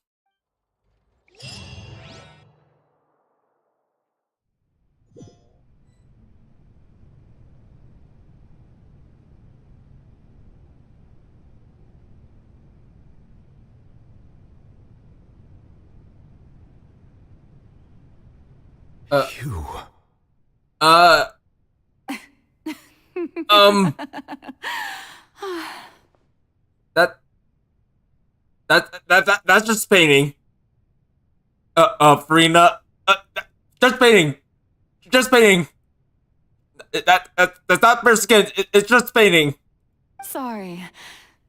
That's just painting. Furina. Just painting. Just painting. That's not her skin. It's just painting. Sorry.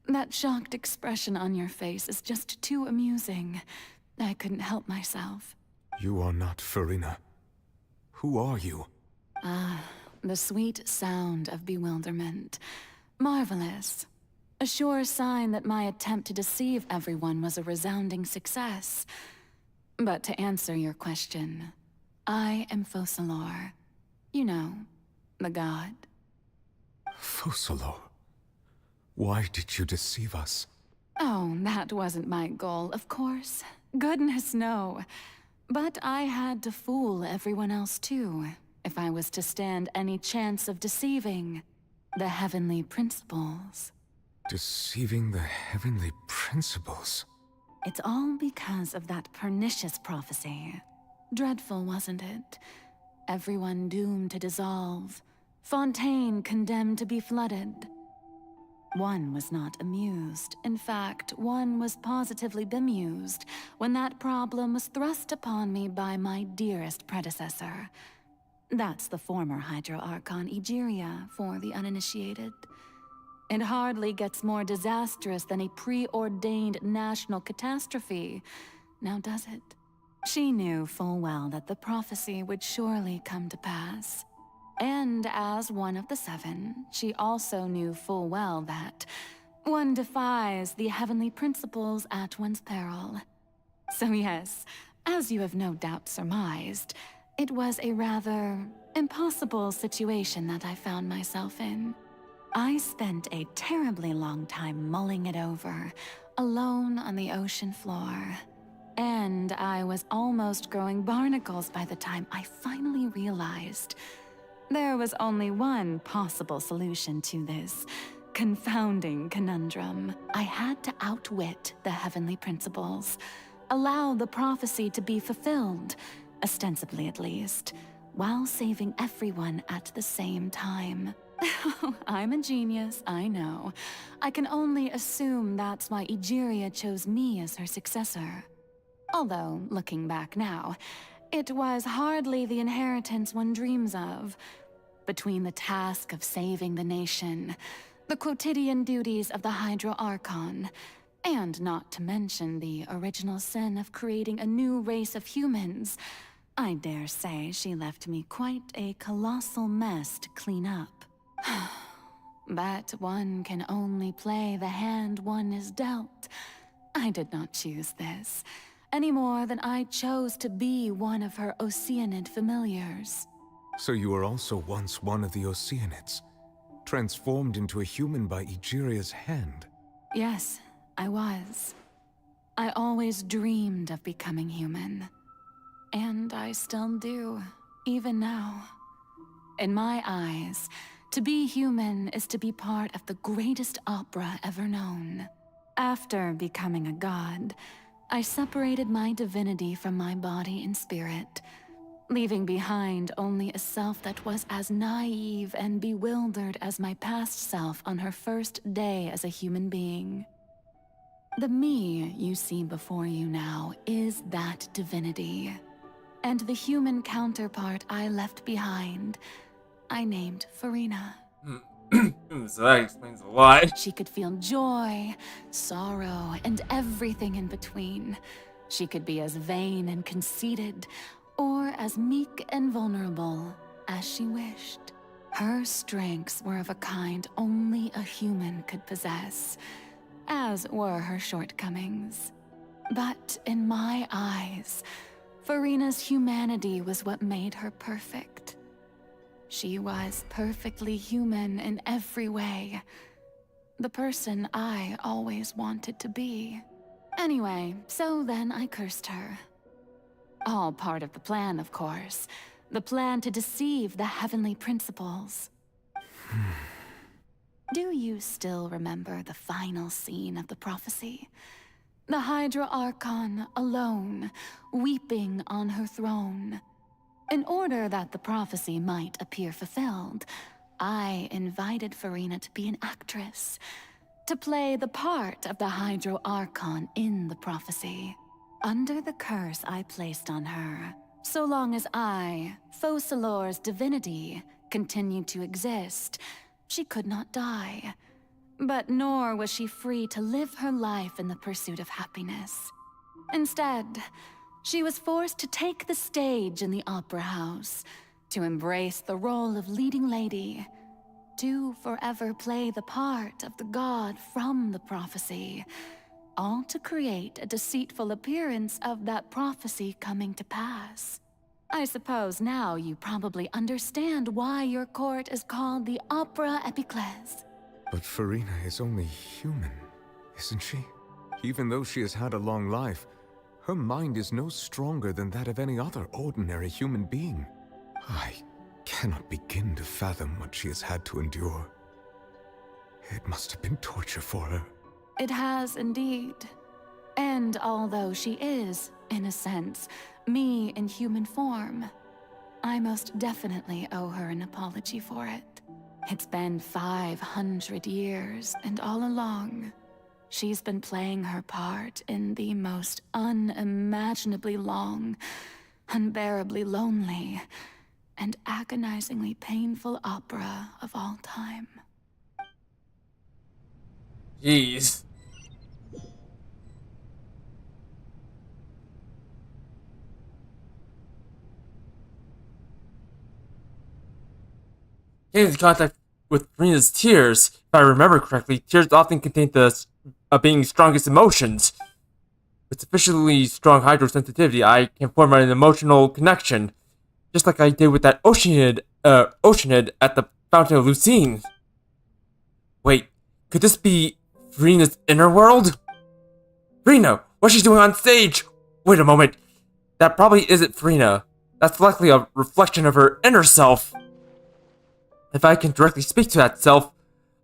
That shocked expression on your face is just too amusing. I couldn't help myself. You are not Furina. Who are you? The sweet sound of bewilderment. Marvelous. A sure sign that my attempt to deceive everyone was a resounding success. But to answer your question, I am Focalor. You know, the god. Focalor? Why did you deceive us? Oh, that wasn't my goal, of course. Goodness, no. But I had to fool everyone else too, if I was to stand any chance of deceiving the heavenly principles. Deceiving the heavenly principles? It's all because of that pernicious prophecy. Dreadful, wasn't it? Everyone doomed to dissolve. Fontaine condemned to be flooded. One was not amused. In fact, one was positively bemused when that problem was thrust upon me by my dearest predecessor. That's the former Hydro Archon Egeria for the uninitiated. It hardly gets more disastrous than a preordained national catastrophe, now does it? She knew full well that the prophecy would surely come to pass. And as one of the seven, she also knew full well that one defies the heavenly principles at one's peril. So yes, as you have no doubt surmised, it was a rather impossible situation that I found myself in. I spent a terribly long time mulling it over, alone on the ocean floor. And I was almost growing barnacles by the time I finally realized there was only one possible solution to this confounding conundrum. I had to outwit the heavenly principles, allow the prophecy to be fulfilled, ostensibly at least, while saving everyone at the same time. I'm a genius, I know. I can only assume that's why Egeria chose me as her successor. Although, looking back now, it was hardly the inheritance one dreams of. Between the task of saving the nation, the quotidian duties of the Hydro Archon, and not to mention the original sin of creating a new race of humans, I dare say she left me quite a colossal mess to clean up. But one can only play the hand one is dealt. I did not choose this, any more than I chose to be one of her Oceanid familiars. So you were also once one of the Oceanids, transformed into a human by Egeria's hand? Yes, I was. I always dreamed of becoming human. And I still do, even now. In my eyes, to be human is to be part of the greatest opera ever known. After becoming a god, I separated my divinity from my body and spirit, leaving behind only a self that was as naive and bewildered as my past self on her first day as a human being. The me you see before you now is that divinity. And the human counterpart I left behind, I named Furina. So that explains a lot. She could feel joy, sorrow, and everything in between. She could be as vain and conceited, or as meek and vulnerable as she wished. Her strengths were of a kind only a human could possess, as were her shortcomings. But in my eyes, Furina's humanity was what made her perfect. She was perfectly human in every way. The person I always wanted to be. Anyway, so then I cursed her. All part of the plan, of course. The plan to deceive the heavenly principles. Do you still remember the final scene of the prophecy? The Hydra Archon alone, weeping on her throne. In order that the prophecy might appear fulfilled, I invited Furina to be an actress, to play the part of the Hydro Archon in the prophecy. Under the curse I placed on her, so long as I, Focalor's divinity, continued to exist, she could not die. But nor was she free to live her life in the pursuit of happiness. Instead, she was forced to take the stage in the opera house, to embrace the role of leading lady, to forever play the part of the god from the prophecy, all to create a deceitful appearance of that prophecy coming to pass. I suppose now you probably understand why your court is called the Opera Epiclese. But Furina is only human, isn't she? Even though she has had a long life, her mind is no stronger than that of any other ordinary human being. I cannot begin to fathom what she has had to endure. It must have been torture for her. It has indeed. And although she is, in a sense, me in human form, I most definitely owe her an apology for it. It's been 500 years, and all along, she's been playing her part in the most unimaginably long, unbearably lonely, and agonizingly painful opera of all time. Jeez. Getting into contact with Furina's tears, if I remember correctly, tears often contain the being's strongest emotions. With sufficiently strong hydrosensitivity, I can form an emotional connection, just like I did with that Oceanid at the Fountain of Lucine. Wait, could this be Furina's inner world? Furina, what's she doing on stage? Wait a moment, that probably isn't Furina. That's likely a reflection of her inner self. If I can directly speak to that self,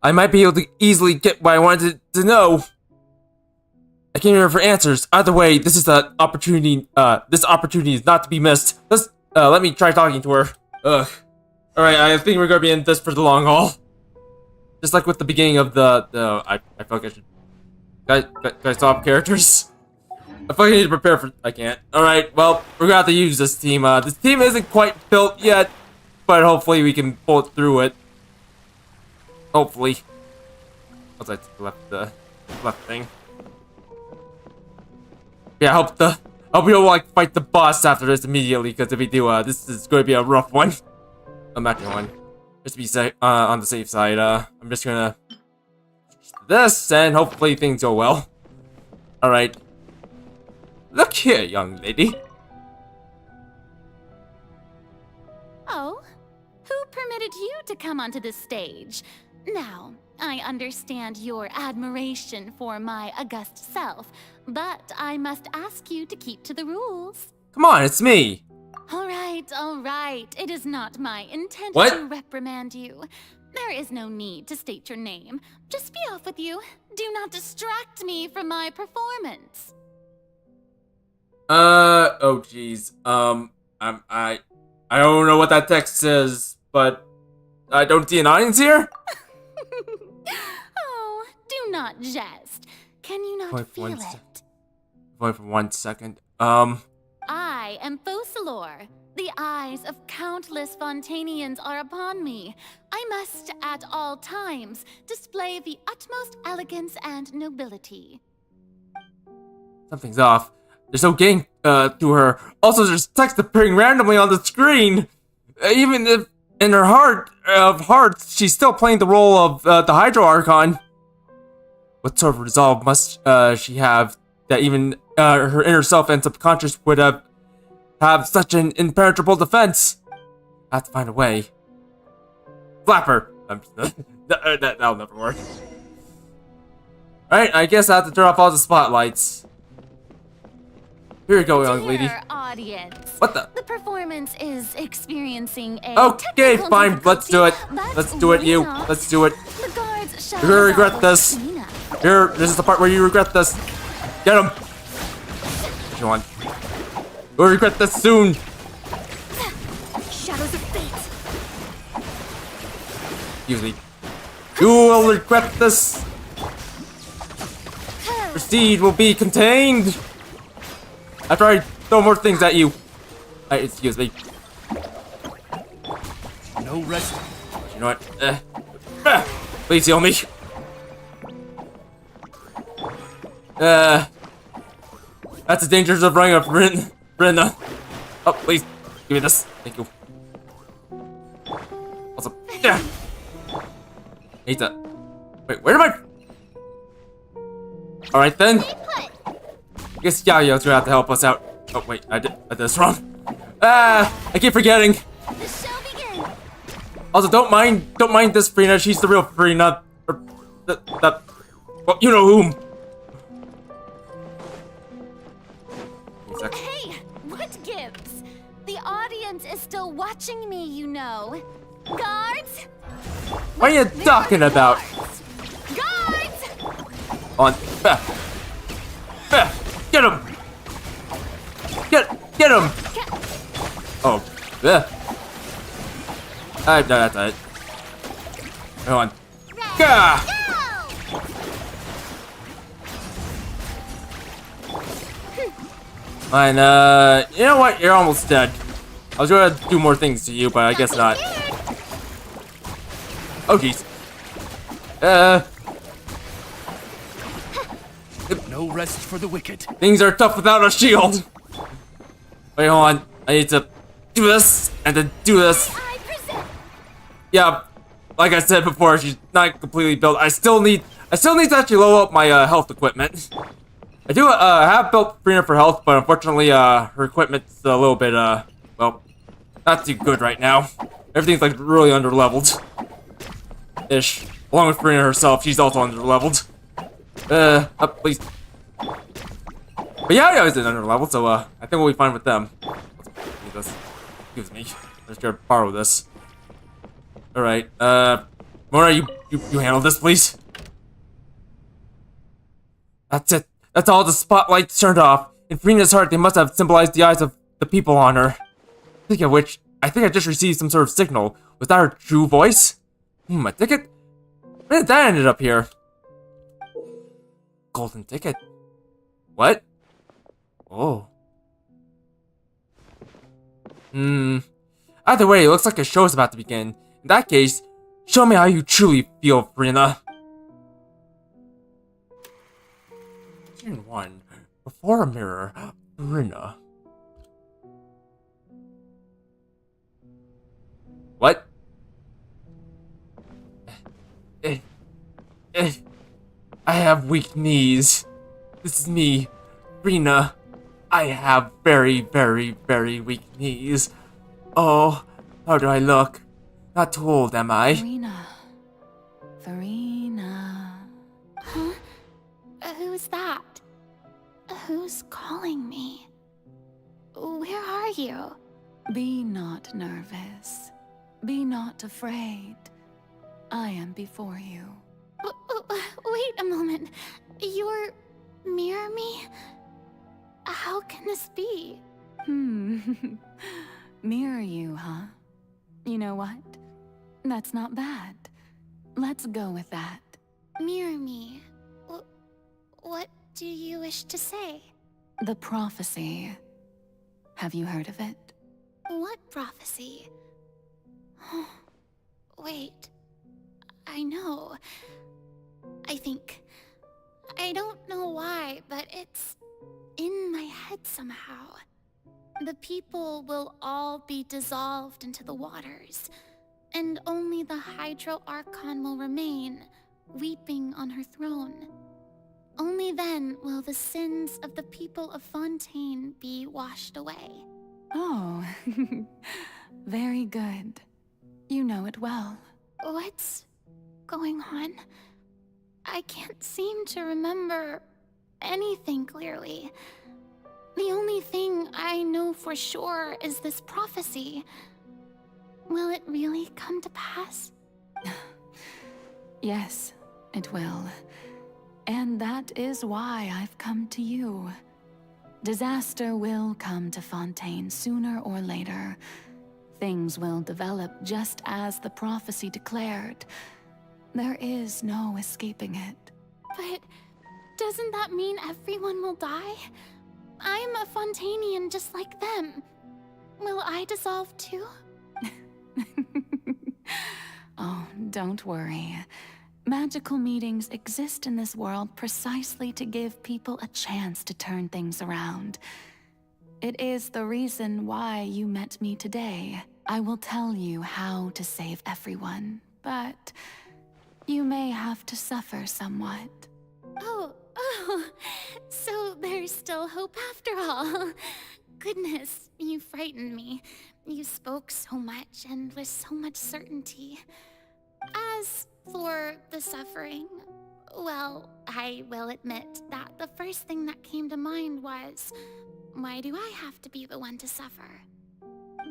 I might be able to easily get what I wanted to know. I came here for answers. Either way, this is an opportunity. This opportunity is not to be missed. Let me try talking to her. Ugh. All right, I think we're gonna be in this for the long haul. Just like with the beginning of I feel like I should. Can I stop characters? I feel like I need to prepare for. I can't. All right. Well, we're gonna have to use this team. This team isn't quite built yet, but hopefully we can pull it through it. Hopefully. Once I left left thing. Yeah, I hope we don't like fight the boss after this immediately, because if we do, this is going to be a rough one. A matching one. Just to be safe, on the safe side. I'm just gonna this, and hopefully things go well. All right. Look here, young lady. Oh, who permitted you to come onto this stage? Now, I understand your admiration for my august self, but I must ask you to keep to the rules. Come on, it's me. All right. It is not my intent What? to reprimand you. There is no need to state your name. Just be off with you. Do not distract me from my performance. Oh jeez. I don't know what that text says, but I don't see an audience here? Oh, do not jest. Can you not feel it? Wait for 1 second. I am Focalor. The eyes of countless Fontanians are upon me. I must, at all times, display the utmost elegance and nobility. Something's off. There's no getting to her. Also, there's text appearing randomly on the screen. Even if in her heart of hearts, she's still playing the role of the Hydro Archon. What sort of resolve must she have that even her inner self and subconscious would have such an impenetrable defense? I have to find a way. Flapper. That'll never work. Alright, I guess I have to turn off all the spotlights. Here you go, young lady. Audience. What the? The performance is experiencing a Okay, fine. Let's do it. Let's do it, you. Let's do it. The guards shall You're gonna regret this. Here, this is the part where you regret this. Get him. Come on. You'll regret this soon. Shadows of fate. Excuse me. You will regret this. Your seed will be contained. After I throw more things at you. Excuse me. No rest. You know what? Please heal me. That's the dangers of running a Brenda. Oh, please. Give me this. Thank you. Also, yeah. Hate that. Wait, where am I? Alright then. I guess Yao's gonna have to help us out. Oh wait, I did this wrong. I keep forgetting. Also, don't mind this Furina. She's the real Furina. Well, you know whom. Hey, what gives? The audience is still watching me, you know. Guards? What are you talking about? Guards! On. Get him! Get him! Oh. No, that's it. Come on. Gah! Fine, you know what? You're almost dead. I was gonna do more things to you, but I guess not. Oh, jeez. No rest for the wicked. Things are tough without a shield. Wait, hold on. I need to do this and then do this. Yeah, like I said before, she's not completely built. I still need to actually level up my health equipment. I do have built Furina for health, but unfortunately, her equipment's a little bit well, not too good right now. Everything's like really under-leveled. Ish. Along with Furina herself, she's also under-leveled. Up, please. But yeah, is under-leveled, so I think we'll be fine with them. Need this. Excuse me. I'm just gonna borrow this. Alright, Mora, you handle this, please. That's it. That's all the spotlights turned off. In Furina's heart, they must have symbolized the eyes of the people on her. Speaking of which, I think I just received some sort of signal. Was that her true voice? My ticket? Where did that ended up here? Golden ticket. What? Oh. Either way, it looks like a show is about to begin. In that case, show me how you truly feel, Furina. Scene 1. Before a mirror, Furina. What? I have weak knees. This is me, Furina. I have very, very, very weak knees. Oh, how do I look? Not too old, am I? Furina. Huh? Who's that? Who's calling me? Where are you? Be not nervous. Be not afraid. I am before you. Wait a moment. You're mirror me? How can this be? Mirror you, huh? You know what? That's not bad. Let's go with that. Mirror me. What do you wish to say? The prophecy. Have you heard of it? What prophecy? Wait. I know. I think. I don't know why, but it's in my head somehow. The people will all be dissolved into the waters, and only the Hydro Archon will remain, weeping on her throne. Only then will the sins of the people of Fontaine be washed away. Oh, very good. You know it well. What's going on? I can't seem to remember anything clearly. The only thing I know for sure is this prophecy. Will it really come to pass? Yes, it will. And that is why I've come to you. Disaster will come to Fontaine sooner or later. Things will develop just as the prophecy declared. There is no escaping it. But doesn't that mean everyone will die? I'm a Fontainian just like them. Will I dissolve too? Oh, don't worry. Magical meetings exist in this world precisely to give people a chance to turn things around. It is the reason why you met me today. I will tell you how to save everyone, but you may have to suffer somewhat. Oh, so there's still hope after all. Goodness, you frightened me. You spoke so much and with so much certainty. As for the suffering, well, I will admit that the first thing that came to mind was, why do I have to be the one to suffer?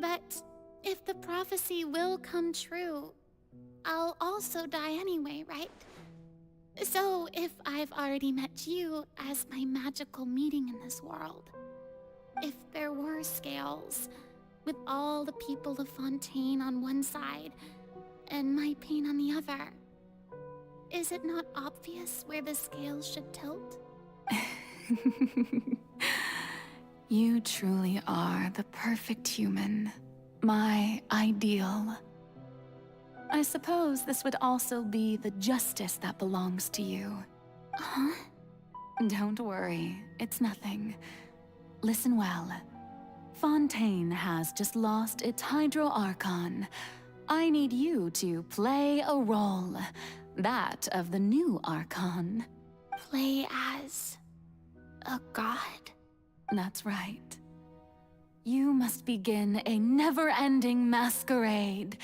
But if the prophecy will come true, I'll also die anyway, right? So if I've already met you as my magical meeting in this world, if there were scales, with all the people of Fontaine on one side, and my pain on the other, is it not obvious where the scales should tilt? You truly are the perfect human. My ideal. I suppose this would also be the justice that belongs to you. Huh? Don't worry, it's nothing. Listen well. Fontaine has just lost its Hydro Archon. I need you to play a role. That of the new Archon. Play as a god? That's right. You must begin a never-ending masquerade.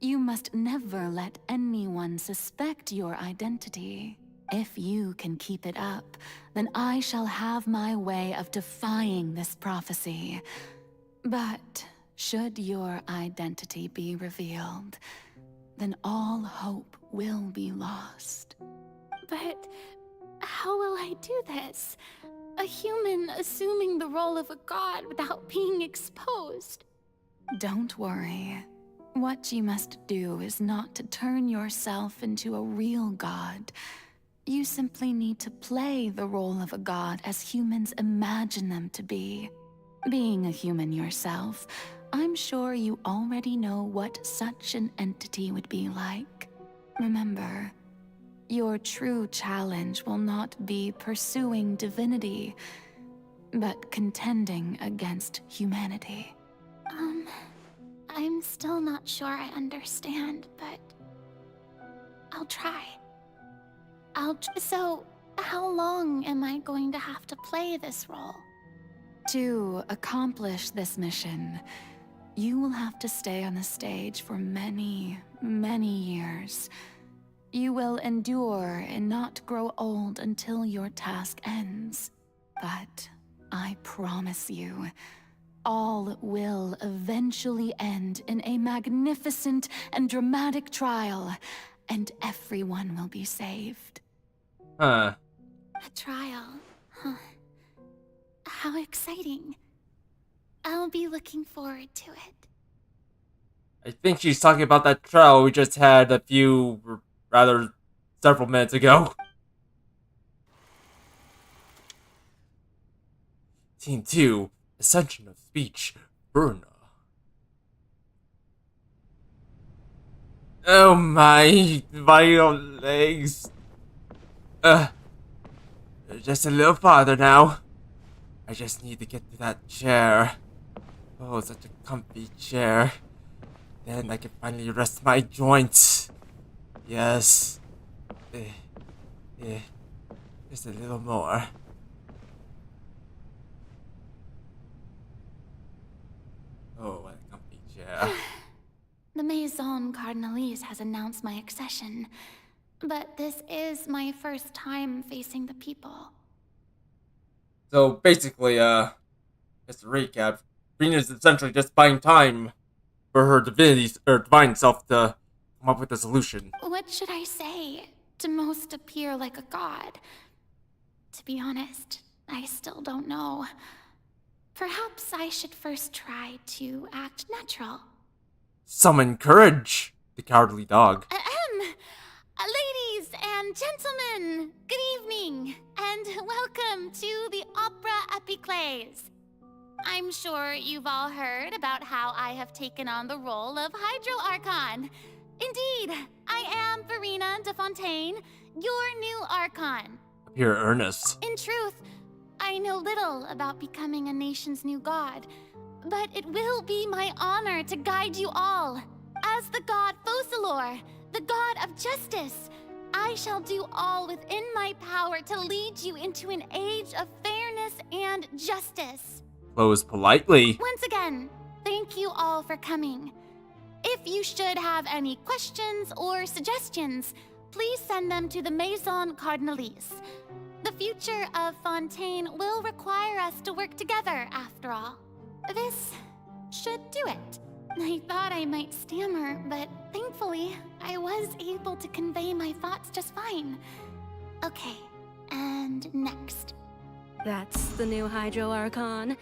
You must never let anyone suspect your identity. If you can keep it up, then I shall have my way of defying this prophecy. But should your identity be revealed, then all hope will be lost. But How will I do this? A human assuming the role of a god without being exposed. Don't worry. What you must do is not to turn yourself into a real god. You simply need to play the role of a god as humans imagine them to be. Being a human yourself, I'm sure you already know what such an entity would be like. Remember, your true challenge will not be pursuing divinity, but contending against humanity. I'm still not sure I understand, but I'll try. So, how long am I going to have to play this role? To accomplish this mission, you will have to stay on the stage for many, many years. You will endure and not grow old until your task ends. But I promise you, all will eventually end in a magnificent and dramatic trial, and everyone will be saved. Huh. A trial, huh? How exciting. I'll be looking forward to it. I think she's talking about that trial we just had a few, rather, several minutes ago. Scene 2, Ascension of Speech, Furina. Oh my vital legs. Just a little farther now. I just need to get to that chair. Oh, such a comfy chair. Then I can finally rest my joints. Yes. Just a little more. Oh, what a comfy chair. The Maison Cardinalise has announced my accession, but this is my first time facing the people. So basically, just to recap, Furina is essentially just buying time for her divine self to come up with a solution. What should I say to most appear like a god? To be honest, I still don't know. Perhaps I should first try to act natural. Summon courage, the cowardly dog. Ladies and gentlemen, good evening, and welcome to the Opera Epiclese. I'm sure you've all heard about how I have taken on the role of Hydro Archon. Indeed, I am Furina de Fontaine, your new Archon. Appear earnest. In truth, I know little about becoming a nation's new god, but it will be my honor to guide you all. As the god Focalor, the god of justice, I shall do all within my power to lead you into an age of fairness and justice. Close politely. Once again, thank you all for coming. If you should have any questions or suggestions, please send them to the Maison Cardinalise. The future of Fontaine will require us to work together, after all. This should do it. I thought I might stammer, but thankfully, I was able to convey my thoughts just fine. Okay, and next. That's the new Hydro Archon.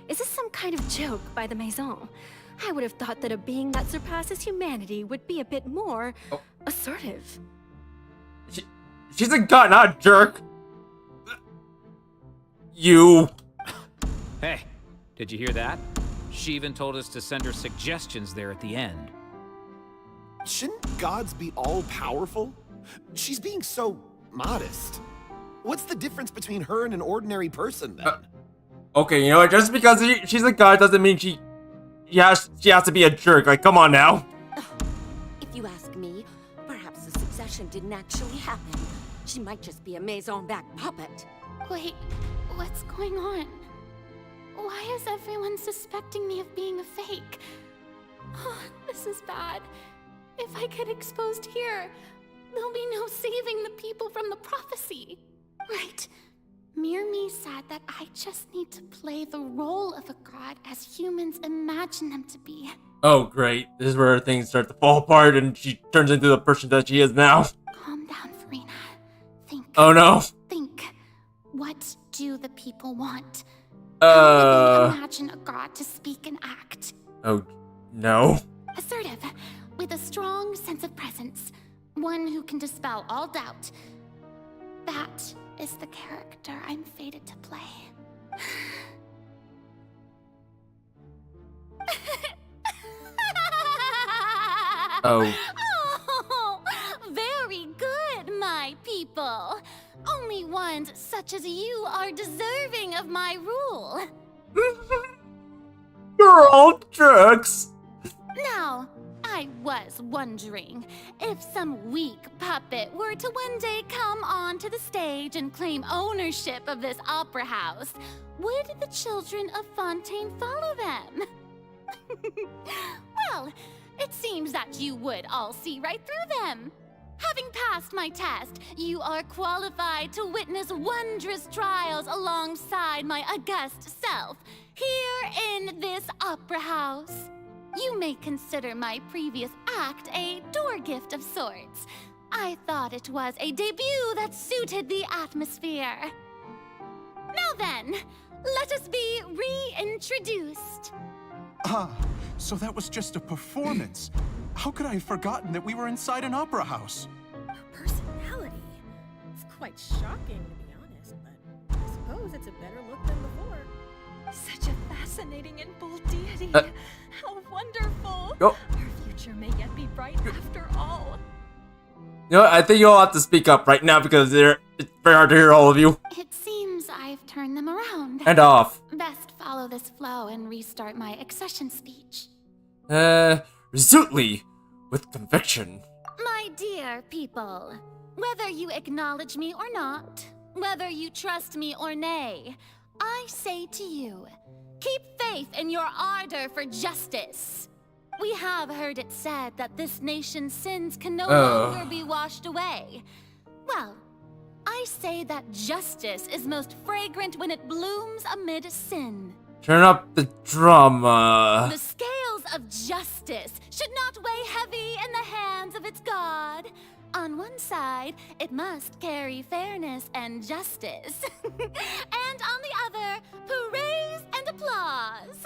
Is this some kind of joke by the Maison? I would have thought that a being that surpasses humanity would be a bit more assertive. She's a god, not a jerk. You. Hey, did you hear that? She even told us to send her suggestions there at the end. Shouldn't gods be all-powerful? She's being so modest. What's the difference between her and an ordinary person, then? Okay, you know what? Just because she's a god doesn't mean she has to be a jerk. Like, come on now. If you ask me, perhaps the succession didn't actually happen. She might just be a Maison-backed puppet. Wait, what's going on? Why is everyone suspecting me of being a fake? Oh, this is bad. If I get exposed here, there'll be no saving the people from the prophecy. Right. Mirmi said that I just need to play the role of a god as humans imagine them to be. Oh, great. This is where things start to fall apart and she turns into the person that she is now. Calm down, Furina. Think. Oh, no. Think. What do the people want? How would they imagine a god to speak and act? Oh, no. Assertive, with a strong sense of presence. One who can dispel all doubt. That is the character I'm fated to play. Oh. Oh, very good, my people. Only ones such as you are deserving of my rule. You're all jerks. Now, I was wondering if some weak puppet were to one day come onto the stage and claim ownership of this opera house, would the children of Fontaine follow them? Well, it seems that you would all see right through them. Having passed my test, you are qualified to witness wondrous trials alongside my august self, here in this opera house. You may consider my previous act a door gift of sorts. I thought it was a debut that suited the atmosphere. Now then, let us be reintroduced. Ah, so that was just a performance. How could I have forgotten that we were inside an opera house? Personality? It's quite shocking, to be honest, but I suppose it's a better look than before. Such a fascinating and bold deity. How wonderful. Go. Our future may yet be bright after all. You know what? I think you all have to speak up right now because it's very hard to hear all of you. It seems I've turned them around. And off. Best follow this flow and restart my accession speech. Resolutely, with conviction. My dear people, whether you acknowledge me or not, whether you trust me or nay, I say to you, keep faith in your ardor for justice. We have heard it said that this nation's sins can no longer be washed away. Well, I say that justice is most fragrant when it blooms amid sin. Turn up the drama. The scales of justice should not weigh heavy in the hands of its god. On one side, it must carry fairness and justice. And on the other, praise and applause.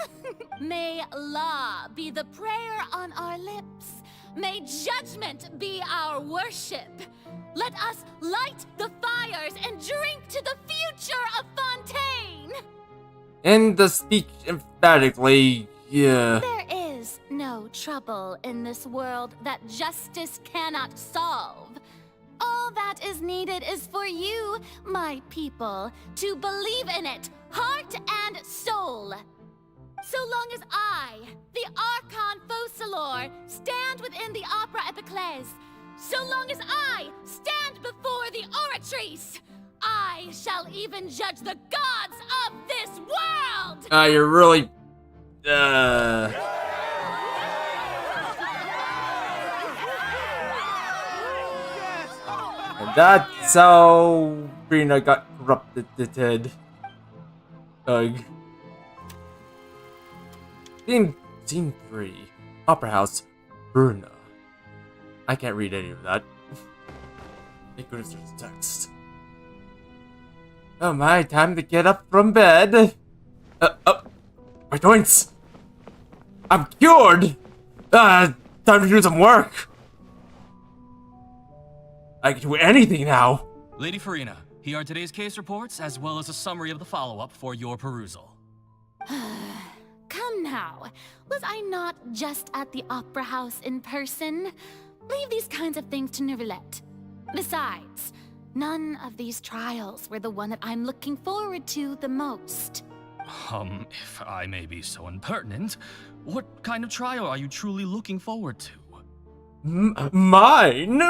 May law be the prayer on our lips. May judgment be our worship. Let us light the fires and drink to the future of Fontaine. End the speech emphatically, yeah. There is no trouble in this world that justice cannot solve. All that is needed is for you, my people, to believe in it, heart and soul. So long as I, the Archon Focalor, stand within the Opera Epiclese, so long as I stand before the Oratrice, I shall even judge the gods of this world! You're really... And that's how Furina got corrupted. Ugh. Scene 3. Opera House. Furina. I can't read any of that. Thank goodness there's text. Oh my, time to get up from bed. My joints. I'm cured. Time to do some work. I can do anything now. Lady Furina, here are today's case reports, as well as a summary of the follow-up for your perusal. Come now, was I not just at the Opera House in person? Leave these kinds of things to Neuvillette. Besides, none of these trials were the one that I'm looking forward to the most. If I may be so impertinent, what kind of trial are you truly looking forward to? Mine?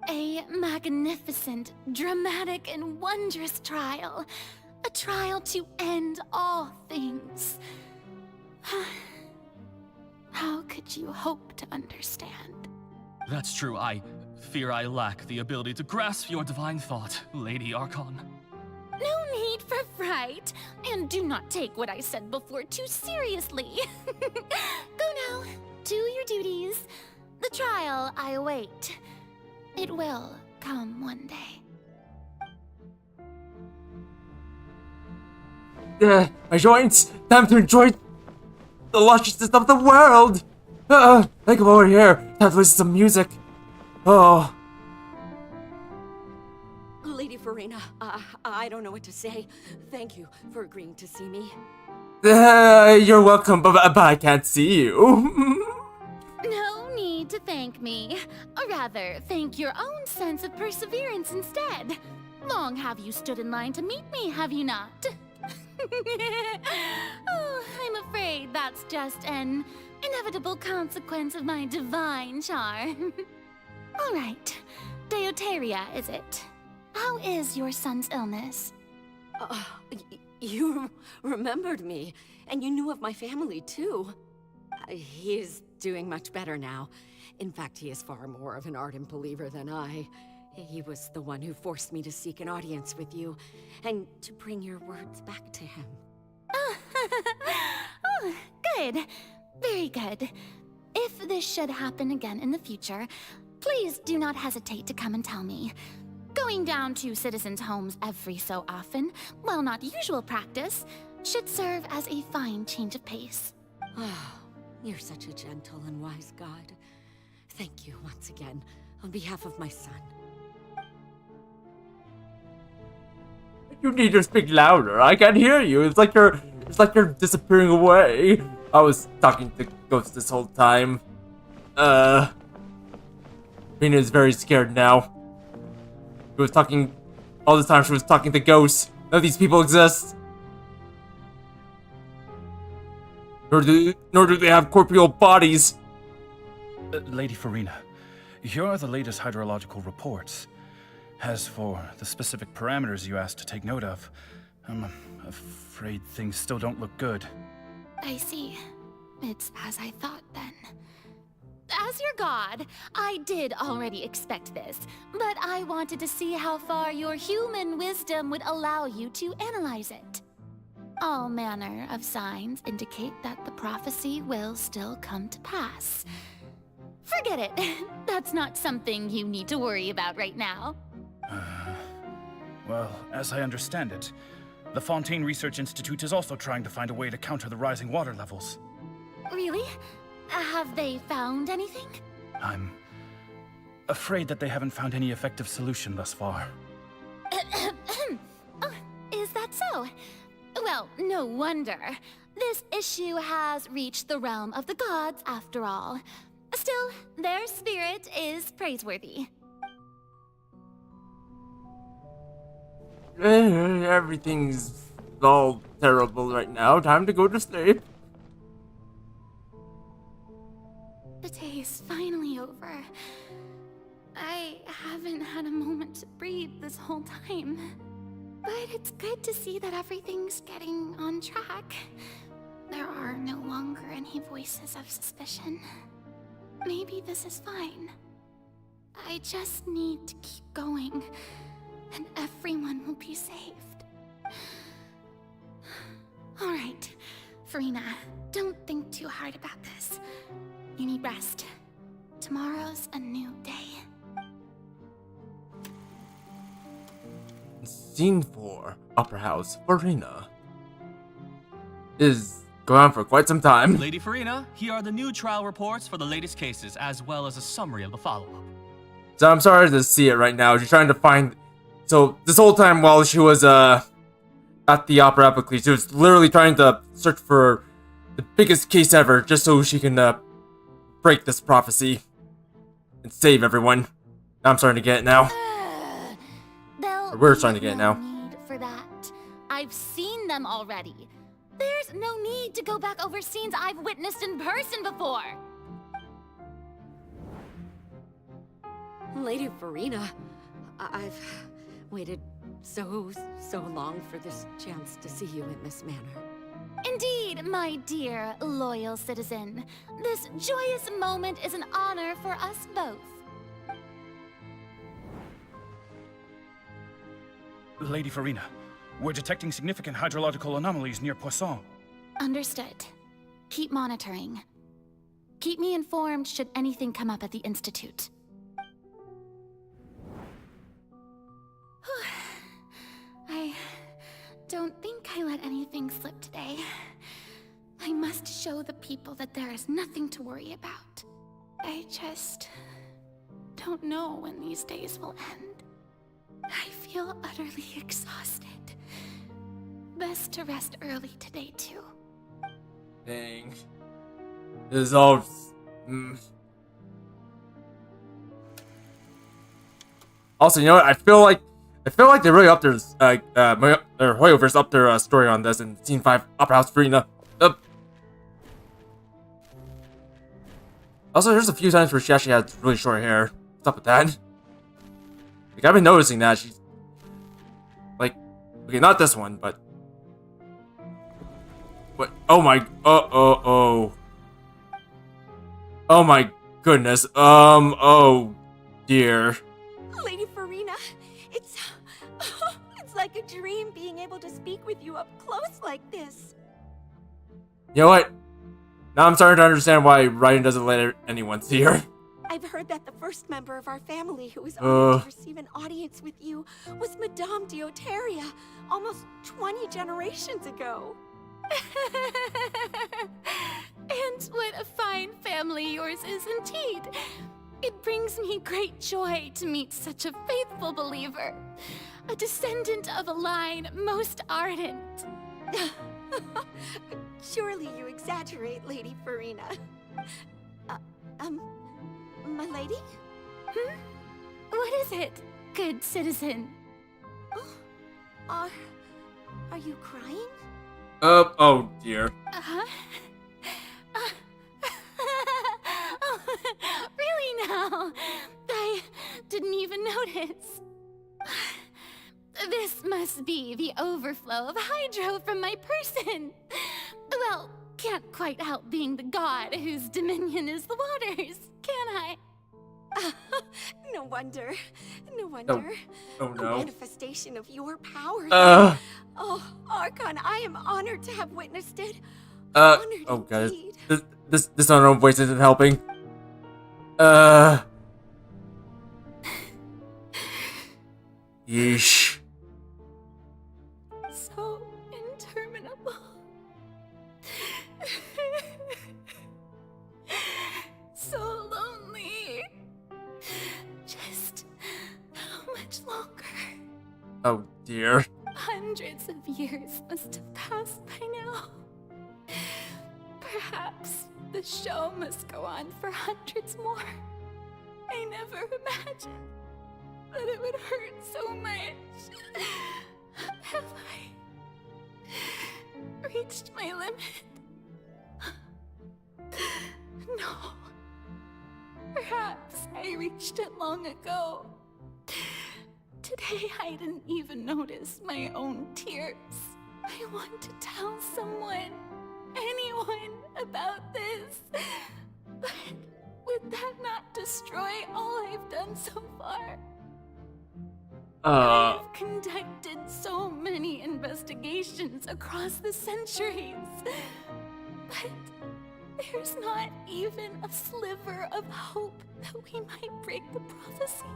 A magnificent, dramatic, and wondrous trial. A trial to end all things. How could you hope to understand? That's true. I fear I lack the ability to grasp your divine thought, Lady Archon. No need for fright, and do not take what I said before too seriously. Go now, do your duties. The trial I await. It will come one day. My joints! Time to enjoy the lusciousness of the world! Let come over here. Time to listen to some music. Oh. Lady Furina, I don't know what to say. Thank you for agreeing to see me. You're welcome, but I can't see you. No need to thank me. Or rather, thank your own sense of perseverance instead. Long have you stood in line to meet me, have you not? Oh, I'm afraid that's just an inevitable consequence of my divine charm. All right, Deuteria, is it? How is your son's illness? You remembered me, and you knew of my family, too. He is doing much better now. In fact, he is far more of an ardent believer than I. He was the one who forced me to seek an audience with you, and to bring your words back to him. Oh, good. Very good. If this should happen again in the future, please do not hesitate to come and tell me. Going down to citizens' homes every so often, while not usual practice, should serve as a fine change of pace. Oh, you're such a gentle and wise god. Thank you once again, on behalf of my son. You need to speak louder. I can't hear you. It's like you're disappearing away. I was talking to Ghost this whole time. Mina is very scared now. She was talking all this time. She was talking to ghosts. None of these people exist. Nor do they have corporeal bodies. Lady Furina, here are the latest hydrological reports. As for the specific parameters you asked to take note of, I'm afraid things still don't look good. I see. It's as I thought then. As your god, I did already expect this, but I wanted to see how far your human wisdom would allow you to analyze it. All manner of signs indicate that the prophecy will still come to pass. Forget it. That's not something you need to worry about right now. Well, as I understand it, the Fontaine Research Institute is also trying to find a way to counter the rising water levels. Really? Have they found anything? I'm afraid that they haven't found any effective solution thus far. Oh, is that so? Well, no wonder. This issue has reached the realm of the gods, after all. Still, their spirit is praiseworthy. Everything's all terrible right now. Time to go to sleep. The day is finally over. I haven't had a moment to breathe this whole time. But it's good to see that everything's getting on track. There are no longer any voices of suspicion. Maybe this is fine. I just need to keep going, and everyone will be saved. Alright, Furina, don't think too hard about this. You need rest. Tomorrow's a new day. Scene 4, Opera House, Furina. Is going on for quite some time. Lady Furina, here are the new trial reports for the latest cases, as well as a summary of the follow-up. So I'm sorry to see it right now. She's trying to find... So this whole time while she was at the Opera Epicles, she was literally trying to search for the biggest case ever, just so she can break this prophecy and save everyone. Now I'm starting to get it now. We're starting to get it now. Need for that. I've seen them already. There's no need to go back over scenes I've witnessed in person before. Lady Furina, I've waited so long for this chance to see you in this manner. Indeed, my dear, loyal citizen. This joyous moment is an honor for us both. Lady Furina, we're detecting significant hydrological anomalies near Poisson. Understood. Keep monitoring. Keep me informed should anything come up at the Institute. I don't think I let anything slip today. I must show the people that there is nothing to worry about. I just don't know when these days will end. I feel utterly exhausted. Best to rest early today, too. Dang. This is all... Also, you know what? I feel like they really upped their Hoyoverse upped their story on this in Scene 5 Opera House Furina. Also, there's a few times where she actually has really short hair. What's up with that? Like, I've been noticing that she's like, okay, not this one, but what? Oh my, oh my goodness. Oh dear. Lady Furina, it's like a dream being able to speak with you up close like this. You know what? Now I'm starting to understand why Raiden doesn't let anyone see her. I've heard that the first member of our family who was honored to receive an audience with you was Madame Dioteria, almost 20 generations ago. And what a fine family yours is indeed. It brings me great joy to meet such a faithful believer, a descendant of a line most ardent. Surely you exaggerate, Lady Furina. My lady? What is it, good citizen? Are you crying? Oh dear. Uh-huh. Really now? I didn't even notice. This must be the overflow of hydro from my person. Well, can't quite help being the god whose dominion is the waters, can I? No wonder. No wonder. Oh no. A manifestation of your power. Oh, Archon, I am honored to have witnessed it. Oh god. This unknown voice isn't helping. Yeesh. So interminable. So lonely. Just how much longer? Oh dear. Hundreds of years must have passed by now. Perhaps the show must go on for hundreds more. I never imagined that it would hurt so much. Have I reached my limit? No. Perhaps I reached it long ago. Today I didn't even notice my own tears. I want to tell someone, anyone, about this. But would that not destroy all I've done so far? I've conducted so many investigations across the centuries. But there's not even a sliver of hope that we might break the prophecy.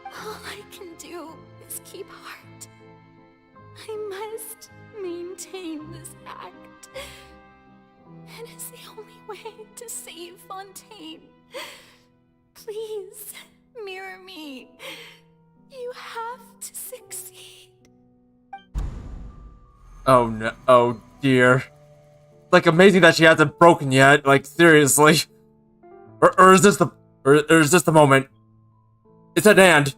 All I can do is keep heart. I must maintain this act. It is the only way to save Fontaine. Please, mirror me. You have to succeed. Oh no. Oh dear. Like, amazing that she hasn't broken yet. Like, seriously. Or is this the moment? It's at hand.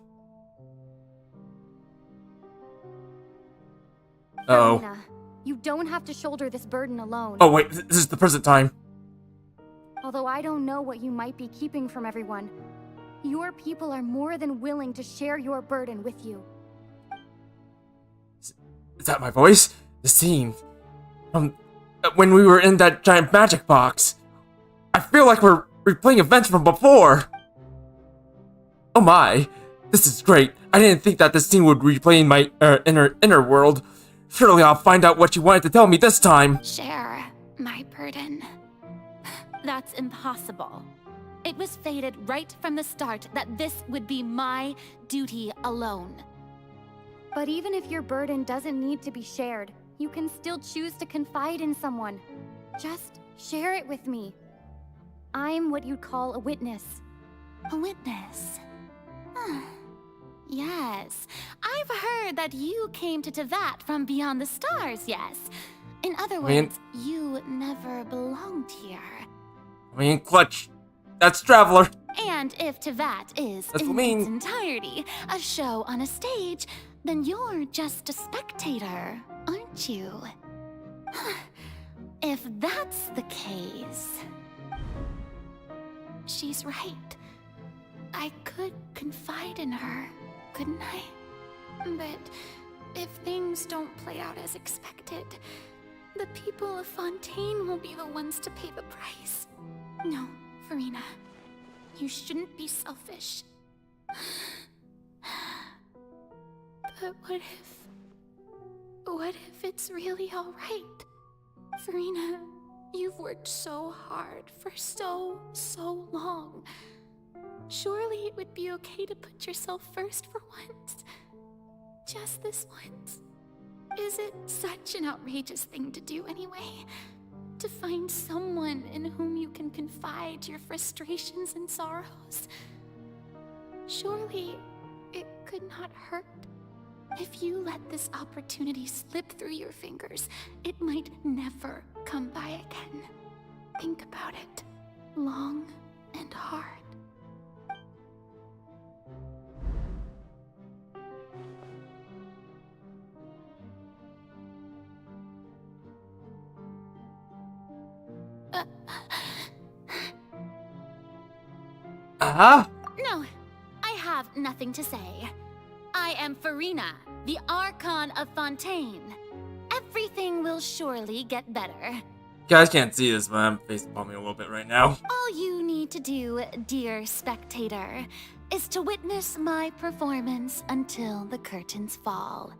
Uh-oh. Furina, you don't have to shoulder this burden alone. Oh wait, this is the present time. Although I don't know what you might be keeping from everyone, your people are more than willing to share your burden with you. Is that my voice? The scene from when we were in that giant magic box. I feel like we're replaying events from before. Oh my, this is great. I didn't think that this scene would replay in my inner world. Surely I'll find out what you wanted to tell me this time. Share my burden. That's impossible. It was fated right from the start that this would be my duty alone. But even if your burden doesn't need to be shared, you can still choose to confide in someone. Just share it with me. I'm what you'd call a witness. A witness? Yes, I've heard that you came to Tevat from beyond the stars, yes. In other words, you never belonged here. Clutch. That's Traveler. And if Tevat is, That's in what I mean. its entirety, a show on a stage, then you're just a spectator, aren't you? If that's the case... She's right. I could confide in her, couldn't I? But if things don't play out as expected, the people of Fontaine will be the ones to pay the price. No, Furina. You shouldn't be selfish. But what if it's really alright? Furina, you've worked so hard for so long. Surely it would be okay to put yourself first for once. Just this once. Is it such an outrageous thing to do anyway? To find someone in whom you can confide your frustrations and sorrows? Surely it could not hurt. If you let this opportunity slip through your fingers, it might never come by again. Think about it long and hard. No, I have nothing to say. I am Furina, the Archon of Fontaine. Everything will surely get better. You guys can't see this, but I'm face palming a little bit right now. All you need to do, dear spectator, is to witness my performance until the curtains fall.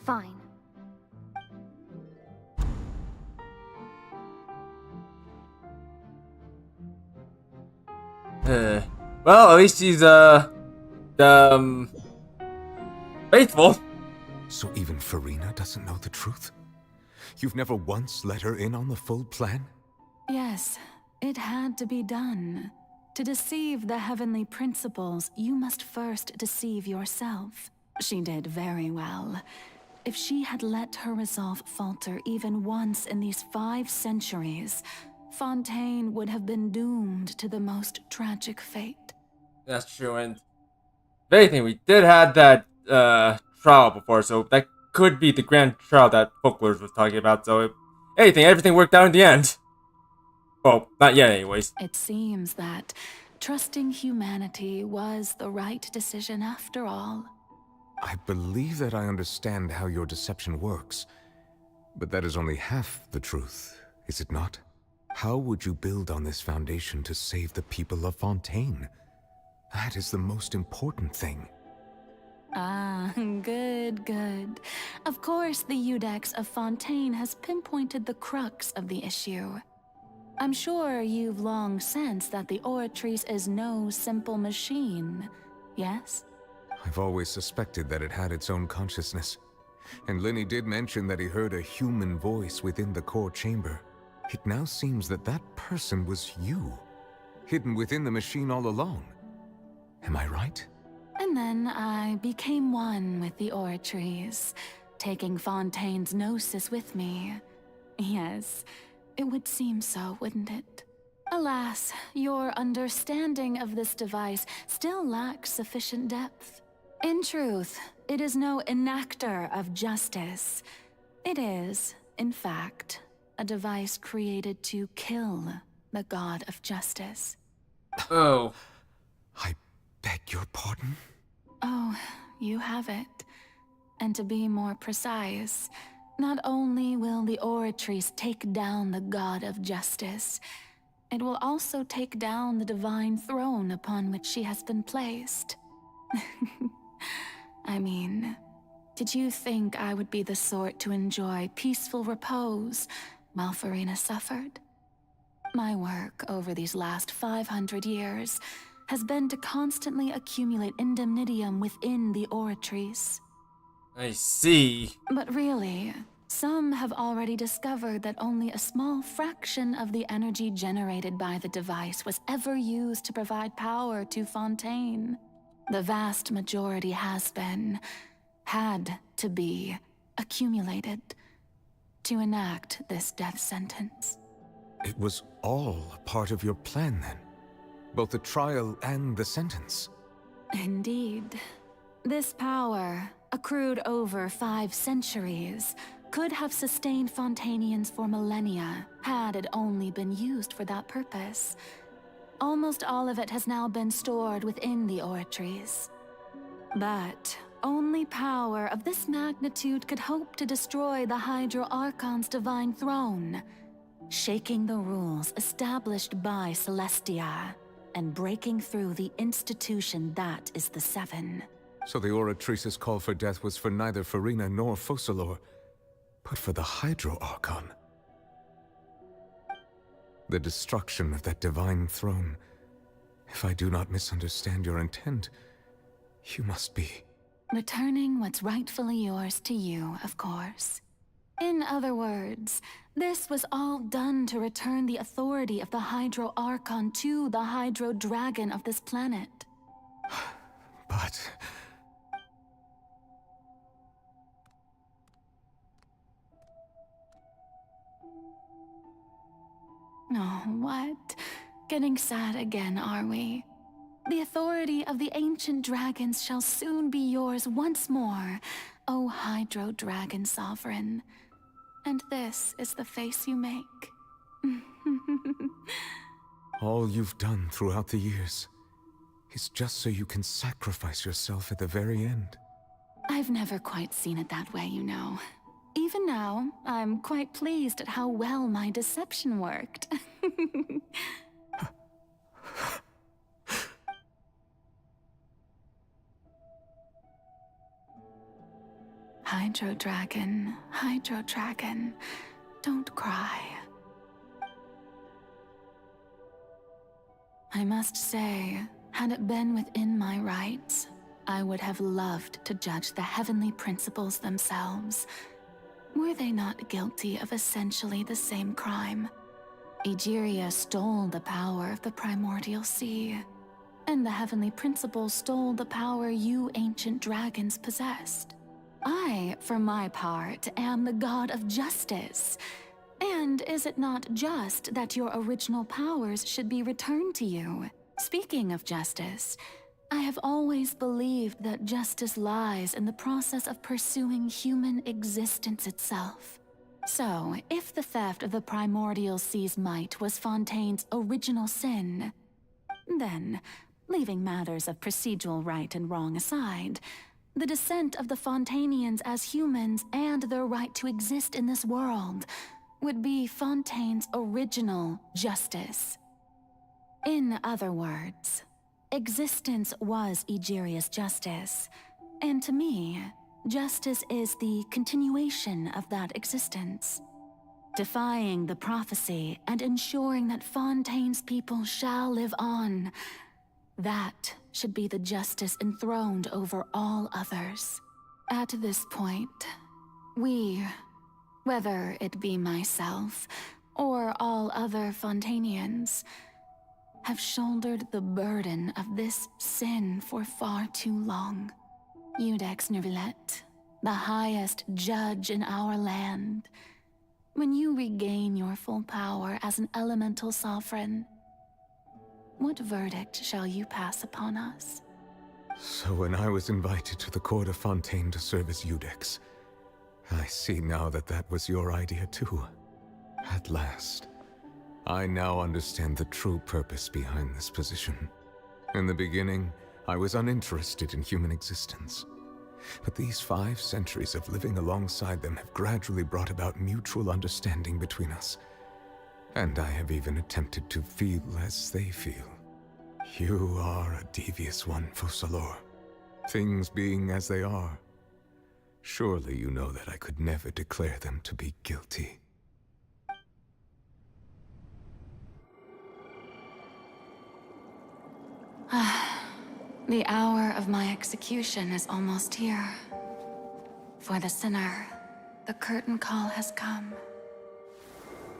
Fine. Well, at least she's, faithful. So even Furina doesn't know the truth? You've never once let her in on the full plan? Yes, it had to be done. To deceive the heavenly principles, you must first deceive yourself. She did very well. If she had let her resolve falter even once in these 5 centuries, Fontaine would have been doomed to the most tragic fate. That's true, and if anything, we did have that, trial before, so that could be the grand trial that Folklore was talking about, so if anything, everything worked out in the end. Well, not yet anyways. It seems that trusting humanity was the right decision after all. I believe that I understand how your deception works, but that is only half the truth, is it not? How would you build on this foundation to save the people of Fontaine? That is the most important thing. Ah, good. Of course, the Iudex of Fontaine has pinpointed the crux of the issue. I'm sure you've long sensed that the Oratrice is no simple machine, yes? I've always suspected that it had its own consciousness. And Lenny did mention that he heard a human voice within the core chamber. It now seems that that person was you, hidden within the machine all along. Am I right? And then I became one with the Oratrice, taking Fontaine's gnosis with me. Yes, it would seem so, wouldn't it? Alas, your understanding of this device still lacks sufficient depth. In truth, it is no enactor of justice. It is, in fact, a device created to kill the god of justice. Oh. I beg your pardon? Oh, you have it. And to be more precise, not only will the Oratrice take down the god of justice, it will also take down the divine throne upon which she has been placed. I mean, did you think I would be the sort to enjoy peaceful repose while Furina suffered? My work over these last 500 years has been to constantly accumulate indemnitium within the oratories. I see. But really, some have already discovered that only a small fraction of the energy generated by the device was ever used to provide power to Fontaine. The vast majority had to be, accumulated to enact this death sentence. It was all a part of your plan, then? Both the trial and the sentence? Indeed. This power, accrued over 5 centuries, could have sustained Fontainians for millennia had it only been used for that purpose. Almost all of it has now been stored within the oratories. But only power of this magnitude could hope to destroy the Hydro Archon's divine throne, shaking the rules established by Celestia, and breaking through the institution that is the Seven. So the Oratrice's call for death was for neither Furina nor Focalor, but for the Hydro Archon. The destruction of that divine throne. If I do not misunderstand your intent, you must be... Returning what's rightfully yours to you, of course. In other words, this was all done to return the authority of the Hydro Archon to the Hydro Dragon of this planet. But... Oh, what? Getting sad again, are we? The authority of the ancient dragons shall soon be yours once more, O Hydro Dragon Sovereign. And this is the face you make. all you've done throughout the years is just so you can sacrifice yourself at the very end. I've never quite seen it that way, you know. Even now, I'm quite pleased at how well my deception worked. Hydro Dragon, don't cry. I must say, had it been within my rights, I would have loved to judge the heavenly principles themselves. Were they not guilty of essentially the same crime? Egeria stole the power of the primordial sea, and the heavenly principles stole the power you ancient dragons possessed. I, for my part, am the god of justice. And is it not just that your original powers should be returned to you? Speaking of justice, I have always believed that justice lies in the process of pursuing human existence itself. So, if the theft of the primordial sea's might was Fontaine's original sin, then, leaving matters of procedural right and wrong aside, the descent of the Fontainians as humans and their right to exist in this world would be Fontaine's original justice. In other words, existence was Egeria's justice, and to me, justice is the continuation of that existence. Defying the prophecy and ensuring that Fontaine's people shall live on, that should be the justice enthroned over all others. At this point, we, whether it be myself or all other Fontainians, have shouldered the burden of this sin for far too long. Iudex Nervillet, the highest judge in our land, when you regain your full power as an elemental sovereign, what verdict shall you pass upon us? So when I was invited to the court of Fontaine to serve as Iudex, I see now that that was your idea too. At last. I now understand the true purpose behind this position. In the beginning, I was uninterested in human existence. But these 5 centuries of living alongside them have gradually brought about mutual understanding between us. And I have even attempted to feel as they feel. You are a devious one, Focalor. Things being as they are, surely you know that I could never declare them to be guilty. The hour of my execution is almost here. For the sinner, the curtain call has come.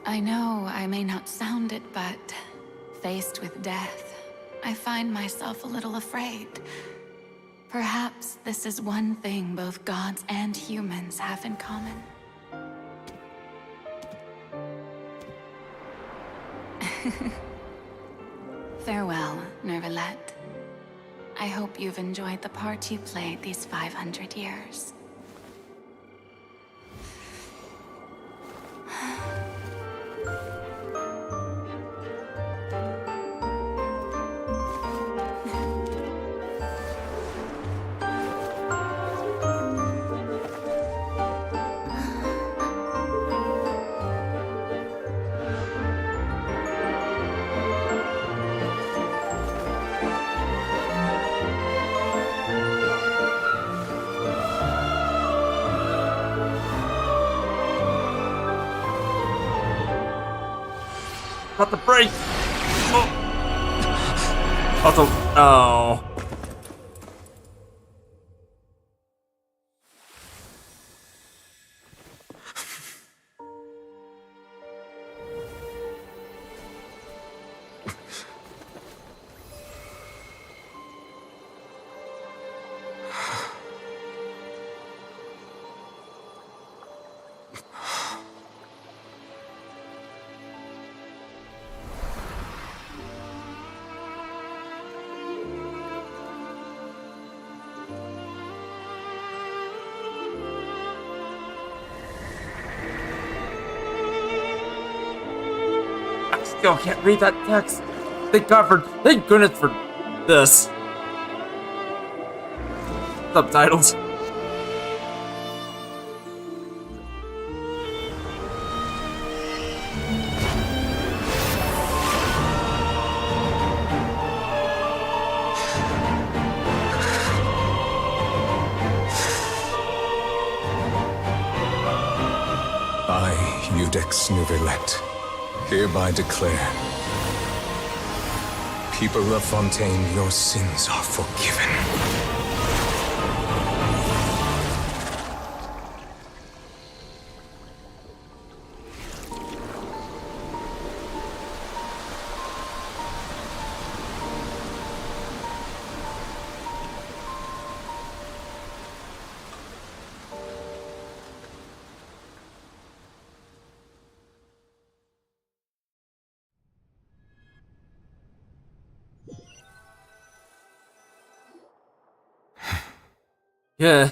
I know I may not sound it, but faced with death, I find myself a little afraid. Perhaps this is one thing both gods and humans have in common. Farewell, Nervalette. I hope you've enjoyed the part you played these 500 years. Not the break! Oh. Also, oh. Still can't read that text. Thank goodness for this. Subtitles. I, Eudex Nervalette, hereby declare, people of Fontaine, your sins are forgiven. Yeah.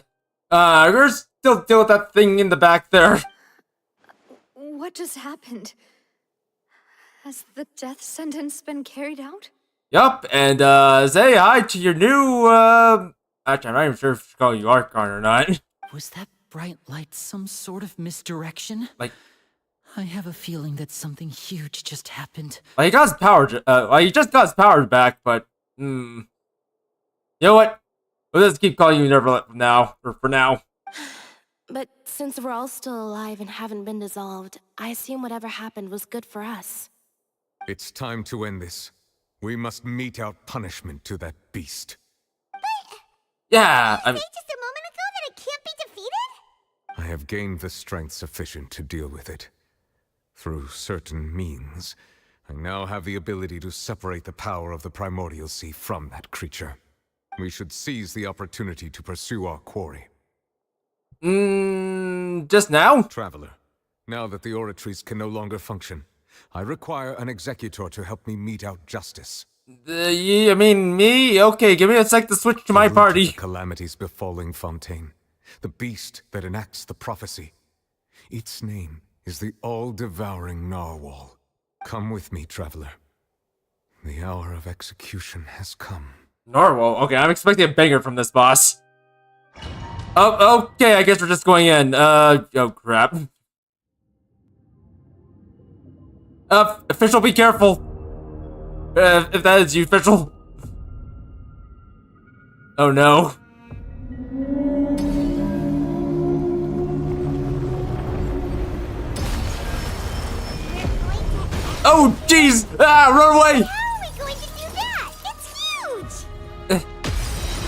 We're still dealing with that thing in the back there. What just happened? Has the death sentence been carried out? Yup, and say hi to your new actually I'm not even sure if she call you Archon or not. Was that bright light some sort of misdirection? Like, I have a feeling that something huge just happened. he got his power he just got his power back, but you know what? We'll just keep calling you Nervalette from now, or for now. But since we're all still alive and haven't been dissolved, I assume whatever happened was good for us. It's time to end this. We must mete out punishment to that beast. Yeah, I mean, Just a moment ago that it can't be defeated? I have gained the strength sufficient to deal with it. Through certain means, I now have the ability to separate the power of the Primordial Sea from that creature. We should seize the opportunity to pursue our quarry. Just now? Traveler, now that the oratories can no longer function, I require an executor to help me mete out justice. I mean, me? Okay, give me a sec to switch to my party. The calamities befalling Fontaine, the beast that enacts the prophecy. Its name is the all-devouring Narwhal. Come with me, traveler. The hour of execution has come. Narwhal? Okay, I'm expecting a banger from this boss. Oh, okay, I guess we're just going in. Oh crap. Official, be careful. If that is you, official. Oh no. Oh jeez! Ah, run away! How are we going to do that? It's huge!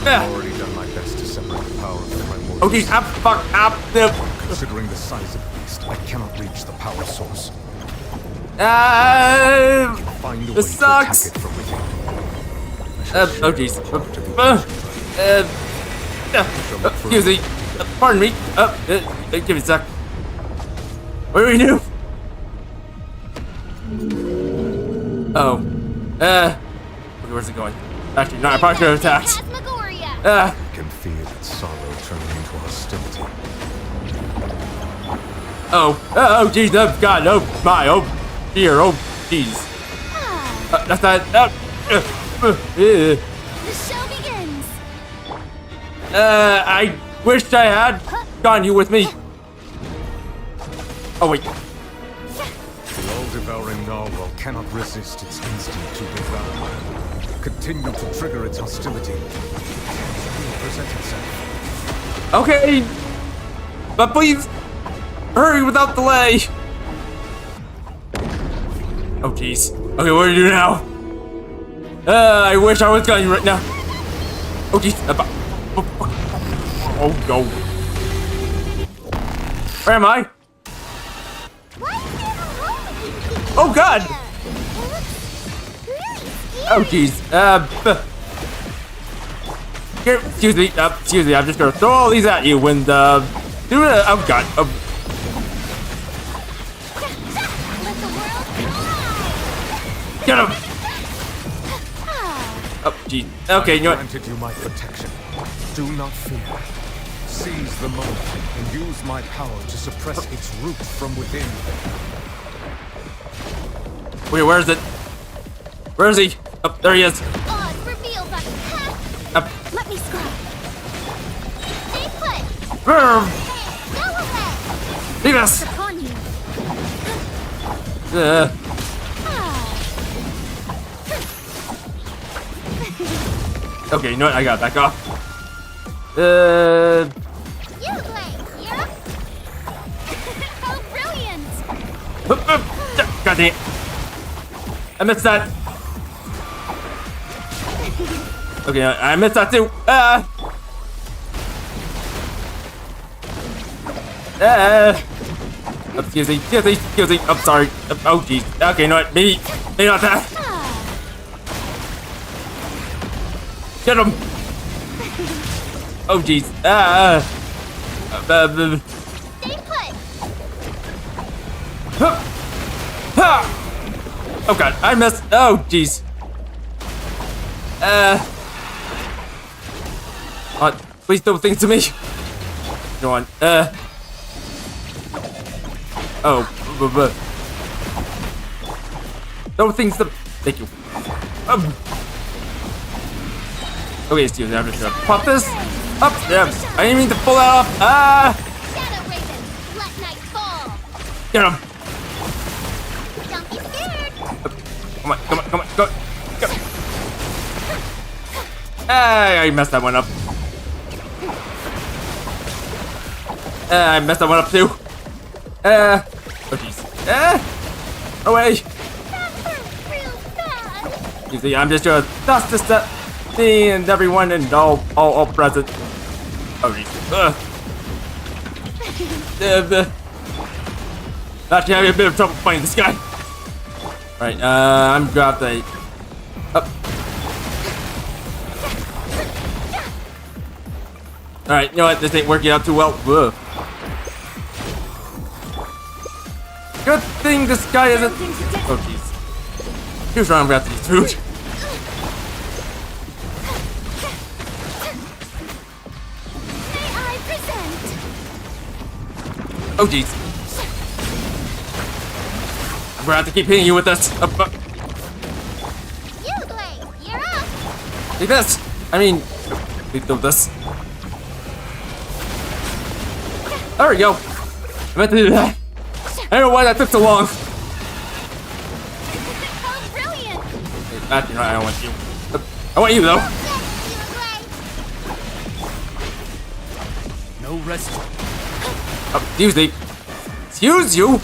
I've already done my best to separate the power of the primordial. Oh, geez, fuck up. Considering the size of the beast, I cannot reach the power source. Find a way this sucks. to attack it from within. Oh, jeez. Excuse me. Pardon me. Give me a sec. What do we do? Oh. Okay, where's it going? Actually, no, I probably could have attacked. I can feel its sorrow turning into hostility. Oh, jeez, oh, God, oh, my, oh, dear, oh, jeez. That's not, The show begins. I wished I had gotten you with me. Oh, wait. The all-devouring narwhal cannot resist its instinct to devour. Continue to trigger its hostility. It will present itself. Okay, but please, hurry without delay. Oh, jeez. Okay, what do we do now? I wish I was getting you right now. Oh, jeez. Oh, no. Where am I? Oh, God. Oh, jeez. Here, excuse me, I'm just gonna throw all these at you when oh, God. Get him! Oh, jeez. Okay, you know what? I've granted you my protection. Do not fear. Seize the moment and use my power to suppress its root from within. Wait, where is it? Where is he? Oh, there he is. Let me scrub. Stay put. Go away. Leave us. Upon you. Okay, you know what? I gotta back off. You, Blake. You're up. Oh, brilliant. God damn it. I missed that. Okay, I missed that too. Excuse me. I'm sorry. Oh, jeez. Okay, you know what? Maybe not that. Get him. Oh, jeez. Stay put. Oh, God. I missed. Oh, jeez. Please don't think to me. Go on. Oh. Don't think to. Thank you. Okay, excuse me. I'm just gonna pop this up. Yeah. I didn't mean to pull that off. Shadow Raven, let night fall. Get him. Don't be scared. Come on. Go. I messed that one up. I messed that one up too. Oh jeez. Away. You see, I'm just gonna dust this up, and everyone and all present. Oh jeez. Actually, having a bit of trouble fighting this guy. All right. I'm gonna have to. Up. Alright, you know what? This ain't working out too well. Whoa. Good thing this guy isn't. Oh, jeez. Here's where I'm gonna have to eat food. Oh, jeez. I'm gonna have to keep hitting you with this. You, Blake, you're up. Take this. I mean, leave this. There we go. I meant to do that. I don't know why that took so long. Oh, brilliant. Actually, no, I don't want you. I want you, though. No rest. Excuse me. Excuse you.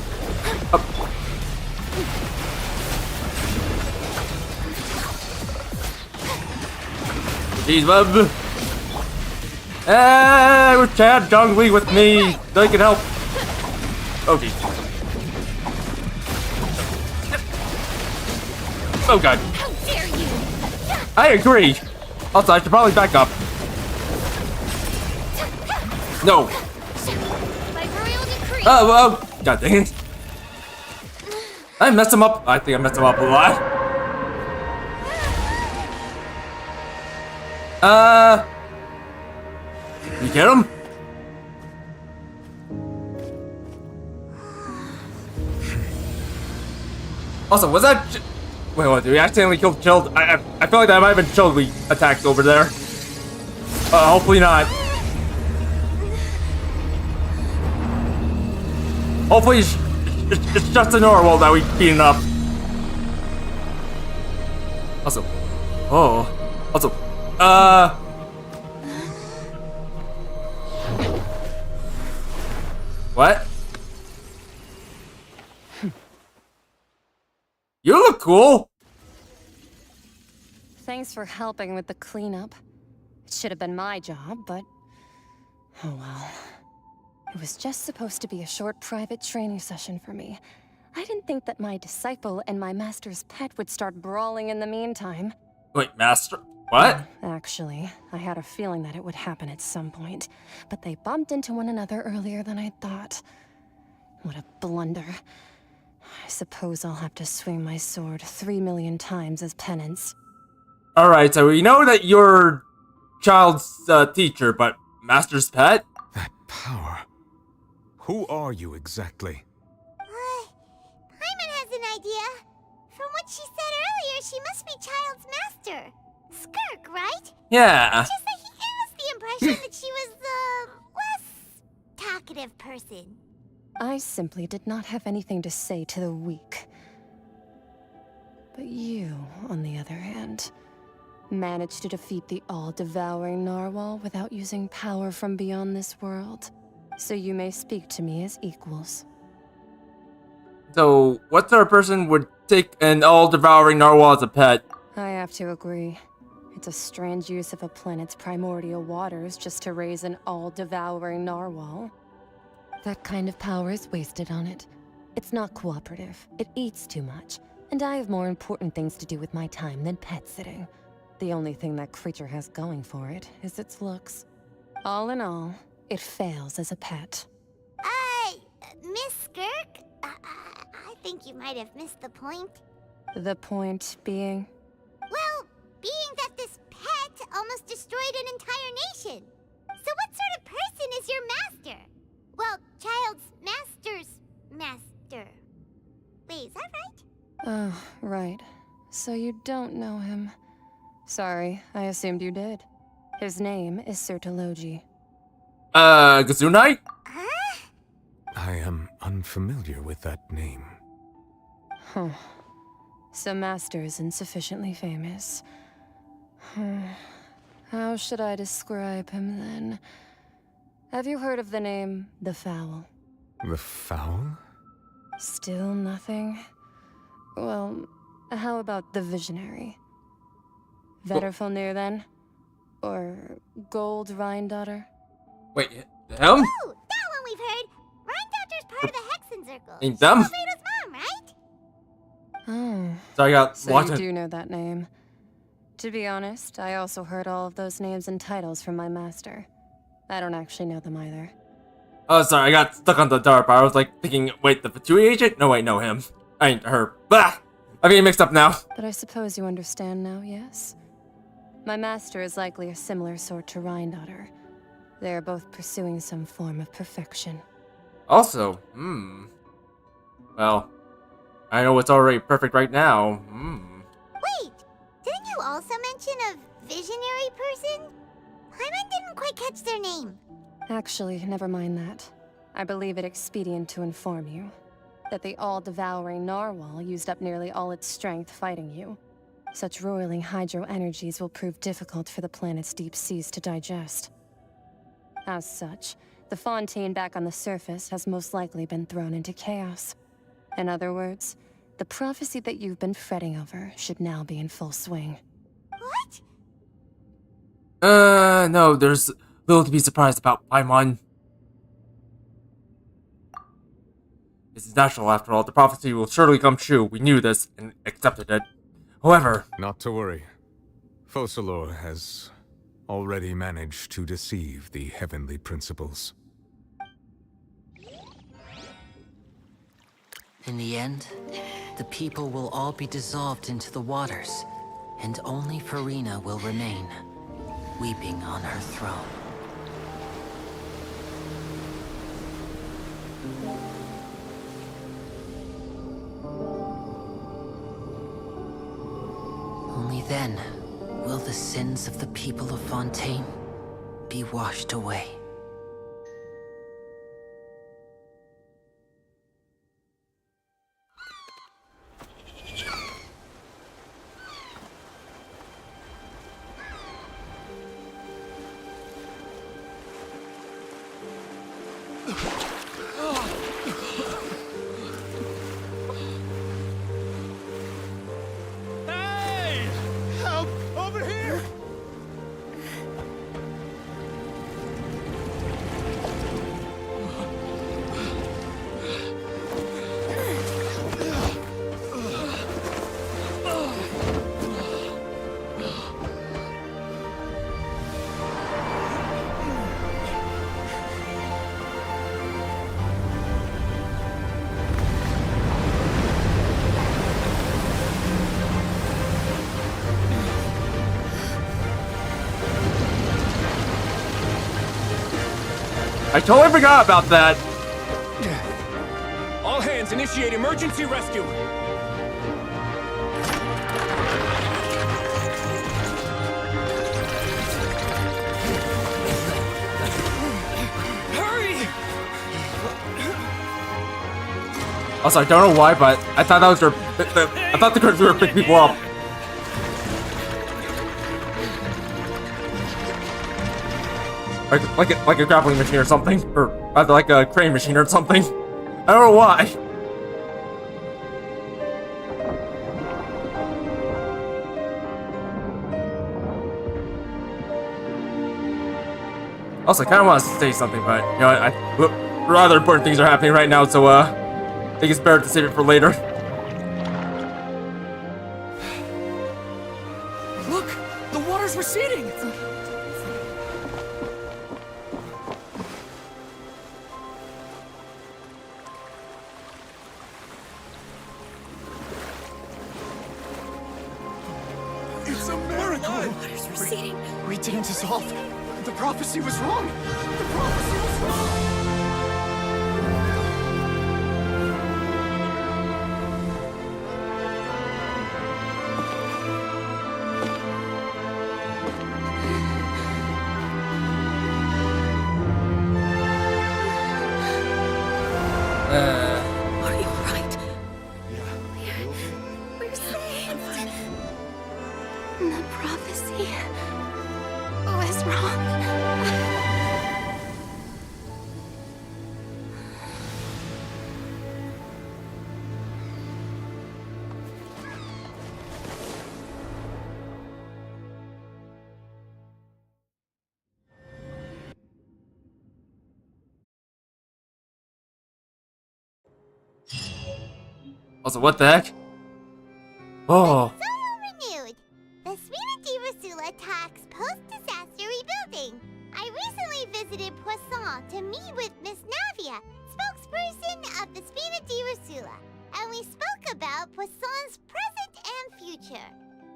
Jeez, bub. Hey, with Chad Dongli with me. They can help. Oh, geez. Oh, God. How dare you! I agree. Also, I should probably back up. No. By royal decree. Oh, God dang it. I messed him up. I think I messed him up a lot. You get him? Also, was that... Wait, what? Did we accidentally kill Chilled? I feel like that might have been Chilled we attacked over there. Hopefully not. Hopefully it's just a normal that we beaten up. Also... Oh... Also... What? You look cool! Thanks for helping with the cleanup. It should have been my job, but... oh well. It was just supposed to be a short private training session for me. I didn't think that my disciple and my master's pet would start brawling in the meantime. Wait, master? What? Actually, I had a feeling that it would happen at some point, but they bumped into one another earlier than I thought. What a blunder. I suppose I'll have to swing my sword 3 million times as penance. Alright, so we know that you're child's teacher, but master's pet? That power. Who are you exactly? Paimon has an idea. From what she said earlier, she must be Child's master. Skirk, right? Yeah. It's just that he gave us the impression that she was the less talkative person. I simply did not have anything to say to the weak. But you, on the other hand, managed to defeat the all-devouring narwhal without using power from beyond this world. So you may speak to me as equals. So, what sort of person would take an all-devouring narwhal as a pet? I have to agree. It's a strange use of a planet's primordial waters just to raise an all-devouring narwhal. That kind of power is wasted on it. It's not cooperative, it eats too much, and I have more important things to do with my time than pet sitting. The only thing that creature has going for it is its looks. All in all, it fails as a pet. Miss Skirk? I think you might have missed the point. The point being? Well, being that this pet almost destroyed an entire nation. So what sort of person is your master? Well, Child's master's master. Wait, is that right? Oh, right. So you don't know him. Sorry, I assumed you did. His name is Sir Tologi. Gazunai? I am unfamiliar with that name. Huh. So Master is insufficiently famous. How should I describe him then? Have you heard of the name The Fowl? The Fowl? Still nothing? Well, how about the Visionary? Vetterfulnir then? Or Gold Rhindaughter? Wait, him? Oh, that one we've heard. Rhindaughter's part of the Hexen Circle. Ain't them? She's Alfredo's mom, right? Oh. So I got So watching. you do know that name. To be honest, I also heard all of those names and titles from my master. I don't actually know them either. Oh, sorry, I got stuck on the dark part. I was like thinking, wait, the Fatui agent? No, wait, no, him. I ain't her. Bah! I'm getting mixed up now. But I suppose you understand now, yes? My master is likely a similar sort to Rhindaughter. They are both pursuing some form of perfection. Also, well, I know it's already perfect right now. Wait, didn't you also mention a visionary person? Paimon didn't quite catch their name. Actually, never mind that. I believe it expedient to inform you that the all-devouring narwhal used up nearly all its strength fighting you. Such roiling hydro energies will prove difficult for the planet's deep seas to digest. As such, the fontaine back on the surface has most likely been thrown into chaos. In other words, the prophecy that you've been fretting over should now be in full swing. What? No, there's little to be surprised about, Paimon. This is natural, after all. The prophecy will surely come true. We knew this and accepted it. However... Not to worry. Focalor has already managed to deceive the heavenly principles. In the end, the people will all be dissolved into the waters, and only Furina will remain, weeping on her throne. Only then will the sins of the people of Fontaine be washed away. Hey! Help! Over here! I totally forgot about that. All hands, initiate emergency rescue! Hurry! Also, I don't know why, but I thought that was their... I thought the girls were picking people up. Like a grappling machine or something, or rather like a crane machine or something. I don't know why. Also, I kind of want to say something, but you know, rather important things are happening right now, so I think it's better to save it for later. Look! The water's receding! It's a miracle! The water's receding. We didn't dissolve. The prophecy was wrong. The prophecy was wrong. Are you alright? We're saved. The prophecy was wrong. Also, what the heck? Oh. Renewed. The Spina di Rosula tax post-disaster rebuilding. I recently visited Poisson to meet with Miss Navia, spokesperson of the Spina di Rosula, and we spoke about Poisson's present and future.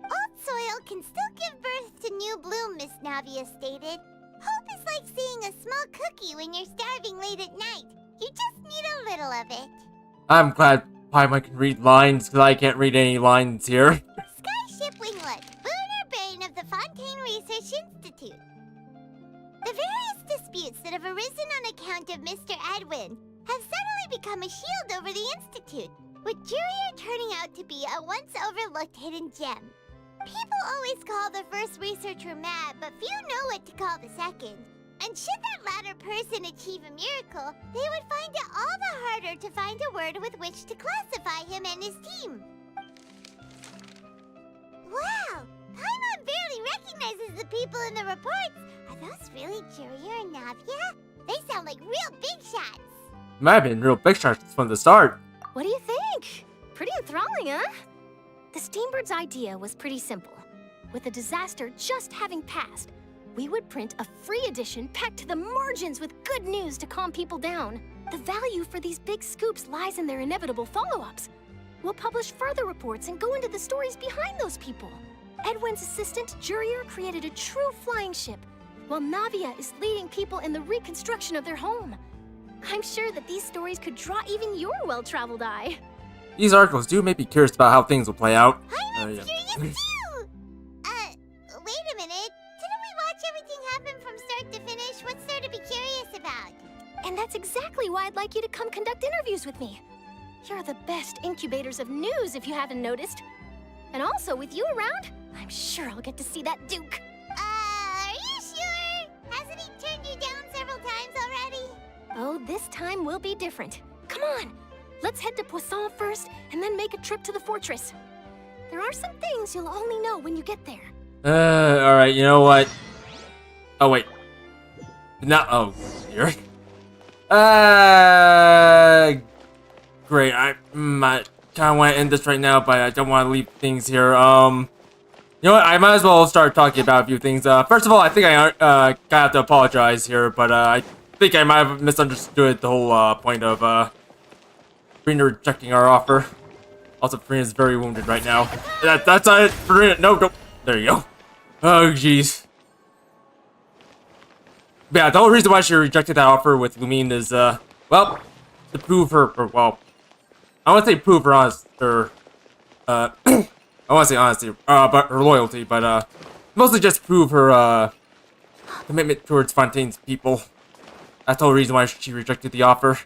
Old soil can still give birth to new bloom, Miss Navia stated. Hope is like seeing a small cookie when you're starving late at night. You just need a little of it. I'm glad Paimon can read lines, because I can't read any lines here. Skyship Winglet, lunar brain of the Fontaine Research Institute. The various disputes that have arisen on account of Mr. Edwin have suddenly become a shield over the Institute, with Jurier turning out to be a once-overlooked hidden gem. People always call the first researcher mad, but few know what to call the second. And should that latter person achieve a miracle, they would find it all the harder to find a word with which to classify him and his team. Wow! Paimon barely recognizes the people in the reports. Are those really Jurier and Navia? They sound like real big shots. Might have been real big shots from the start. What do you think? Pretty enthralling, huh? The Steambird's idea was pretty simple. With the disaster just having passed, we would print a free edition packed to the margins with good news to calm people down. The value for these big scoops lies in their inevitable follow-ups. We'll publish further reports and go into the stories behind those people. Edwin's assistant, Jurier, created a true flying ship, while Navia is leading people in the reconstruction of their home. I'm sure that these stories could draw even your well-traveled eye. These articles do make me curious about how things will play out. I'm curious too! Wait a minute. Didn't we watch everything happen from start to finish? What's there to be curious about? And that's exactly why I'd like you to come conduct interviews with me. You're the best incubators of news, if you haven't noticed. And also, with you around, I'm sure I'll get to see that Duke. Are you sure? Hasn't he turned you down several times already? Oh, this time will be different. Come on, let's head to Poisson first, and then make a trip to the fortress. There are some things you'll only know when you get there. Alright, you know what? Oh, wait. No, oh, here. Great, I kind of want to end this right now, but I don't want to leave things here. You know what, I might as well start talking about a few things. First of all, I think I kind of have to apologize here, but I think I might have misunderstood the whole point of Furina rejecting our offer. Also, Furina's very wounded right now. That's it, Furina. No, don't. There you go. Oh, jeez. Yeah, the whole reason why she rejected that offer with Lumine is, well, to prove her, or, well, I want to say prove her honest, or, I want to say honesty, but her loyalty, but, mostly just prove her, commitment towards Fontaine's people. That's the whole reason why she rejected the offer.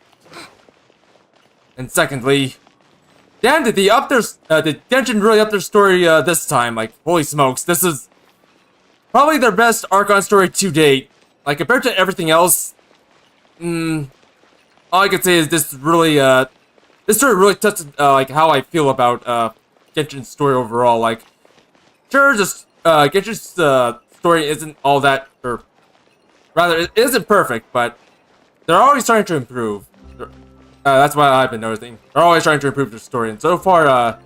And secondly, damn, did Genshin really up their story, this time? Like, holy smokes, this is probably their best Archon story to date. Like, compared to everything else, all I can say is this really, this story really touched, like, how I feel about, Genshin's story overall. Like, sure, just, Genshin's, story isn't all that, or, rather, it isn't perfect, but they're always trying to improve. That's what I've been noticing. They're always trying to improve their story, and so far,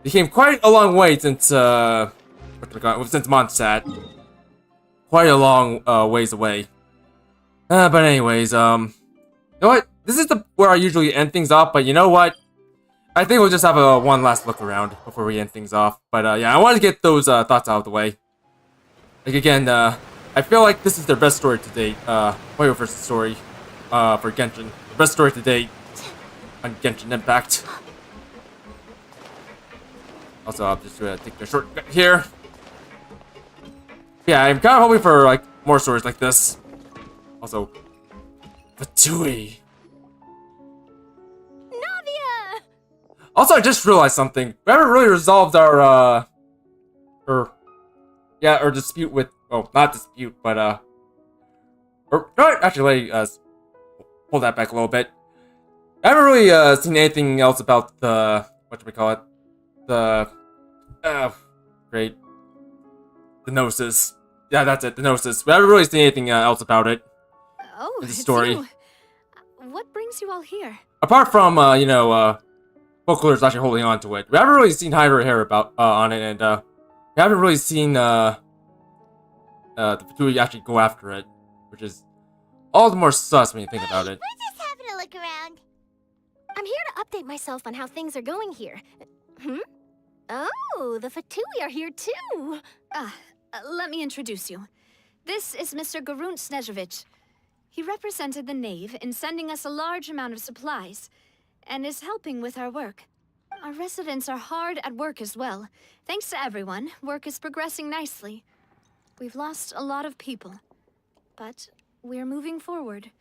they came quite a long way since, since Mondstadt. Quite a long, ways away. But anyways, you know what? This is where I usually end things off, but you know what? I think we'll just have one last look around before we end things off. But, yeah, I wanted to get those, thoughts out of the way. Like, again, I feel like this is their best story to date, Hoyo vs. story, for Genshin. The best story to date on Genshin Impact. Also, I'll just take a shortcut here. Yeah, I'm kind of hoping for, like, more stories like this. Also, Fatui. Navia! Also, I just realized something. We haven't really resolved our, our dispute with, well, not dispute, but, actually, let me, pull that back a little bit. I haven't really, seen anything else about the, great. The Gnosis. Yeah, that's it, the Gnosis. We haven't really seen anything else about it. Oh, in the story. you. What brings you all here? Apart from, you know, Folklore's actually holding on to it. We haven't really seen hide or hair about, on it, and, we haven't really seen, the Fatui actually go after it, which is all the more sus when you think about it. We're just having a look around. I'm here to update myself on how things are going here. Oh, the Fatui are here too. Let me introduce you. This is Mr. Garunt Snežević. He represented the Knave in sending us a large amount of supplies, and is helping with our work. Our residents are hard at work as well. Thanks to everyone, work is progressing nicely. We've lost a lot of people, but we're moving forward.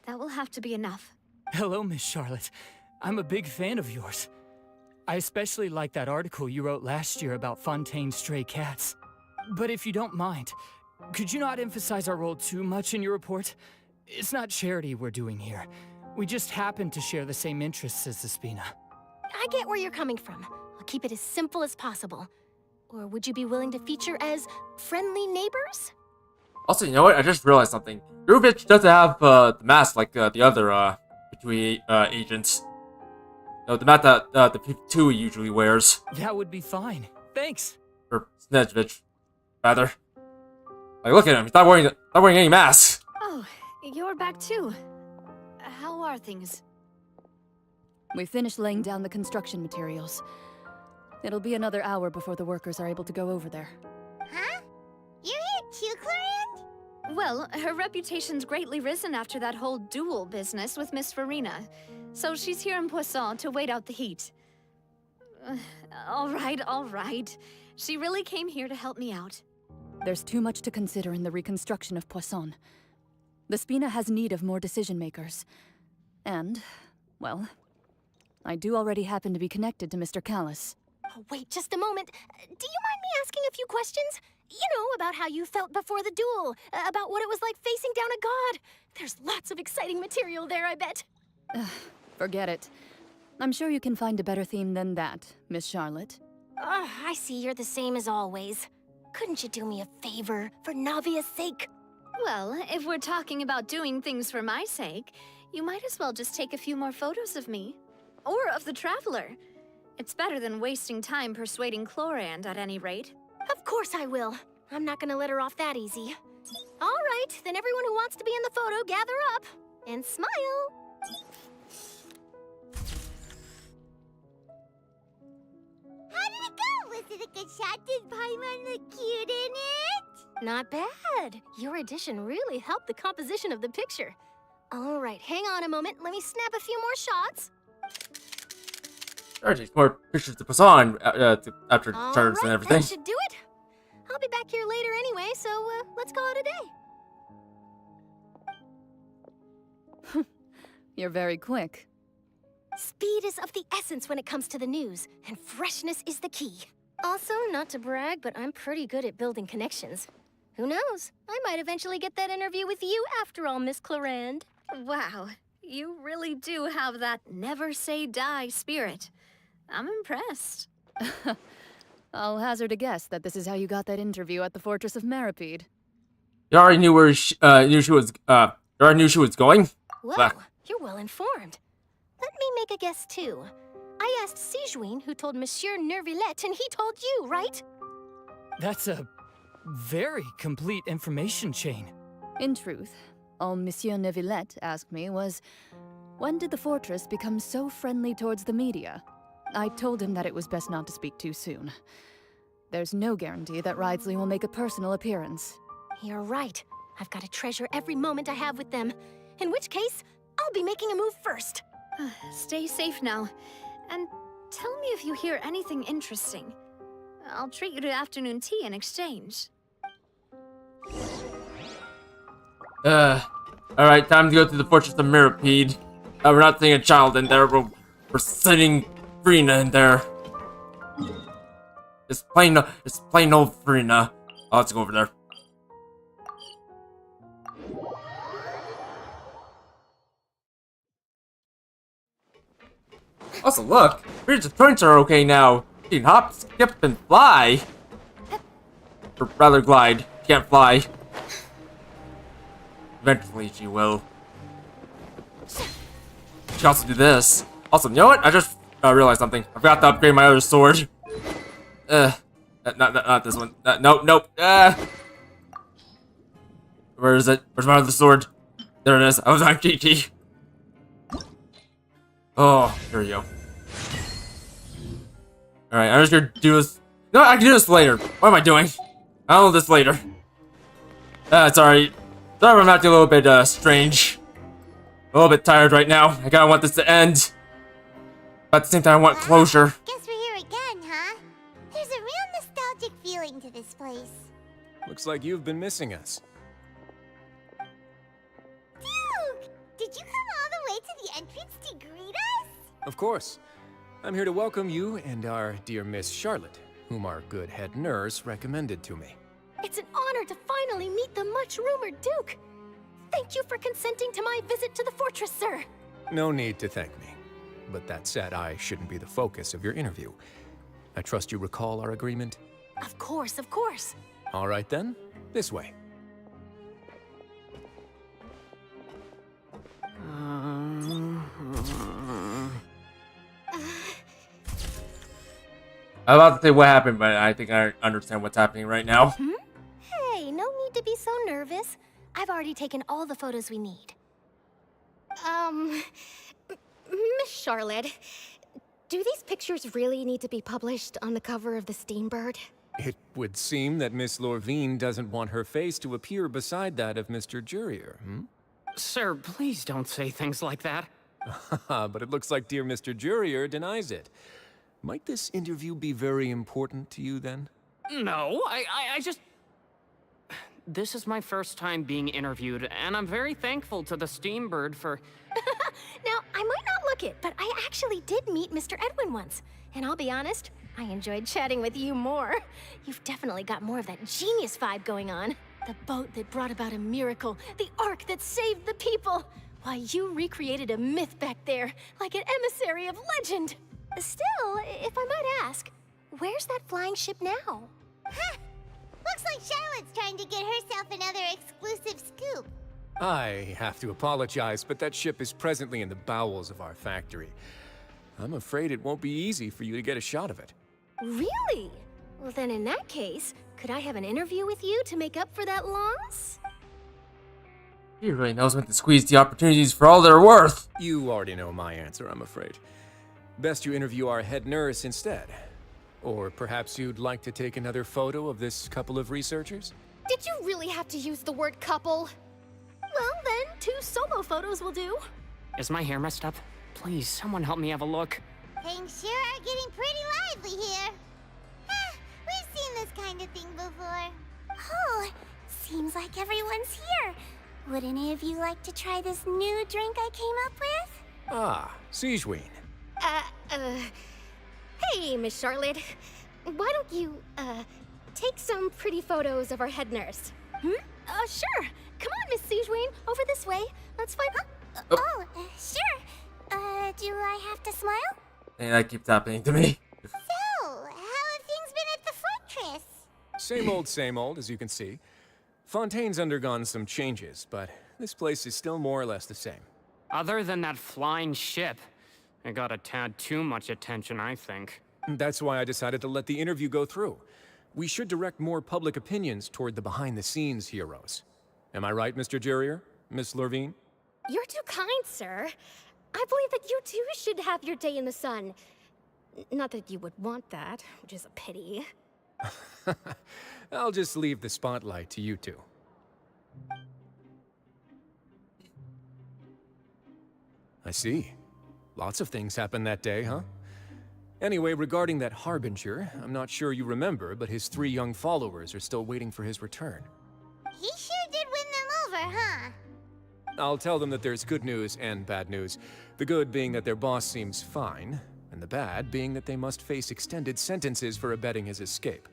That will have to be enough. Hello, Miss Charlotte. I'm a big fan of yours. I especially like that article you wrote last year about Fontaine's stray cats. But if you don't mind, could you not emphasize our role too much in your report? It's not charity we're doing here. We just happen to share the same interests as Despina. I get where you're coming from. I'll keep it as simple as possible. Or would you be willing to feature as friendly neighbors? Also, you know what? I just realized something. Rubich doesn't have the mask like the other between agents. No, the mask that the P2 usually wears. That would be fine. Thanks. Or Snedgevich, rather. Like, look at him. He's not wearing any masks. Oh, you're back too. How are things? We finished laying down the construction materials. It'll be another hour before the workers are able to go over there. Huh? You're here too, Clorinde? Well, her reputation's greatly risen after that whole duel business with Miss Furina. So she's here in Poisson to wait out the heat. All right. She really came here to help me out. There's too much to consider in the reconstruction of Poisson. The Spina has need of more decision-makers. And, well, I do already happen to be connected to Mr. Callis. Oh, wait just a moment. Do you mind me asking a few questions? You know, about how you felt before the duel, about what it was like facing down a god. There's lots of exciting material there, I bet. Forget it. I'm sure you can find a better theme than that, Miss Charlotte. I see you're the same as always. Couldn't you do me a favor, for Navia's sake? Well, if we're talking about doing things for my sake, you might as well just take a few more photos of me. Or of the Traveler. It's better than wasting time persuading Clorinde, at any rate. Of course I will. I'm not gonna let her off that easy. All right, then everyone who wants to be in the photo, gather up. And smile. How did it go? Was it a good shot? Did Paimon look cute in it? Not bad. Your addition really helped the composition of the picture. All right, hang on a moment. Let me snap a few more shots. Sure, takes more pictures to Poisson after charters and everything. That should do it. I'll be back here later anyway, so let's call it a day. You're very quick. Speed is of the essence when it comes to the news, and freshness is the key. Also, not to brag, but I'm pretty good at building connections. Who knows? I might eventually get that interview with you after all, Miss Clorinde. Wow, you really do have that never say die spirit. I'm impressed. I'll hazard a guess that this is how you got that interview at the Fortress of Meripede. You already knew where she was going? Whoa, you're well informed. Let me make a guess, too. I asked Sijuin, who told Monsieur Nervillette, and he told you, right? That's a very complete information chain. In truth, all Monsieur Nervillette asked me was, when did the Fortress become so friendly towards the media? I told him that it was best not to speak too soon. There's no guarantee that Ridesley will make a personal appearance. You're right. I've got to treasure every moment I have with them. In which case, I'll be making a move first. Stay safe now. And tell me if you hear anything interesting. I'll treat you to afternoon tea in exchange. Alright, time to go to the Fortress of Meripede. We're not seeing a child in there, we're sending Furina in there. It's plain old Furina. Oh, let's go over there. Also, look, Furina's joints are okay now. She can hop, skip, and fly. Or rather, glide. She can't fly. Eventually, she will. She can also do this. Also, you know what? I just realized something. I forgot to upgrade my other sword. Not this one. Nope. Where is it? Where's my other sword? There it is. I was on Kiki. Oh, here we go. Alright, I'm just gonna do this. No, I can do this later. What am I doing? I'll do this later. Sorry. Sorry if I'm acting a little bit, strange. A little bit tired right now. I kinda want this to end. But at the same time, I want closure. Guess we're here again, huh? There's a real nostalgic feeling to this place. Looks like you've been missing us. Duke! Did you come all the way to the entrance to greet us? Of course. I'm here to welcome you and our dear Miss Charlotte, whom our good head nurse recommended to me. It's an honor to finally meet the much-rumored Duke. Thank you for consenting to my visit to the fortress, sir. No need to thank me. But that said, I shouldn't be the focus of your interview. I trust you recall our agreement? Of course. All right then, this way. I'm about to say what happened, but I think I understand what's happening right now. Hey, no need to be so nervous. I've already taken all the photos we need. Miss Charlotte, do these pictures really need to be published on the cover of the Steambird? It would seem that Miss Lorvine doesn't want her face to appear beside that of Mr. Jurier, Sir, please don't say things like that. But it looks like dear Mr. Jurier denies it. Might this interview be very important to you, then? No, I just... This is my first time being interviewed, and I'm very thankful to the Steambird for... Now, I might not look it, but I actually did meet Mr. Edwin once. And I'll be honest, I enjoyed chatting with you more. You've definitely got more of that genius vibe going on. The boat that brought about a miracle, the ark that saved the people. Why, you recreated a myth back there, like an emissary of legend. Still, if I might ask, where's that flying ship now? Huh. Looks like Charlotte's trying to get herself another exclusive scoop. I have to apologize, but that ship is presently in the bowels of our factory. I'm afraid it won't be easy for you to get a shot of it. Really? Well, then in that case, could I have an interview with you to make up for that loss? He really knows when to squeeze the opportunities for all they're worth. You already know my answer, I'm afraid. Best you interview our head nurse instead. Or perhaps you'd like to take another photo of this couple of researchers? Did you really have to use the word couple? Well, then, 2 solo photos will do. Is my hair messed up? Please, someone help me have a look. Things sure are getting pretty lively here. We've seen this kind of thing before. Oh, seems like everyone's here. Would any of you like to try this new drink I came up with? Ah, Siegeween. Hey, Miss Charlotte. Why don't you, take some pretty photos of our head nurse? Sure. Come on, Miss Siegeween. Over this way. Let's find... Sure. Do I have to smile? And that keeps happening to me. So, how have things been at the fortress? Same old, as you can see. Fontaine's undergone some changes, but this place is still more or less the same. Other than that flying ship, it got a tad too much attention, I think. That's why I decided to let the interview go through. We should direct more public opinions toward the behind-the-scenes heroes. Am I right, Mr. Jurier? Miss Lorvine? You're too kind, sir. I believe that you too should have your day in the sun. Not that you would want that, which is a pity. I'll just leave the spotlight to you two. I see. Lots of things happened that day, huh? Anyway, regarding that Harbinger, I'm not sure you remember, but his 3 young followers are still waiting for his return. He sure did win them over, huh? I'll tell them that there's good news and bad news. The good being that their boss seems fine, and the bad being that they must face extended sentences for abetting his escape.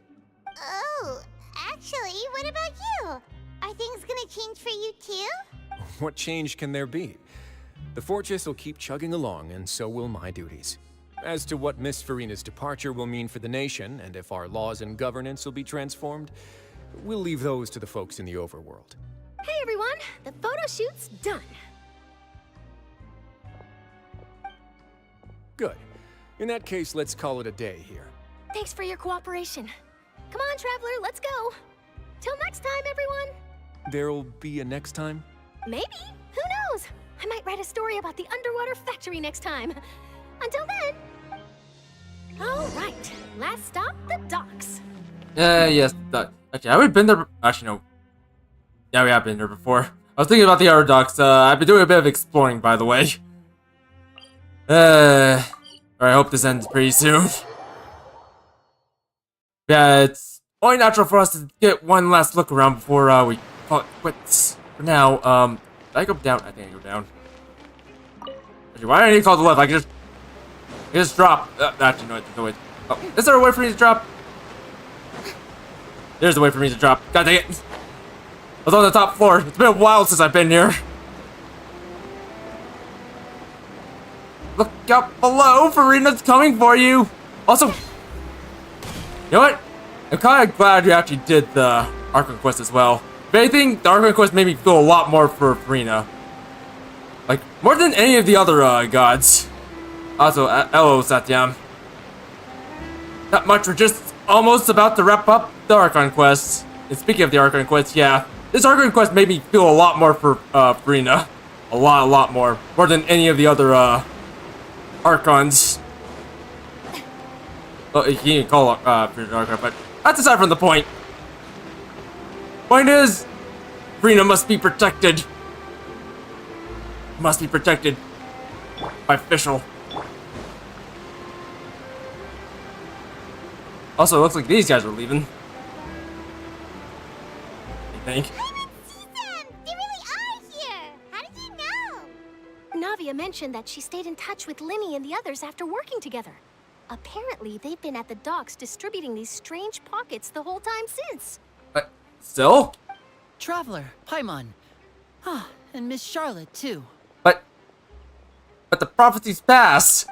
Oh, actually, what about you? Are things gonna change for you too? What change can there be? The fortress will keep chugging along, and so will my duties. As to what Miss Furina's departure will mean for the nation, and if our laws and governance will be transformed, we'll leave those to the folks in the overworld. Hey everyone, the photo shoot's done. Good. In that case, let's call it a day here. Thanks for your cooperation. Come on, Traveler, let's go. Till next time, everyone. There'll be a next time? Maybe. Who knows? I might write a story about the underwater factory next time. Until then. All right, last stop, the docks. Yes, actually, have we been there? Actually, no. Yeah, we have been there before. I was thinking about the other docks. I've been doing a bit of exploring, by the way. Alright, I hope this ends pretty soon. Yeah, it's only natural for us to get one last look around before we call it quits. For now, did I go down? I think I go down. Actually, why do I need to call the left? I can just drop. Actually, no, there's no way. Oh, is there a way for me to drop? There's a way for me to drop. God dang it. I was on the top floor. It's been a while since I've been here. Look up below. Furina's coming for you. Also, you know what? I'm kind of glad you actually did the Archon quest as well. If anything, the Archon quest made me feel a lot more for Furina. Like, more than any of the other gods. Also, hello, Satyam. Not much, we're just almost about to wrap up the Archon quest. And speaking of the Archon quest, yeah, this Archon quest made me feel a lot more for Furina. A lot more. More than any of the other Archons. Well, you can call Furina Archon, but that's aside from the point. Point is, Furina must be protected. Must be protected by official. Also, it looks like these guys are leaving. You think? They really are here! How did you know? Navia mentioned that she stayed in touch with Linny and the others after working together. Apparently, they've been at the docks distributing these strange pockets the whole time since. Still? Traveler, Paimon. Ah, and Miss Charlotte, too. But the prophecies passed.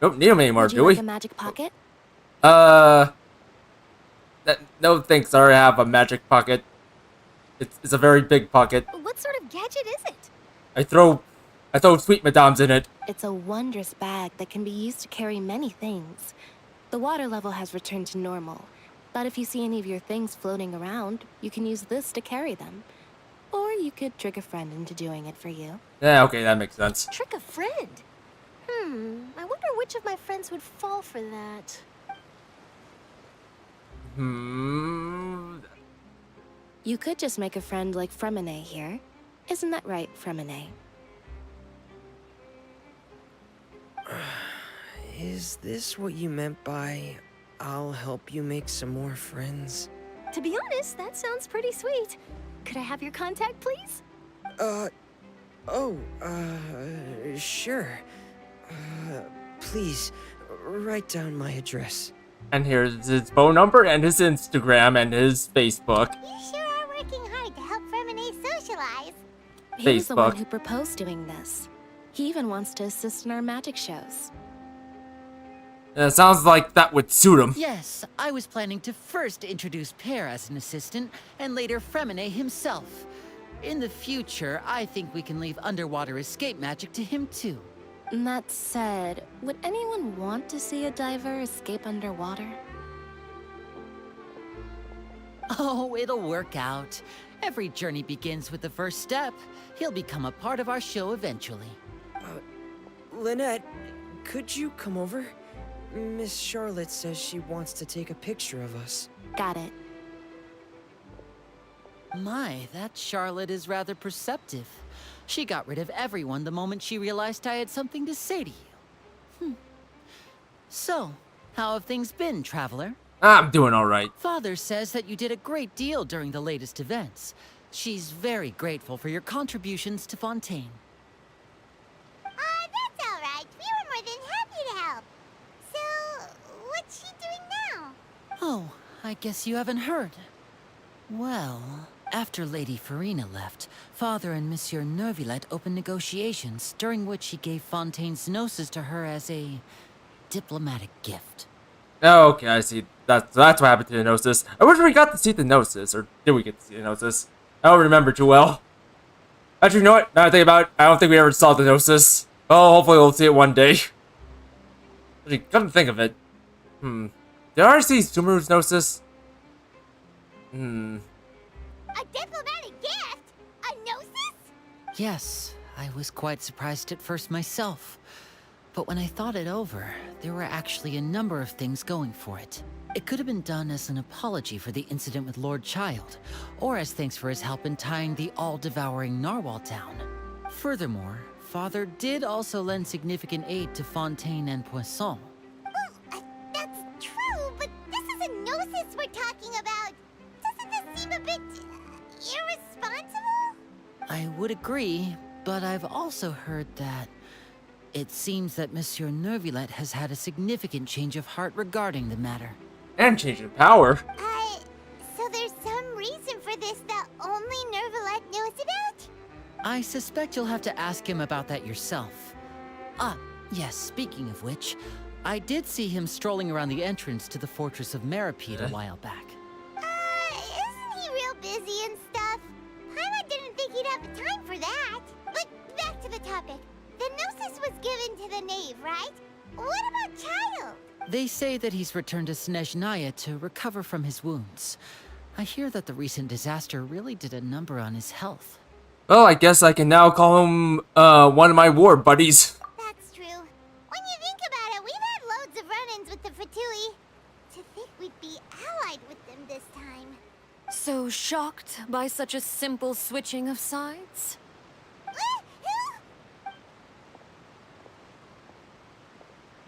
Don't need them anymore, Would do you we? like a magic pocket? No thanks, I already have a magic pocket. It's a very big pocket. What sort of gadget is it? I throw sweet madames in it. It's a wondrous bag that can be used to carry many things. The water level has returned to normal, but if you see any of your things floating around, you can use this to carry them. Or you could trick a friend into doing it for you. Yeah, okay, that makes sense. Trick a friend? I wonder which of my friends would fall for that. You could just make a friend like Fremine here. Isn't that right, Fremine? Is this what you meant by, I'll help you make some more friends? To be honest, that sounds pretty sweet. Could I have your contact, please? Sure. Please, write down my address. And here's his phone number and his Instagram and his Facebook. You sure are working hard to help Fremine socialize. He was the one who proposed doing this. He even wants to assist in our magic shows. It sounds like that would suit him. Yes, I was planning to first introduce Pear as an assistant, and later Fremine himself. In the future, I think we can leave underwater escape magic to him too. That said, would anyone want to see a diver escape underwater? Oh, it'll work out. Every journey begins with the first step. He'll become a part of our show eventually. Lynette, could you come over? Miss Charlotte says she wants to take a picture of us. Got it. My, that Charlotte is rather perceptive. She got rid of everyone the moment she realized I had something to say to you. So, how have things been, Traveler? I'm doing alright. Father says that you did a great deal during the latest events. She's very grateful for your contributions to Fontaine. That's alright. We were more than happy to help. So, what's she doing now? Oh, I guess you haven't heard. Well, after Lady Furina left, Father and Monsieur Neuvillette opened negotiations, during which he gave Fontaine's Gnosis to her as a diplomatic gift. Oh, okay, I see. That's what happened to the Gnosis. I wish we got to see the Gnosis, or did we get to see the Gnosis? I don't remember too well. Actually, you know what? Now I think about it, I don't think we ever saw the Gnosis. Well, hopefully we'll see it one day. Actually, come to think of it. Did I already see Sumeru's Gnosis? A diplomatic gift? A gnosis? Yes, I was quite surprised at first myself. But when I thought it over, there were actually a number of things going for it. It could have been done as an apology for the incident with Lord Child, or as thanks for his help in tying the all-devouring narwhal down. Furthermore, Father did also lend significant aid to Fontaine and Poisson. That's true, but this is a gnosis we're talking about. Doesn't this seem a bit irresponsible? I would agree, but I've also heard that it seems that Monsieur Neuvillette has had a significant change of heart regarding the matter. And change in power. So there's some reason for this that only Neuvillette knows about? I suspect you'll have to ask him about that yourself. Ah, yes, speaking of which, I did see him strolling around the entrance to the Fortress of Masquerade a while back. Isn't he real busy and stuff? Paimon didn't think he'd have the time for that. But back to the topic. The gnosis was given to the knave, right? What about Child? They say that he's returned to Snezhnaya to recover from his wounds. I hear that the recent disaster really did a number on his health. Well, I guess I can now call him one of my war buddies. That's true. When you think about it, we've had loads of run-ins with the Fatui. To think we'd be allied with them this time. So shocked by such a simple switching of sides?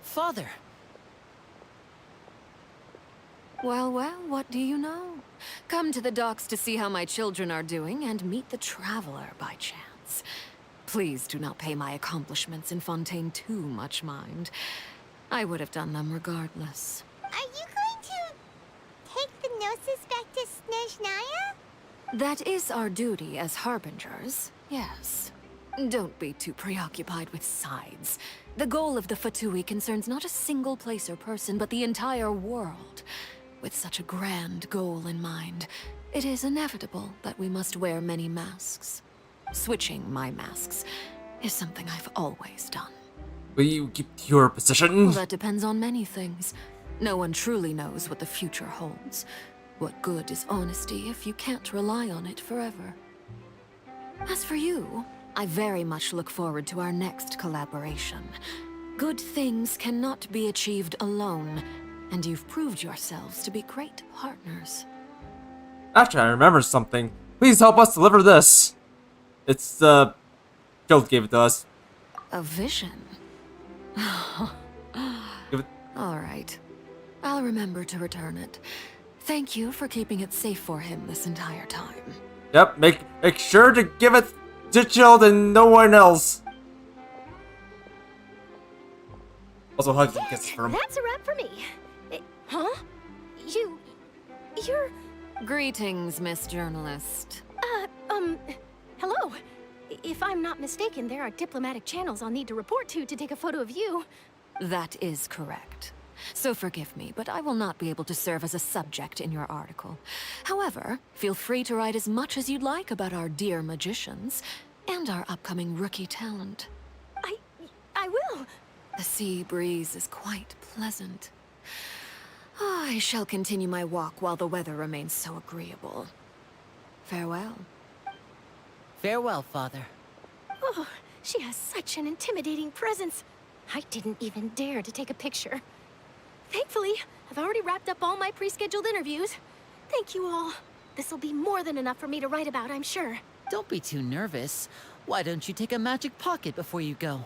Father! Well, well, what do you know? Come to the docks to see how my children are doing and meet the Traveler by chance. Please do not pay my accomplishments in Fontaine too much mind. I would have done them regardless. Are you going to take the Gnosis back to Snezhnaya? That is our duty as Harbingers, yes. Don't be too preoccupied with sides. The goal of the Fatui concerns not a single place or person, but the entire world. With such a grand goal in mind, it is inevitable that we must wear many masks. Switching my masks is something I've always done. Will you keep to your position? Well, that depends on many things. No one truly knows what the future holds. What good is honesty if you can't rely on it forever? As for you, I very much look forward to our next collaboration. Good things cannot be achieved alone, and you've proved yourselves to be great partners. Actually, I remember something. Please help us deliver this. It's, Guild gave it to us. A vision? Give it. All right. I'll remember to return it. Thank you for keeping it safe for him this entire time. Yep, make sure to give it to Chilled and no one else. Also, hugs and kisses for him. That's a wrap for me. Huh? You're... Greetings, Miss Journalist. Hello. If I'm not mistaken, there are diplomatic channels I'll need to report to take a photo of you. That is correct. So forgive me, but I will not be able to serve as a subject in your article. However, feel free to write as much as you'd like about our dear magicians and our upcoming rookie talent. I will. The sea breeze is quite pleasant. I shall continue my walk while the weather remains so agreeable. Farewell. Farewell, Father. Oh, she has such an intimidating presence. I didn't even dare to take a picture. Thankfully, I've already wrapped up all my pre-scheduled interviews. Thank you all. This'll be more than enough for me to write about, I'm sure. Don't be too nervous. Why don't you take a magic pocket before you go?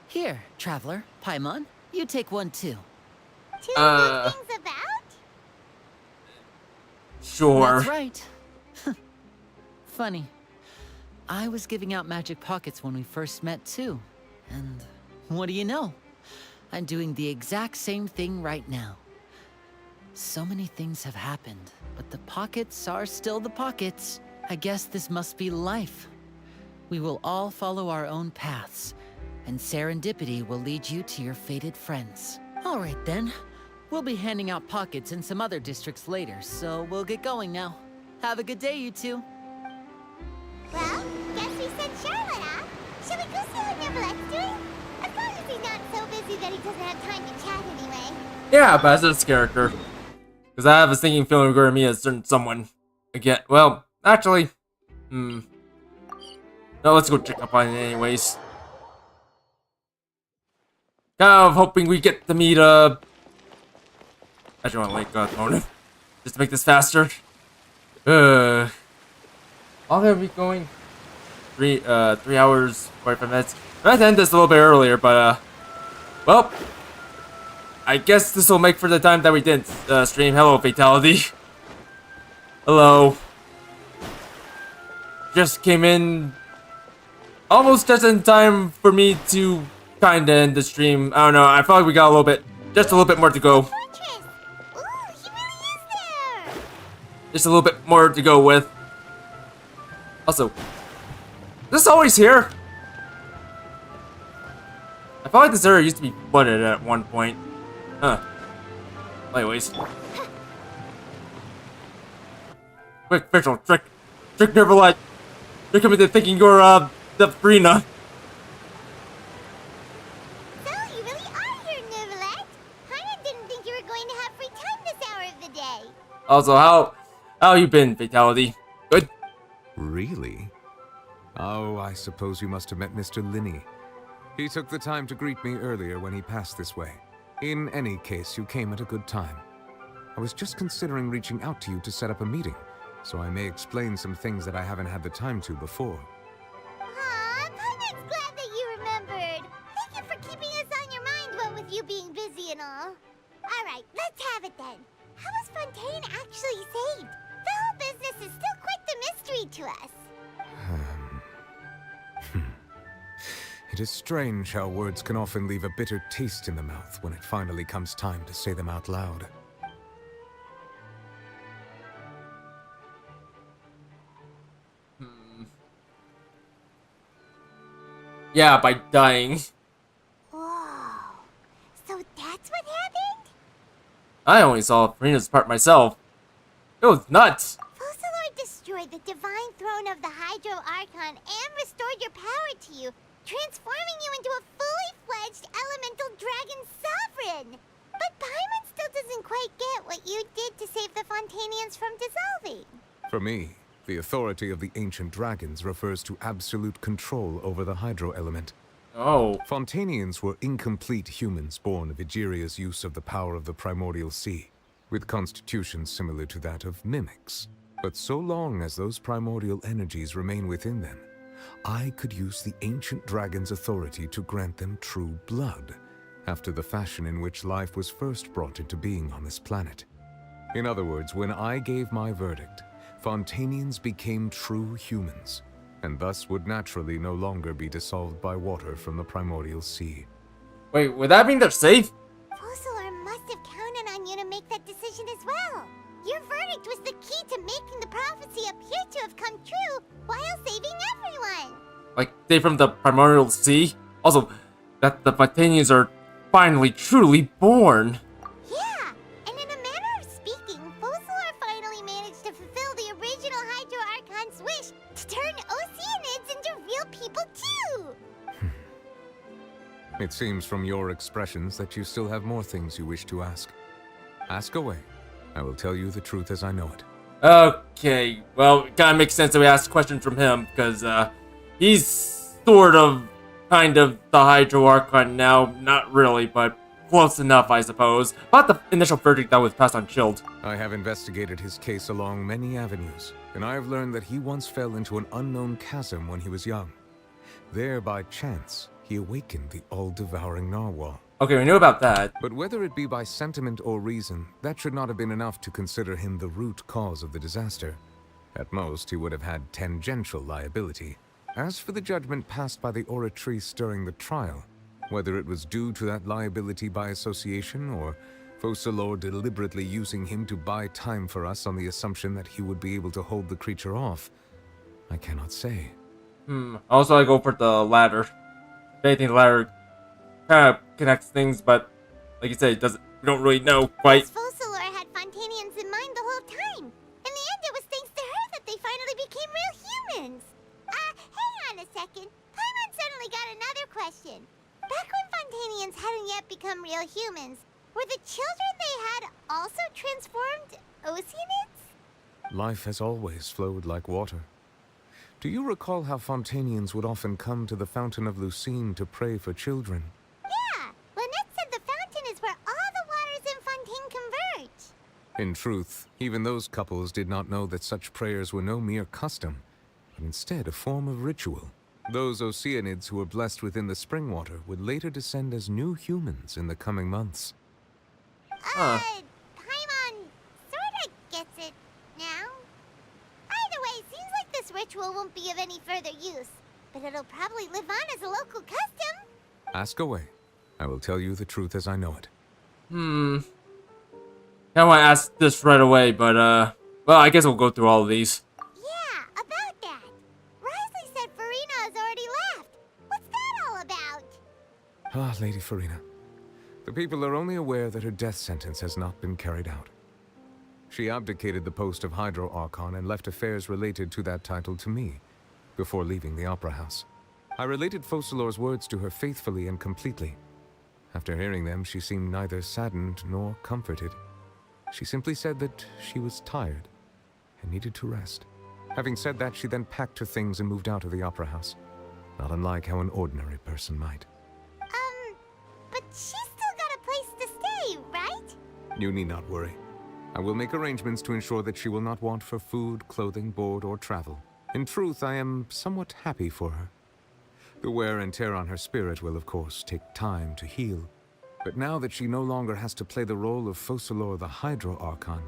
Here, Traveler, Paimon, you take one too. Two good things about? Sure. That's right. Funny. I was giving out magic pockets when we first met too. And what do you know? I'm doing the exact same thing right now. So many things have happened, but the pockets are still the pockets. I guess this must be life. We will all follow our own paths, and serendipity will lead you to your fated friends. All right then. We'll be handing out pockets in some other districts later, so we'll get going now. Have a good day, you two. Well, guess we sent Charlotte, huh? Should we go see what Neverlette's doing? As long as he's not so busy that he doesn't have time to chat anyway. Yeah, but as this character. Because I have a stinking feeling we're going to meet a certain someone. Again, well, actually, no, let's go check up on it anyways. Kind of hoping we get to meet, I don't want to link Mona. Just to make this faster. How long are we going? 3 hours, 45 minutes. I had to end this a little bit earlier, but, well, I guess this will make for the time that we didn't stream. Hello, Fatality. Hello. Just came in almost just in time for me to kinda end the stream. I don't know, I felt like we got just a little bit more to go. Just a little bit more to go with. Also, is this always here? I felt like this area used to be flooded at one point. Huh. Anyways. Quick visual trick. Trick Neverlight. Trick him into thinking you're, the furina. So, you really are here, Also, how you been, Fatality? Good? Really? Oh, I suppose you must have met Mr. Linney. He took the time to greet me earlier when he passed this way. In any case, you came at a good time. I was just considering reaching out to you to set up a meeting, so I may explain some things that I haven't had the time to before. Aw, Paimon's glad that you remembered. Thank you for keeping us on your mind, what with you being busy and all. Alright, let's have it then. How was Fontaine actually saved? The whole business is still quite the mystery to us. It is strange how words can often leave a bitter taste in the mouth when it finally comes time to say them out loud. Yeah, by dying. Whoa. So that's what happened? I only saw Furina's part myself. It was nuts. Focalor destroyed the divine throne of the Hydro Archon and restored your power to you, transforming you into a fully fledged elemental dragon sovereign. But Paimon still doesn't quite get what you did to save the Fontainians from dissolving. For me, the authority of the ancient dragons refers to absolute control over the hydro element. Oh. Fontainians were incomplete humans born of Egeria's use of the power of the primordial sea, with constitutions similar to that of mimics. But so long as those primordial energies remain within them, I could use the ancient dragon's authority to grant them true blood, after the fashion in which life was first brought into being on this planet. In other words, when I gave my verdict, Fontainians became true humans, and thus would naturally no longer be dissolved by water from the primordial sea. Wait, would that mean they're safe? Focalor must have counted on you to make that decision as well. Your verdict was the key to making the prophecy appear to have come true while saving everyone. Like, they from the primordial sea? Also, that the Fontainians are finally truly born. Yeah, and in a manner of speaking, Focalor finally managed to fulfill the original Hydro Archon's wish to turn Oceanids into real people too! It seems from your expressions that you still have more things you wish to ask. Ask away. I will tell you the truth as I know it. Okay, well, it kinda makes sense that we asked questions from him, because, he's sort of, kind of the Hydro Archon now. Not really, but close enough, I suppose. About the initial verdict that was passed on Chilled. I have investigated his case along many avenues, and I have learned that he once fell into an unknown chasm when he was young. There, by chance, he awakened the all-devouring narwhal. Okay, we knew about that. But whether it be by sentiment or reason, that should not have been enough to consider him the root cause of the disaster. At most, he would have had tangential liability. As for the judgment passed by the Oratrice during the trial, whether it was due to that liability by association, or Focalor deliberately using him to buy time for us on the assumption that he would be able to hold the creature off, I cannot say. Also, I go for the latter. If anything, the latter kind of connects things, but like you said, it doesn't. We don't really know quite. Focalor had Fontainians in mind the whole time. In the end, it was thanks to her that they finally became real humans. Hang on a second. Paimon suddenly got another question. Back when Fontainians hadn't yet become real humans, were the children they had also transformed Oceanids? Life has always flowed like water. Do you recall how Fontainians would often come to the Fountain of Lucine to pray for children? Yeah, Lynette said the fountain is where all the waters in Fontaine converge. In truth, even those couples did not know that such prayers were no mere custom, but instead a form of ritual. Those Oceanids who were blessed within the spring water would later descend as new humans in the coming months. Paimon sorta gets it now. Either way, seems like this ritual won't be of any further use, but it'll probably live on as a local custom. Ask away. I will tell you the truth as I know it. I want to ask this right away, but, well, I guess we'll go through all of these. Yeah, about that. Risley said Furina has already left. What's that all about? Ah, Lady Furina. The people are only aware that her death sentence has not been carried out. She abdicated the post of Hydro Archon and left affairs related to that title to me, before leaving the Opera House. I related Focalor's words to her faithfully and completely. After hearing them, she seemed neither saddened nor comforted. She simply said that she was tired and needed to rest. Having said that, she then packed her things and moved out of the opera house, not unlike how an ordinary person might. But she's still got a place to stay, right? You need not worry. I will make arrangements to ensure that she will not want for food, clothing, board, or travel. In truth, I am somewhat happy for her. The wear and tear on her spirit will, of course, take time to heal. But now that she no longer has to play the role of Focalor the Hydro Archon,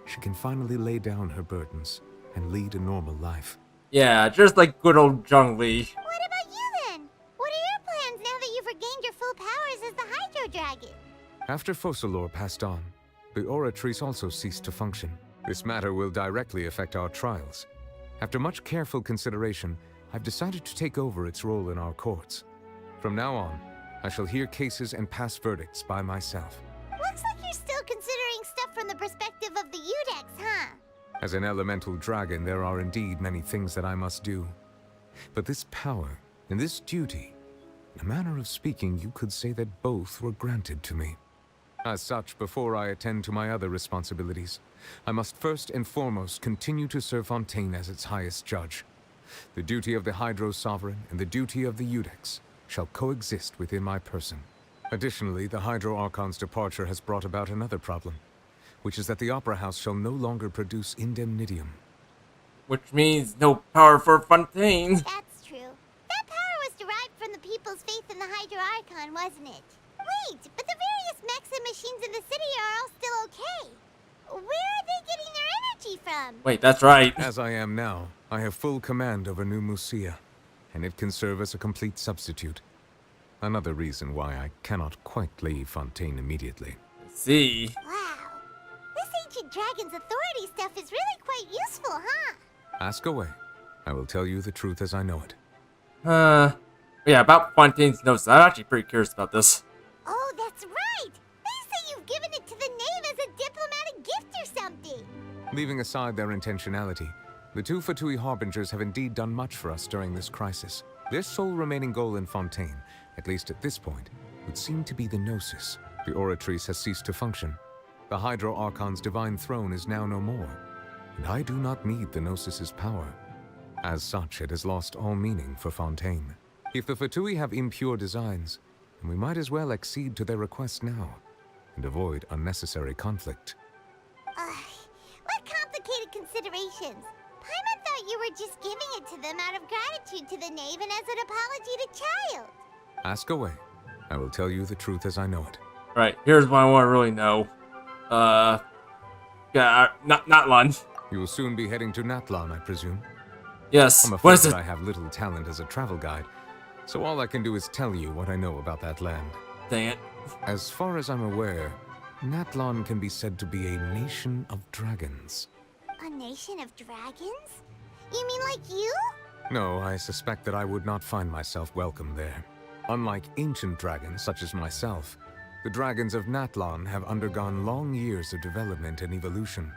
she can finally lay down her burdens and lead a normal life. Yeah, just like good old Zhongli. What about you then? What are your plans now that you've regained your full powers as the Hydro Dragon? After Focalor passed on, the Oratrice also ceased to function. This matter will directly affect our trials. After much careful consideration, I've decided to take over its role in our courts. From now on, I shall hear cases and pass verdicts by myself. Looks like you're still considering stuff from the perspective of the Udex, huh? As an elemental dragon, there are indeed many things that I must do. But this power and this duty, in a manner of speaking, you could say that both were granted to me. As such, before I attend to my other responsibilities, I must first and foremost continue to serve Fontaine as its highest judge. The duty of the Hydro Sovereign and the duty of the Udex shall coexist within my person. Additionally, the Hydro Archon's departure has brought about another problem, which is that the Opera House shall no longer produce indemnitium. Which means no power for Fontaine. That's true. That power was derived from the people's faith in the Hydro Archon, wasn't it? Wait, but the various mechs and machines in the city are all still okay. Where are they getting their energy from? Wait, that's right. As I am now, I have full command over New Musia, and it can serve as a complete substitute. Another reason why I cannot quite leave Fontaine immediately. See. Wow. This ancient dragon's authority stuff is really quite useful, huh? Ask away. I will tell you the truth as I know it. Yeah, about Fontaine's notes, I'm actually pretty curious about this. Oh, that's right! They say you've given it to the knave as a diplomatic gift or something! Leaving aside their intentionality, the two Fatui Harbingers have indeed done much for us during this crisis. Their sole remaining goal in Fontaine, at least at this point, would seem to be the Gnosis. The Oratrice has ceased to function. The Hydro Archon's divine throne is now no more, and I do not need the Gnosis's power. As such, it has lost all meaning for Fontaine. If the Fatui have impure designs, then we might as well accede to their request now, and avoid unnecessary conflict. What complicated considerations? Paimon thought you were just giving it to them out of gratitude to the knave and as an apology to Child. Ask away. I will tell you the truth as I know it. Right, here's what I want to really know. Yeah, Natlan. You will soon be heading to Natlan, I presume? Yes. I'm afraid that I have little talent as a travel guide, so all I can do is tell you what I know about that land. Dang it. As far as I'm aware, Natlan can be said to be a nation of dragons. A nation of dragons? You mean like you? No, I suspect that I would not find myself welcome there. Unlike ancient dragons such as myself, the dragons of Natlan have undergone long years of development and evolution.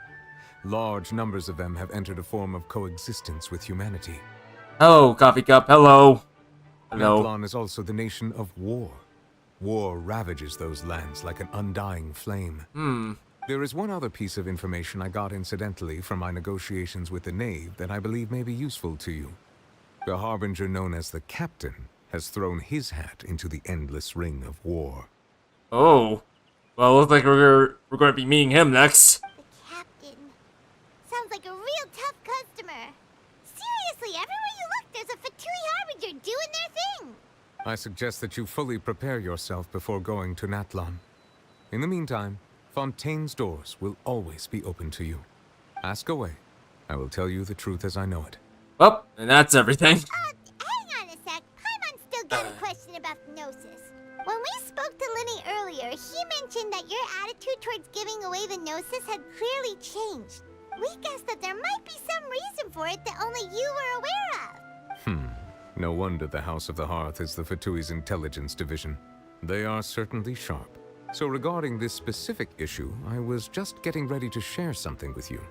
Large numbers of them have entered a form of coexistence with humanity. Hello, Coffee Cup. Hello. Hello. Natlan is also the nation of war. War ravages those lands like an undying flame. There is one other piece of information I got incidentally from my negotiations with the knave that I believe may be useful to you. The harbinger known as the Captain has thrown his hat into the endless ring of war. Oh. Well, looks like we're going to be meeting him next. The Captain. Sounds like a real tough customer. Seriously, everywhere you look, there's a Fatui Harbinger doing their thing. I suggest that you fully prepare yourself before going to Natlan. In the meantime, Fontaine's doors will always be open to you. Ask away. I will tell you the truth as I know it. Well, and that's everything. Hang on a sec. Paimon's still got a question about Gnosis. When we spoke to Linny earlier, he mentioned that your attitude towards giving away the Gnosis had clearly changed. We guessed that there might be some reason for it that only you were aware of. No wonder the House of the Hearth is the Fatui's intelligence division. They are certainly sharp. So regarding this specific issue, I was just getting ready to share something with you.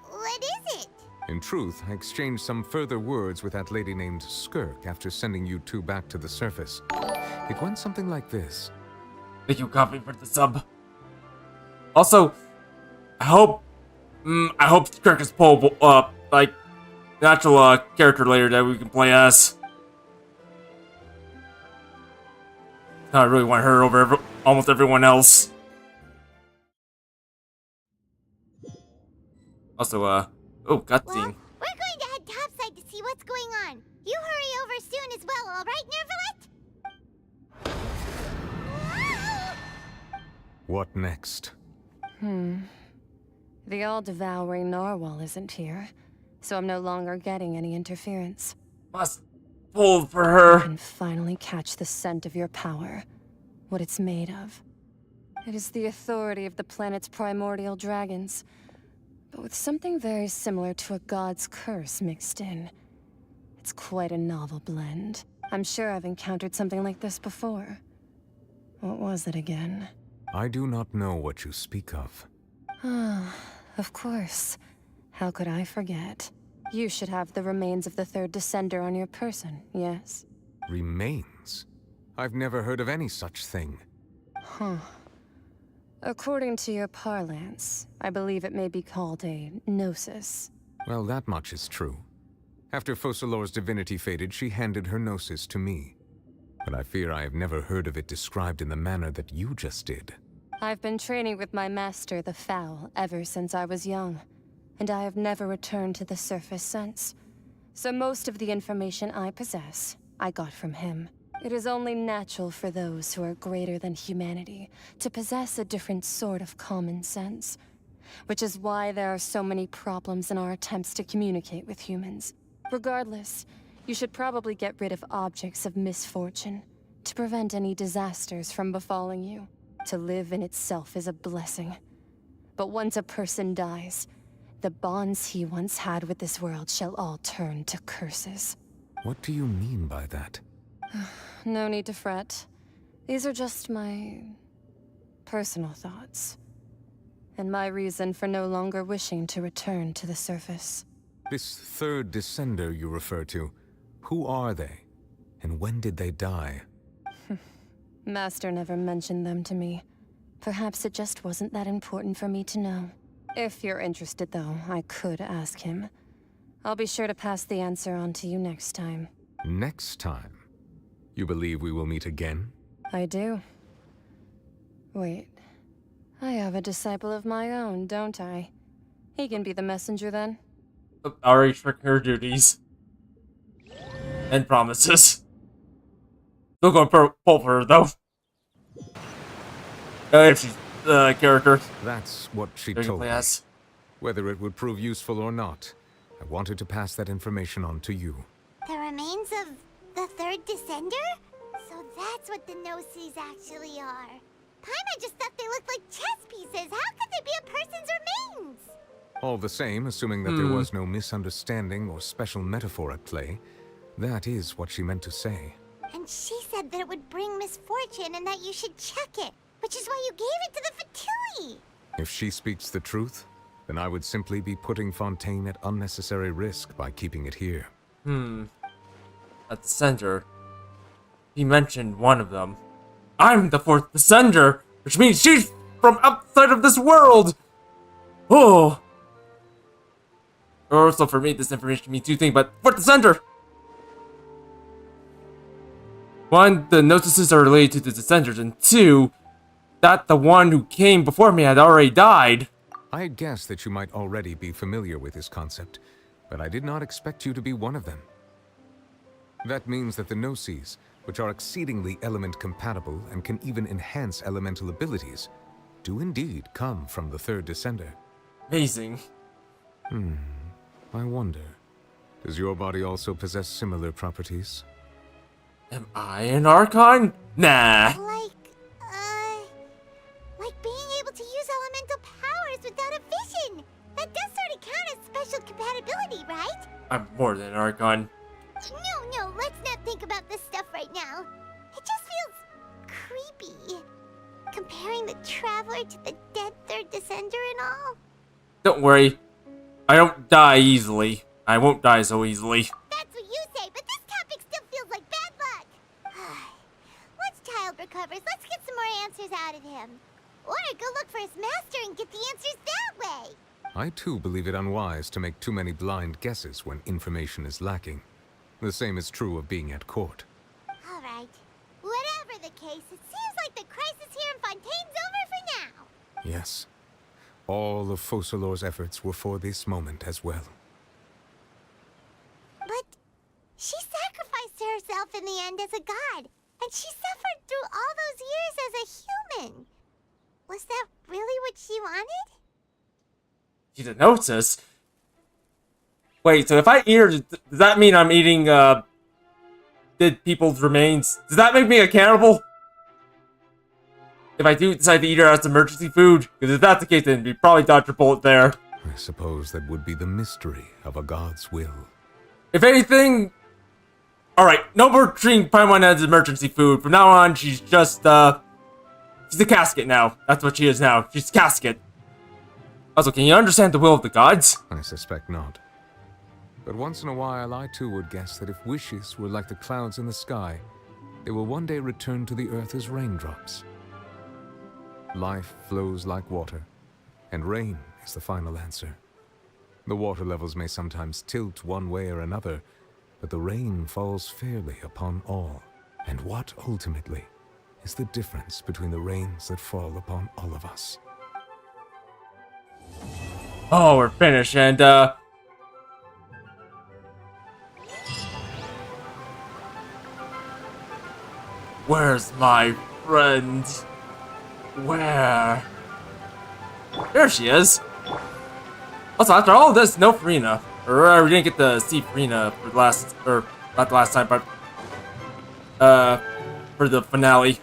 What is it? In truth, I exchanged some further words with that lady named Skirk after sending you two back to the surface. It went something like this. Thank you, Coffee, for the sub. Also, I hope Kirkus pull like the actual character later that we can play as. I really want her over almost everyone else. Also, oh, cutscene. Well, we're going to head topside to see what's going on. You hurry over soon as well, all right, Nervalet? What next? The all-devouring narwhal isn't here, so I'm no longer getting any interference. Must pull for her. I can finally catch the scent of your power, what it's made of. It is the authority of the planet's primordial dragons, but with something very similar to a god's curse mixed in. It's quite a novel blend. I'm sure I've encountered something like this before. What was it again? I do not know what you speak of. Ah, of course. How could I forget? You should have the remains of the third descender on your person, yes? Remains? I've never heard of any such thing. Huh. According to your parlance, I believe it may be called a gnosis. Well, that much is true. After Focalor's divinity faded, she handed her gnosis to me. But I fear I have never heard of it described in the manner that you just did. I've been training with my master, the Fowl, ever since I was young, and I have never returned to the surface since. So most of the information I possess, I got from him. It is only natural for those who are greater than humanity to possess a different sort of common sense, which is why there are so many problems in our attempts to communicate with humans. Regardless, you should probably get rid of objects of misfortune to prevent any disasters from befalling you. To live in itself is a blessing. But once a person dies, the bonds he once had with this world shall all turn to curses. What do you mean by that? No need to fret. These are just my personal thoughts. And my reason for no longer wishing to return to the surface. This third descender you refer to, who are they? And when did they die? Master never mentioned them to me. Perhaps it just wasn't that important for me to know. If you're interested, though, I could ask him. I'll be sure to pass the answer on to you next time. Next time? You believe we will meet again? I do. Wait. I have a disciple of my own, don't I? He can be the messenger, then? Already tricking her duties. And promises. Still going to pull for her, though. If she's the character. That's what she told me. Whether it would prove useful or not, I wanted to pass that information on to you. The remains of the third descender? So that's what the Gnosis actually are. Paimon just thought they looked like chess pieces. How could they be a person's remains? All the same, assuming that there was no misunderstanding or special metaphor at play, that is what she meant to say. And she said that it would bring misfortune and that you should check it, which is why you gave it to the Fatui. If she speaks the truth, then I would simply be putting Fontaine at unnecessary risk by keeping it here. At the center, he mentioned one of them. I'm the fourth descender, which means she's from outside of this world! Oh! Also, for me, this information means two things, but fourth descender! One, the notices are related to the descenders, and two, that the one who came before me had already died. I guessed that you might already be familiar with this concept, but I did not expect you to be one of them. That means that the Gnosis, which are exceedingly element-compatible and can even enhance elemental abilities, do indeed come from the third descender. Amazing. I wonder, does your body also possess similar properties? Am I an Archon? Nah. Like being able to use elemental powers without a vision. That does sort of count as special compatibility, right? I'm more than an Archon. No, let's not think about this stuff right now. It just feels creepy. Comparing the Traveler to the dead third descender and all. Don't worry. I don't die easily. I won't die so easily. That's what you say, but this topic still feels like bad luck. Once Child recovers, let's get some more answers out of him. Or go look for his master and get the answers that way. I too believe it unwise to make too many blind guesses when information is lacking. The same is true of being at court. Alright. Whatever the case, it seems like the crisis here in Fontaine's over for now. Yes. All of Focalor's efforts were for this moment as well. But she sacrificed herself in the end as a god, and she suffered through all those years as a human. Was that really what she wanted? She's a notice. Wait, so if I eat her, does that mean I'm eating, dead people's remains? Does that make me a cannibal? If I do decide to eat her as emergency food? Because if that's the case, then we probably dodge a bullet there. I suppose that would be the mystery of a god's will. If anything... Alright, no more treating Paimon as emergency food. From now on, she's just, she's a casket now. That's what she is now. She's a casket. Also, can you understand the will of the gods? I suspect not. But once in a while, I too would guess that if wishes were like the clouds in the sky, they will one day return to the earth as raindrops. Life flows like water, and rain is the final answer. The water levels may sometimes tilt one way or another, but the rain falls fairly upon all. And what, ultimately, is the difference between the rains that fall upon all of us? Oh, we're finished, and, where's my friend? Where? There she is! Also, after all this, no furina. Or, we didn't get to see furina for the last, or, not the last time, but, for the finale.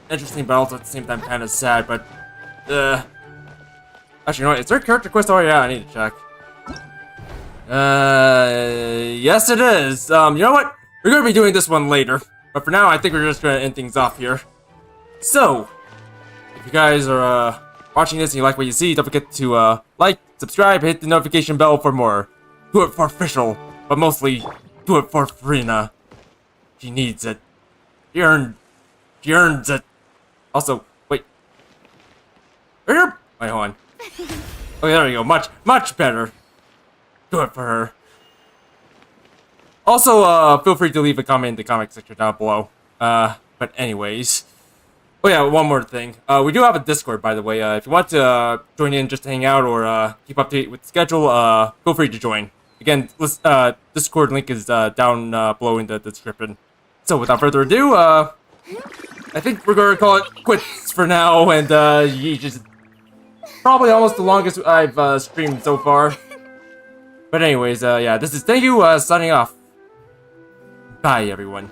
Interesting, but also at the same time kind of sad, but, actually, you know what? Is there a character quest? Oh, yeah, I need to check. Yes it is. You know what? We're gonna be doing this one later. But for now, I think we're just gonna end things off here. So, if you guys are, watching this and you like what you see, don't forget to, like, subscribe, hit the notification bell for more. Do it for official, but mostly, do it for Furina. She needs it. She earns it. Also, wait. Wait, hold on. Okay, there we go. Much better. Do it for her. Also, feel free to leave a comment in the comment section down below. But anyways. Oh yeah, one more thing. We do have a Discord, by the way. If you want to join in just to hang out or keep up to date with the schedule, feel free to join. Again, Discord link is down below in the description. So without further ado, I think we're gonna call it quits for now, and just probably almost the longest I've streamed so far. But anyways, yeah, this is Thank You signing off. Bye, everyone.